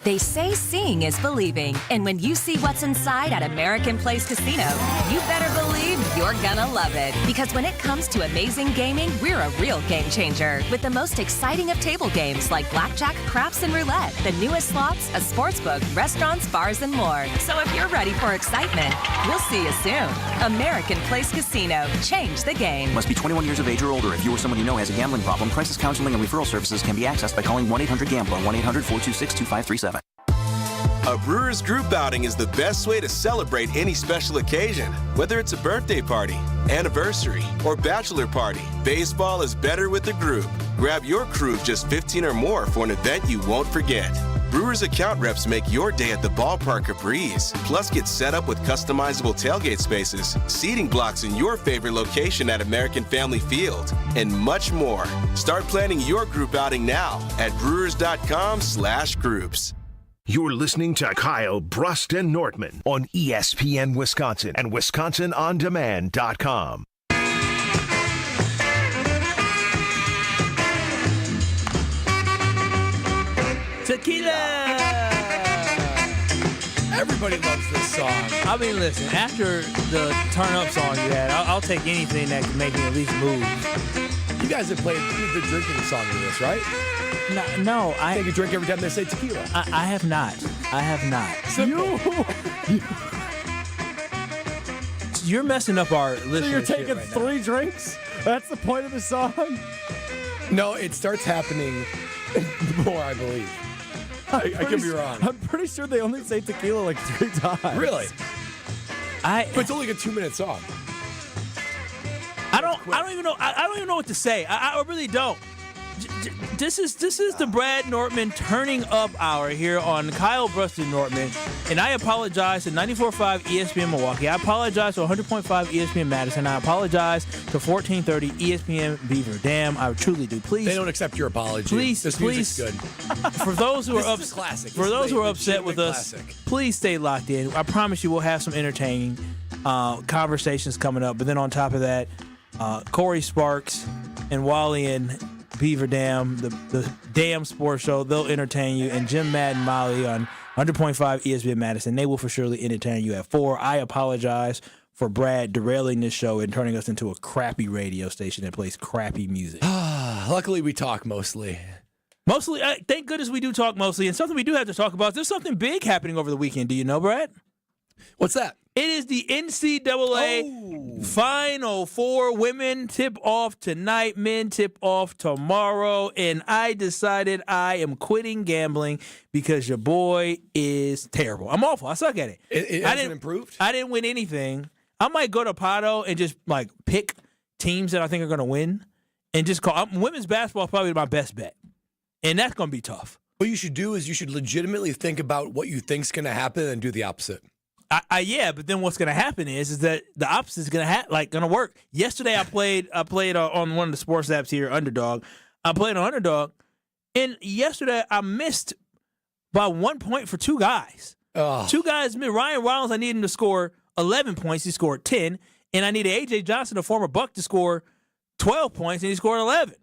They say seeing is believing, and when you see what's inside at American Place Casino, you better believe you're gonna love it. Because when it comes to amazing gaming, we're a real game changer. With the most exciting of table games like blackjack, craps, and roulette, the newest slots, a sportsbook, restaurants, bars, and more. So if you're ready for excitement, we'll see you soon. American Place Casino. Change the game. Must be 21 years of age or older. If you or someone you know has a gambling problem, crisis counseling and referral services can be accessed by calling 1-800-GAMBLER, 1-800-426-2537. A Brewers group outing is the best way to celebrate any special occasion. Whether it's a birthday party, anniversary, or bachelor party, baseball is better with a group. Grab your crew of just 15 or more for an event you won't forget. Brewers account reps make your day at the ballpark a breeze. Plus, get set up with customizable tailgate spaces, seating blocks in your favorite location at American Family Field, and much more. Start planning your group outing now at brewers.com/groups. You're listening to Kyle Brust and Nortman on ESPN Wisconsin and WisconsinOnDemand.com. Tequila! Everybody loves this song. I mean, listen, after the turn up song you had, I'll take anything that can make me at least move. You guys have played the drinking song of this, right? No, I take a drink every time they say tequila. I have not. You're messing up our listeners. So you're taking right 3 drinks? That's the point of the song? No, it starts happening more, I believe. I could be wrong. I'm pretty sure they only say tequila like 3 times. Really? But it's only like a 2-minute song. I don't even know. I don't even know what to say. I really don't. This is the Brad Nortman turning up hour here on Kyle Bruston Nortman, and I apologize to 94.5 ESPN Milwaukee. I apologize to 100.5 ESPN Madison. I apologize to 1430 ESPN Beaver Dam. I truly do. Please, they don't accept your apology. This music's good. For those who are classic. For those who are upset with us, please stay locked in. I promise you, we'll have some entertaining conversations coming up. But then on top of that, Corey Sparks and Wally and Beaver Dam, the Dam Sports Show, they'll entertain you. And Jim Madden Molly on 100.5 ESPN Madison, they will for surely entertain you at 4. I apologize for Brad derailing this show and turning us into a crappy radio station that plays crappy music. Luckily, we talk mostly. Mostly, thank goodness we do talk mostly. And something we do have to talk about, there's something big happening over the weekend. Do you know, Brad? What's that? It is the NCAA Final Four. Women tip off tonight. Men tip off tomorrow. And I decided I am quitting gambling because your boy is terrible. I'm awful. I suck at it. It hasn't improved? I didn't win anything. I might go to Pato and just pick teams that I think are going to win and just call. Women's basketball is probably my best bet. And that's going to be tough. What you should do is you should legitimately think about what you think's going to happen and do the opposite. Yeah, but then what's going to happen is that the opposite is going to work. Yesterday I played on one of the sports apps here, Underdog. I played on Underdog, and yesterday I missed by 1 point for 2 guys. Oh. 2 guys, Ryan Rollins, I needed him to score 11 points. He scored 10, and I needed A.J. Johnson, a former Buck, to score 12 points, and he scored 11.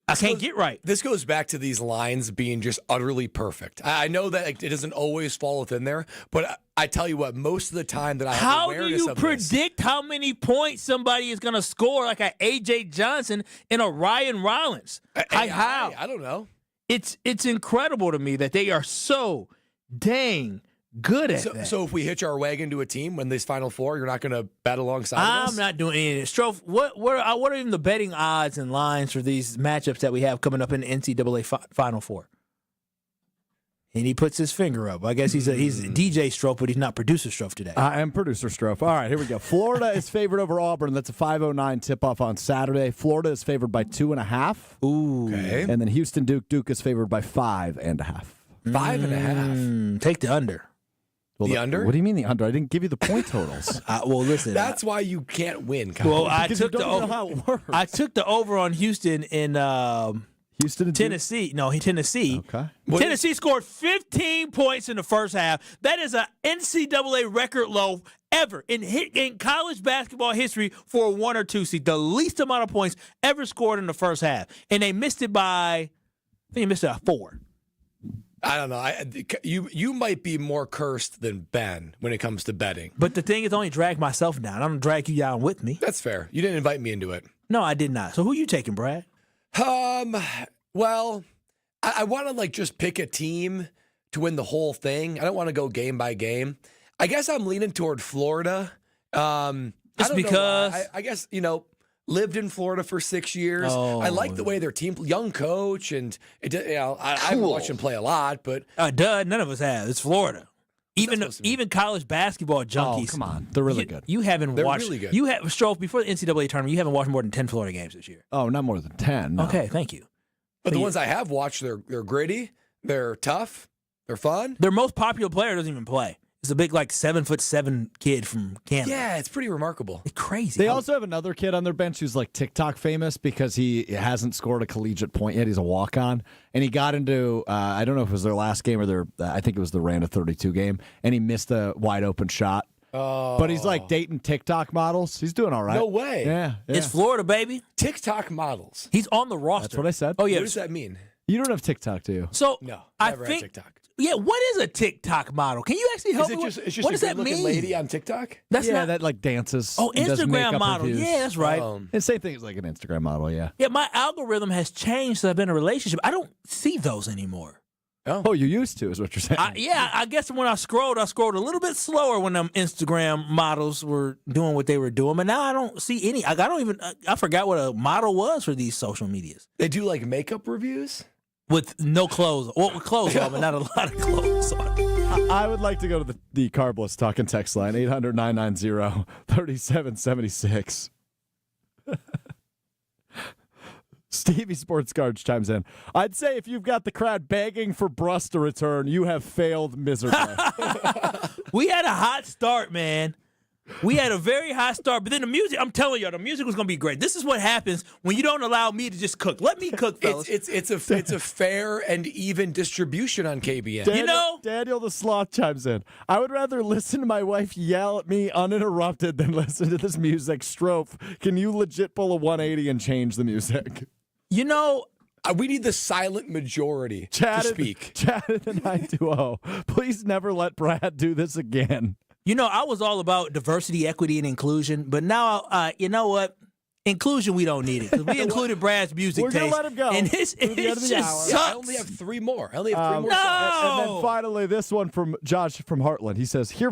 I can't get right. This goes back to these lines being just utterly perfect. I know that it doesn't always fall within there, but I tell you what, most of the time that I have awareness of how do you predict how many points somebody is going to score like a A.J. Johnson and a Ryan Rollins? How? I don't know. It's incredible to me that they are so dang good at that. So if we hitch our wagon to a team when this Final Four, you're not going to bet alongside us? I'm not doing anything. Strofe, what are even the betting odds and lines for these matchups that we have coming up in the NCAA Final Four? And he puts his finger up. I guess he's DJ Strofe, but he's not producer Strofe today. I am producer Strofe. All right, here we go. Florida is favored over Auburn. That's a 5:09 tip-off on Saturday. Florida is favored by 2.5. Ooh. Okay. And then Houston Duke is favored by 5.5. 5.5. Take the under. Well, the under? What do you mean the under? I didn't give you the point totals. Well, listen. That's why you can't win, Kyle. Well, I Because took you the don't know over. how it works. I took the over on Houston in Houston and Tennessee. No, Tennessee. Okay. Tennessee scored 15 points in the first half. That is an NCAA record low ever in college basketball history for a 1 or 2 seed. The least amount of points ever scored in the first half. And they missed it by, I think they missed it by 4. I don't know. You might be more cursed than Ben when it comes to betting. But the thing is, I only drag myself down. I'm going to drag you down with me. That's fair. You didn't invite me into it. No, I did not. So who are you taking, Brad? Well, I want to just pick a team to win the whole thing. I don't want to go game by game. I guess I'm leaning toward Florida. Just because I guess, lived in Florida for 6 years. Oh. I like the way their team, young coach, and I haven't watched him play a lot, but none of us have. It's Florida. Even college basketball junkies. Oh, come on. They're really good. You haven't They're watched. really good. You have Strofe before the NCAA tournament. You haven't watched more than 10 Florida games this year. Oh, not more than 10. No. Okay, thank you. the ones I have watched, they're gritty, they're tough, they're fun. Their most popular player doesn't even play. It's a big 7'7" kid from Canada. Yeah, it's pretty remarkable. It's crazy. They also have another kid on their bench who's TikTok famous because he hasn't scored a collegiate point yet. He's a walk-on. And he got into, I don't know if it was their last game or I think it was the Randa 32 game, and he missed a wide open shot. Oh. But he's dating TikTok models. He's doing all right. No way. Yeah. It's Florida, baby. TikTok models. He's on the roster. That's what I said. Oh, yeah. What does that mean? You don't have TikTok, do you? So No, I never think had TikTok. Yeah, what is a TikTok model? Can you actually help me? It's just what a does that good-looking mean? lady on TikTok? That's not that like dances. Oh, and does Instagram makeup model. reviews. Yeah, that's right. And same thing as like an Instagram model. Yeah. Yeah, my algorithm has changed since I've been in a relationship. I don't see those anymore. Oh, you used to, is what you're saying. I guess when I scrolled a little bit slower when them Instagram models were doing what they were doing. But now I don't see any. I forgot what a model was for these social medias. They do like makeup reviews? With no clothes. Well, with clothes on, but not a lot of clothes on. I would like to go to the Carbless talking text line, 800-990-3776. Stevie Sports Cards chimes in. I'd say if you've got the crowd begging for Bruss to return, you have failed miserably. We had a hot start, man. We had a very hot start, but then the music, I'm telling y'all, the music was going to be great. This is what happens when you don't allow me to just cook. Let me cook, fellas. It's a fair and even distribution on KBN. Daniel the Sloth chimes in. I would rather listen to my wife yell at me uninterrupted than listen to this music. Strofe, can you legit pull a 180 and change the music? You know, we need the silent majority to speak. Chat at the 920. Please never let Brad do this again. You know, I was all about diversity, equity, and inclusion, but now, you know what? Inclusion, we don't need it because we included Brad's music taste. We're gonna let him go. And it just sucks. Yeah, I only have three more. No! And then finally, this one from Josh from Heartland. He says, "Hear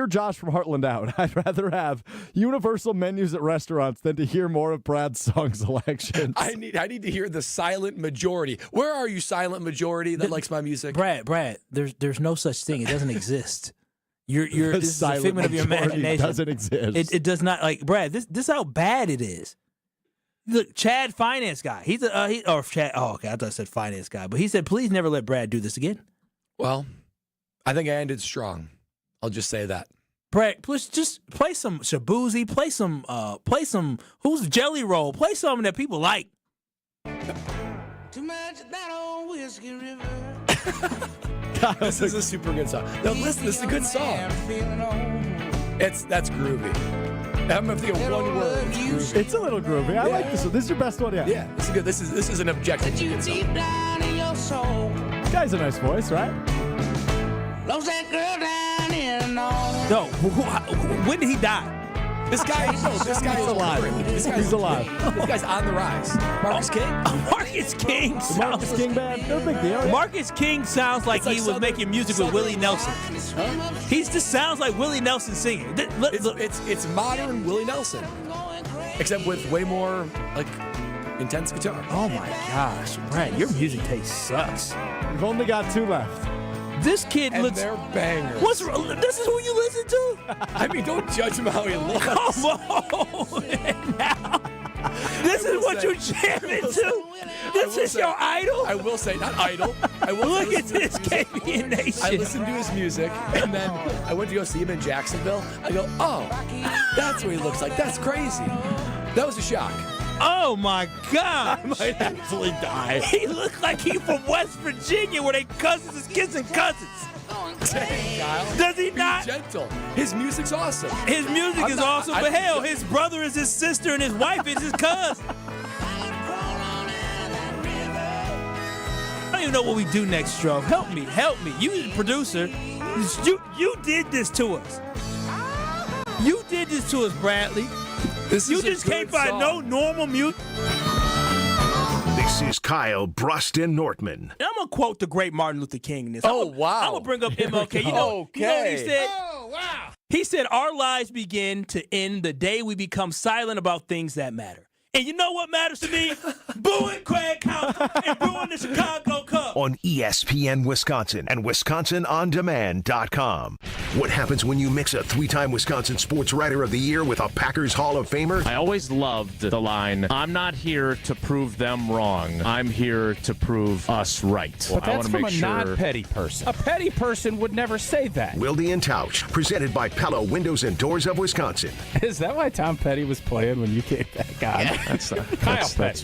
Josh from Heartland out. I'd rather have universal menus at restaurants than to hear more of Brad's song selections." I need to hear the silent majority. Where are you, silent majority that likes my music? Brad, there's no such thing. It doesn't exist. This is a figment of your imagination. Doesn't exist. It does not, like, Brad. This is how bad it is. Look, Chad, finance guy. Chad. Oh, okay. I thought I said finance guy, but he said, "Please never let Brad do this again." Well, I think I ended strong. I'll just say that. Brad, please just play some Shabuzi. Play some Who's Jelly Roll. Play something that people like. Too much of that old whiskey river. This is a super good song. Now listen, this is a good song. That's groovy. I'm gonna think of one word. It's a little groovy. I like this one. This is your best one yet. Yeah, this is good. This is an objective. Deep down in your soul. Guy's a nice voice, right? Loves that girl down in No, when did he die? This guy is alive. He's alive. This guy's on the rise. Marcus King? Marcus King sounds... Marcus King band? No big deal. Marcus King sounds like he was making music with Willie Nelson. He just sounds like Willie Nelson singing. It's modern Willie Nelson, except with way more, like, intense guitar. Oh, my gosh. Brad, your music taste sucks. We've only got two left. This kid looks... they're bangers. This is who you listen to? I mean, don't judge him how he looks. Come on. Now, this is what you're jamming to? This is your idol? I will say, not idol. Look at this, KBN Nation. I listened to his music, and then I went to go see him in Jacksonville. I go, oh, that's what he looks like. That's crazy. That was a shock. Oh, my God. I might actually die. He looked like he from West Virginia where they cousins is kissing cousins. Kyle. Does he not? Be gentle. His music's awesome. His music is awesome, but hell, his brother is his sister and his wife is his cousin. I don't even know what we do next, Stroh. Help me. You the producer. You did this to us. You did this to us, Bradley. You just can't find no normal music. This is Kyle Bruston Nortman. I'm going to quote the great Martin Luther King in this. Wow. I'm going to bring up MLK. You know what he said? Oh, wow. He said, our lives begin to end the day we become silent about things that matter. And you know what matters to me? Booing Craig Counsell and booing the Chicago Cubs. On ESPN Wisconsin and WisconsinOnDemand.com. What happens when you mix a three-time Wisconsin Sports Writer of the Year with a Packers Hall of Famer? I always loved the line, I'm not here to prove them wrong. I'm here to prove us right. But I that's want to from make a sure... non-petty person. A petty person would never say that. Wilde and Tausch, presented by Pella Windows and Doors of Wisconsin. Is that why Tom Petty was playing when you came back on? Yeah. That's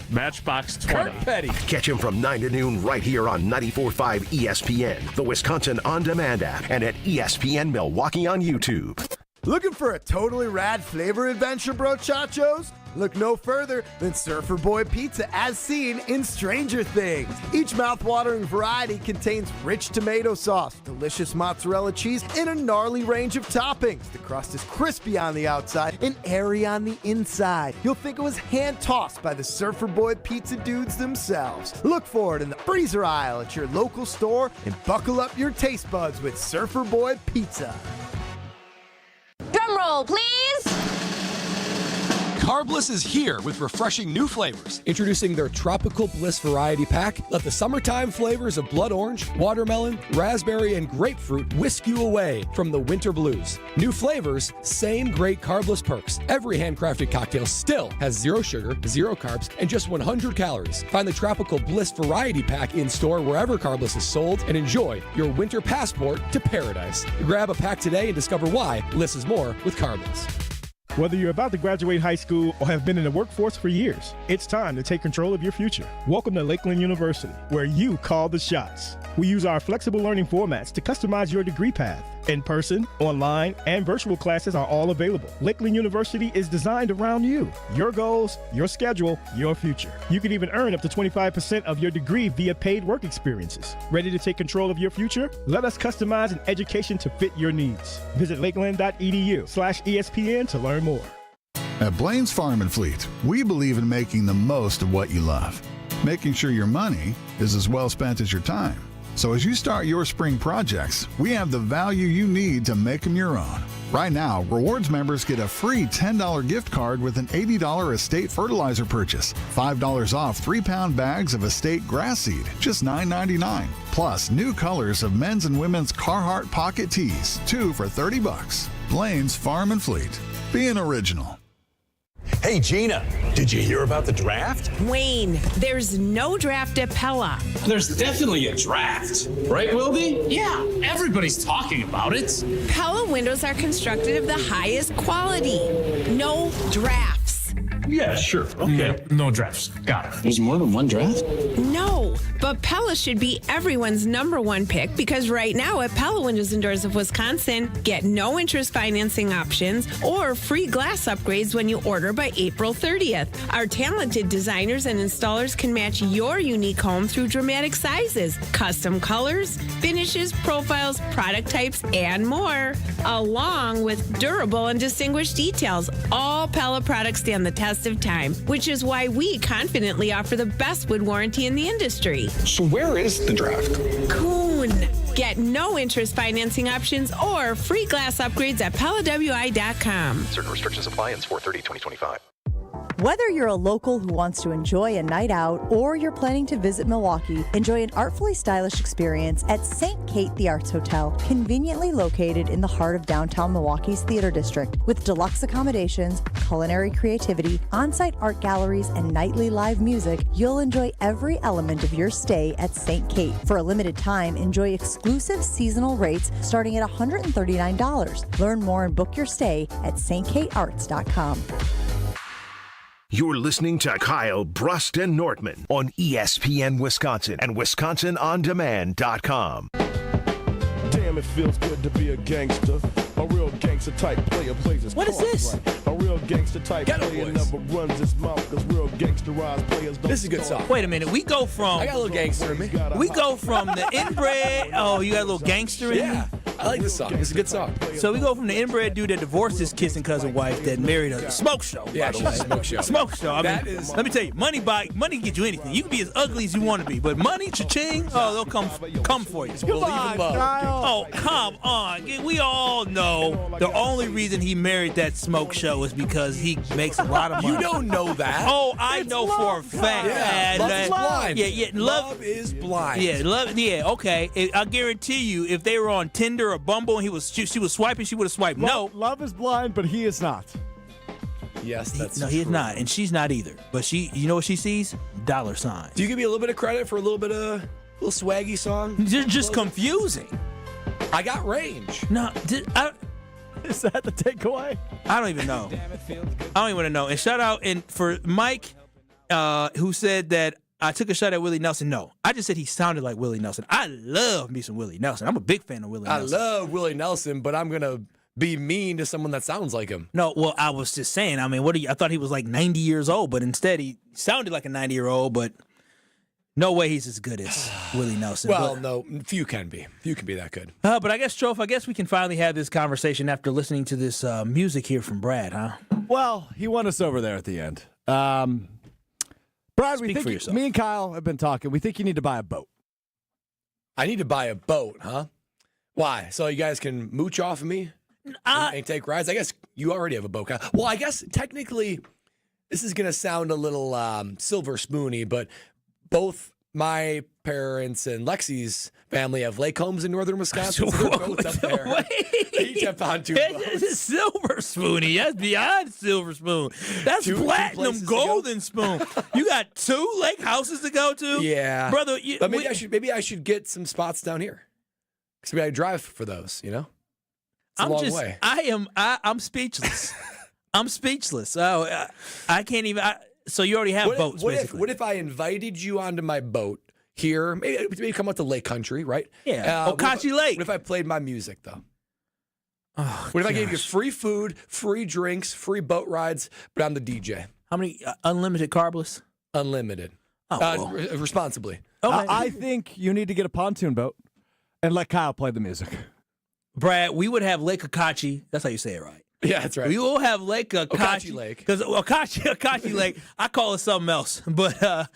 Matchbox 20. Kurt Petty. Catch him from 9 to noon right here on 94.5 ESPN, the Wisconsin On Demand app, and at ESPN Milwaukee on YouTube. Looking for a totally rad flavor adventure, brochachos? Look no further than Surfer Boy Pizza as seen in Stranger Things. Each mouth-watering variety contains rich tomato sauce, delicious mozzarella cheese, and a gnarly range of toppings. The crust is crispy on the outside and airy on the inside. You'll think it was hand-tossed by the Surfer Boy Pizza dudes themselves. Look for it in the freezer aisle at your local store and buckle up your taste buds with Surfer Boy Pizza. Drum roll, please. Carbless is here with refreshing new flavors. Introducing their Tropical Bliss Variety Pack. Let the summertime flavors of blood orange, watermelon, raspberry, and grapefruit whisk you away from the winter blues. New flavors, same great Carbless perks. Every handcrafted cocktail still has 0 sugar, 0 carbs, and just 100 calories. Find the Tropical Bliss Variety Pack in store wherever Carbless is sold and enjoy your winter passport to paradise. Grab a pack today and discover why Bliss is more with Carbless. Whether you're about to graduate high school or have been in the workforce for years, it's time to take control of your future. Welcome to Lakeland University, where you call the shots. We use our flexible learning formats to customize your degree path. In-person, online, and virtual classes are all available. Lakeland University is designed around you, your goals, your schedule, your future. You can even earn up to 25% of your degree via paid work experiences. Ready to take control of your future? Let us customize an education to fit your needs. Visit lakeland.edu/ESPN to learn more. At Blaine's Farm and Fleet, we believe in making the most of what you love, making sure your money is as well spent as your time. So as you start your spring projects, we have the value you need to make them your own. Right now, Rewards members get a free $10 gift card with an $80 estate fertilizer purchase, $5 off 3-pound bags of estate grass seed, just $9.99. Plus, new colors of men's and women's Carhartt pocket tees, 2 for $30. Blaine's Farm and Fleet. Being original. Hey, Gina, did you hear about the draft? Wayne, there's no draft at Pella. There's definitely a draft. Right, Wildy? Yeah, everybody's talking about it. Pella windows are constructed of the highest quality. No drafts. Yeah, sure. Okay. No drafts. Got it. There's more than one draft? No, but Pella should be everyone's #1 pick because right now at Pella Windows and Doors of Wisconsin, get no interest financing options or free glass upgrades when you order by April 30th. Our talented designers and installers can match your unique home through dramatic sizes, custom colors, finishes, profiles, product types, and more, along with durable and distinguished details. All Pella products stand the test of time, which is why we confidently offer the best wood warranty in the industry. So where is the draft? Coon. Get no interest financing options or free glass upgrades at PellaWI.com. Certain restrictions apply. Ends 4/30/2025. Whether you're a local who wants to enjoy a night out or you're planning to visit Milwaukee, enjoy an artfully stylish experience at St. Kate the Arts Hotel, conveniently located in the heart of downtown Milwaukee's Theater District. With deluxe accommodations, culinary creativity, on-site art galleries, and nightly live music, you'll enjoy every element of your stay at St. Kate. For a limited time, enjoy exclusive seasonal rates starting at $139. Learn more and book your stay at stkatearts.com. You're listening to Kyle, Brust, and Nortman on ESPN Wisconsin and WisconsinOnDemand.com. Damn, it feels good to be a gangster. A real gangster type player plays his What is this? Right. A real gangster type player never runs his mouth because real gangsterized players don't. This is a good song. Wait a minute. We go from. I got a little gangster in me. We go from the inbred. Oh, you got a little gangster in you? I like this song. It's a good song. So we go from the inbred dude that divorced his kissing cousin wife that married a smoke show. Yeah, she's a smoke show. Smoke show. I mean, let me tell you, money can get you anything. You can be as ugly as you want to be, but money, cha-ching, oh, they'll come for you. Come on, Kyle. Oh, come on. We all know the only reason he married that smoke show is because he makes a lot of money. You don't know that. Oh, I know for a fact. Yeah, love is blind. Yeah, love is blind. Yeah, okay. I guarantee you, if they were on Tinder or Bumble and she was swiping, she would have swiped no. Love is blind, but he is not. Yes, that's true. No, he is not, and she's not either. But you know what she sees? $. signs. Do you give me a little bit of credit for a little bit of little swaggy song? Just confusing. I got range. No, is that the takeaway? I don't even know. I don't even want to know. And shout out for Mike, who said that I took a shot at Willie Nelson. No, I just said he sounded like Willie Nelson. I love me some Willie Nelson. I'm a big fan of Willie Nelson. I love Willie Nelson, but I'm going to be mean to someone that sounds like him. No, well, I was just saying. I mean, I thought he was like 90 years old, but instead he sounded like a 90-year-old, but no way he's as good as Willie Nelson. Well, no, few can be. Few can be that good. But I guess, Strofe, we can finally have this conversation after listening to this music here from Brad, huh? Well, he won us over there at the end. Brad, me and Kyle have been talking. We think you need to buy a boat. I need to buy a boat, huh? Why? So you guys can mooch off of me and take rides? I guess you already have a boat, Kyle. Well, I guess technically this is going to sound a little silver spoony, but both my parents and Lexi's family have lake homes in northern Wisconsin. So they're both up there. They each have pontoon boats. It's silver spoony. That's beyond silver spoon. That's platinum golden spoon. You got 2 lake houses to go to? Yeah. Brother. But maybe I should get some spots down here. Because maybe I drive for those, you know? It's a long way. I'm speechless. I'm speechless. Oh, I can't even. So you already have boats, basically. What if I invited you onto my boat here? Maybe come out to Lake Country, right? Yeah, Okachi Lake. What if I played my music, though? Oh, what if I gave you free food, free drinks, free boat rides, but I'm the DJ? How many? Unlimited carbless? Unlimited. Oh, responsibly. Okay. I think you need to get a pontoon boat and let Kyle play the music. Brad, we would have Lake Okachi. That's how you say it, right? Yeah, that's right. We will have Lake Okachi Lake. Because Okachi Lake, I call it something else. But but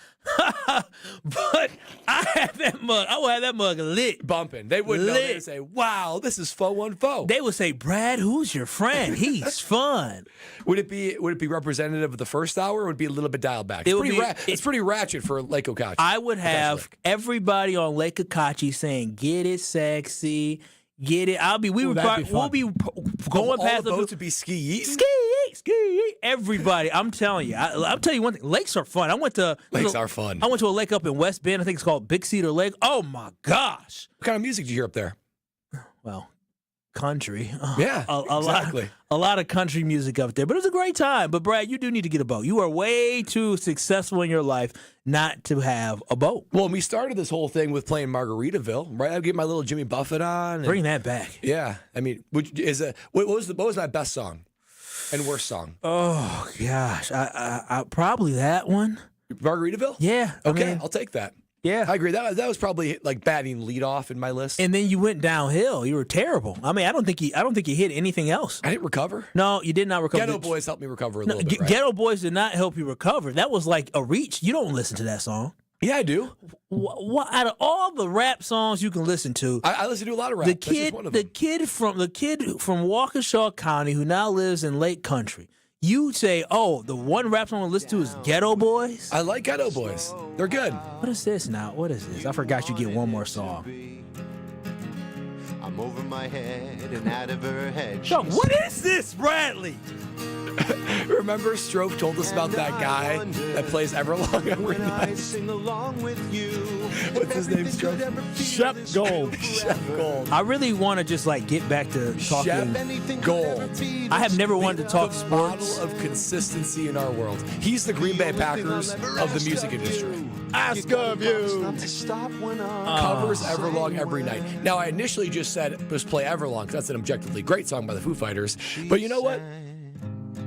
I have that mug. I will have that mug lit. Bumping. They wouldn't know. They would say, wow, this is faux on faux. They would say, Brad, who's your friend? He's fun. Would it be representative of the first hour, or would it be a little bit dialed back? It's pretty ratchet for Lake Okachi. I would have everybody on Lake Okachi saying, get it sexy. Get it? We'll be going past the boats would be ski. Everybody, I'm telling you. I'll tell you one thing. Lakes are fun. Lakes are fun. I went to a lake up in West Bend. I think it's called Big Cedar Lake. Oh my gosh! What kind of music did you hear up there? Well, country. Yeah, exactly. A lot of country music up there, but it was a great time. But Brad, you do need to get a boat. You are way too successful in your life not to have a boat. Well, we started this whole thing with playing Margaritaville, right? I'd get my little Jimmy Buffett on. Bring that back. Yeah, I mean, what was my best song and worst song? Oh gosh, I probably that one. Margaritaville? Yeah. Okay, I'll take that. Yeah, I agree. That was probably like batting leadoff in my list. And then you went downhill. You were terrible. I mean, I don't think you hit anything else. I didn't recover. No, you did not recover. Ghetto Boys helped me recover a little bit. Right? Ghetto Boys did not help you recover. That was like a reach. You don't listen to that song. Yeah, I do. What out of all the rap songs you can listen to, I listen to a lot of rap. The kid from Waukesha County who now lives in Lake Country. You say, oh, the one rap song I listen to is Ghetto Boys? I like Ghetto Boys. They're good. What is this now? What is this? I forgot you get one more song. I'm over my head and out of her head. So, what is this, Bradley? Remember Strofe told us about that guy that plays Everlong every night? Sing along with you. What's his name, Strofe? Shep Gold. Shep Gold. I really want to just like get back to talking Gold. I have never wanted to talk sports. Model of consistency in our world. He's the Green Bay Packers of the music industry. Ask of you. Covers Everlong every night. Now, I initially just said just play Everlong because that's an objectively great song by the Foo Fighters. But you know what?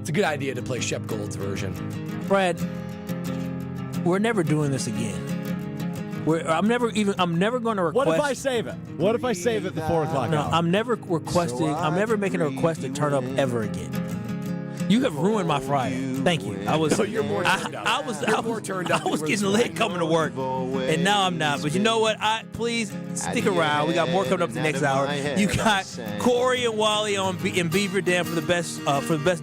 It's a good idea to play Shep Gold's version. Brad, we're never doing this again. I'm never going to request. What if I save it? What if I save it at the 4 o'clock hour? I'm never making a request to turn up ever again. You have ruined my Friday. Thank you. You're more turned up. I was getting late coming to work, and now I'm not. But you know what? Please stick around. We got more coming up the next hour. You got Corey and Wally in Beaver Dam for the best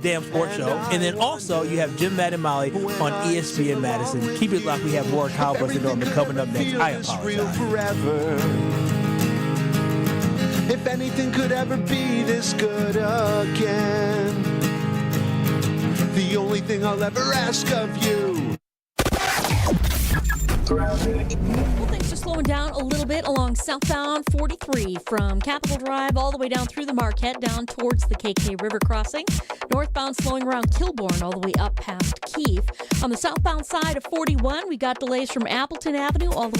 damn sports show, and then also you have Jim, Matt, and Molly on ESPN Madison. Keep it locked. We have more Kyle Buster Norman coming up next. I apologize. If anything could ever be this good again, the only thing I'll ever ask of you. Well, thanks for slowing down a little bit along southbound 43 from Capitol Drive all the way down through the Marquette down towards the KK River crossing. Northbound slowing around Kilbourne all the way up past Keefe. On the southbound side of 41, we got delays from Appleton Avenue all the way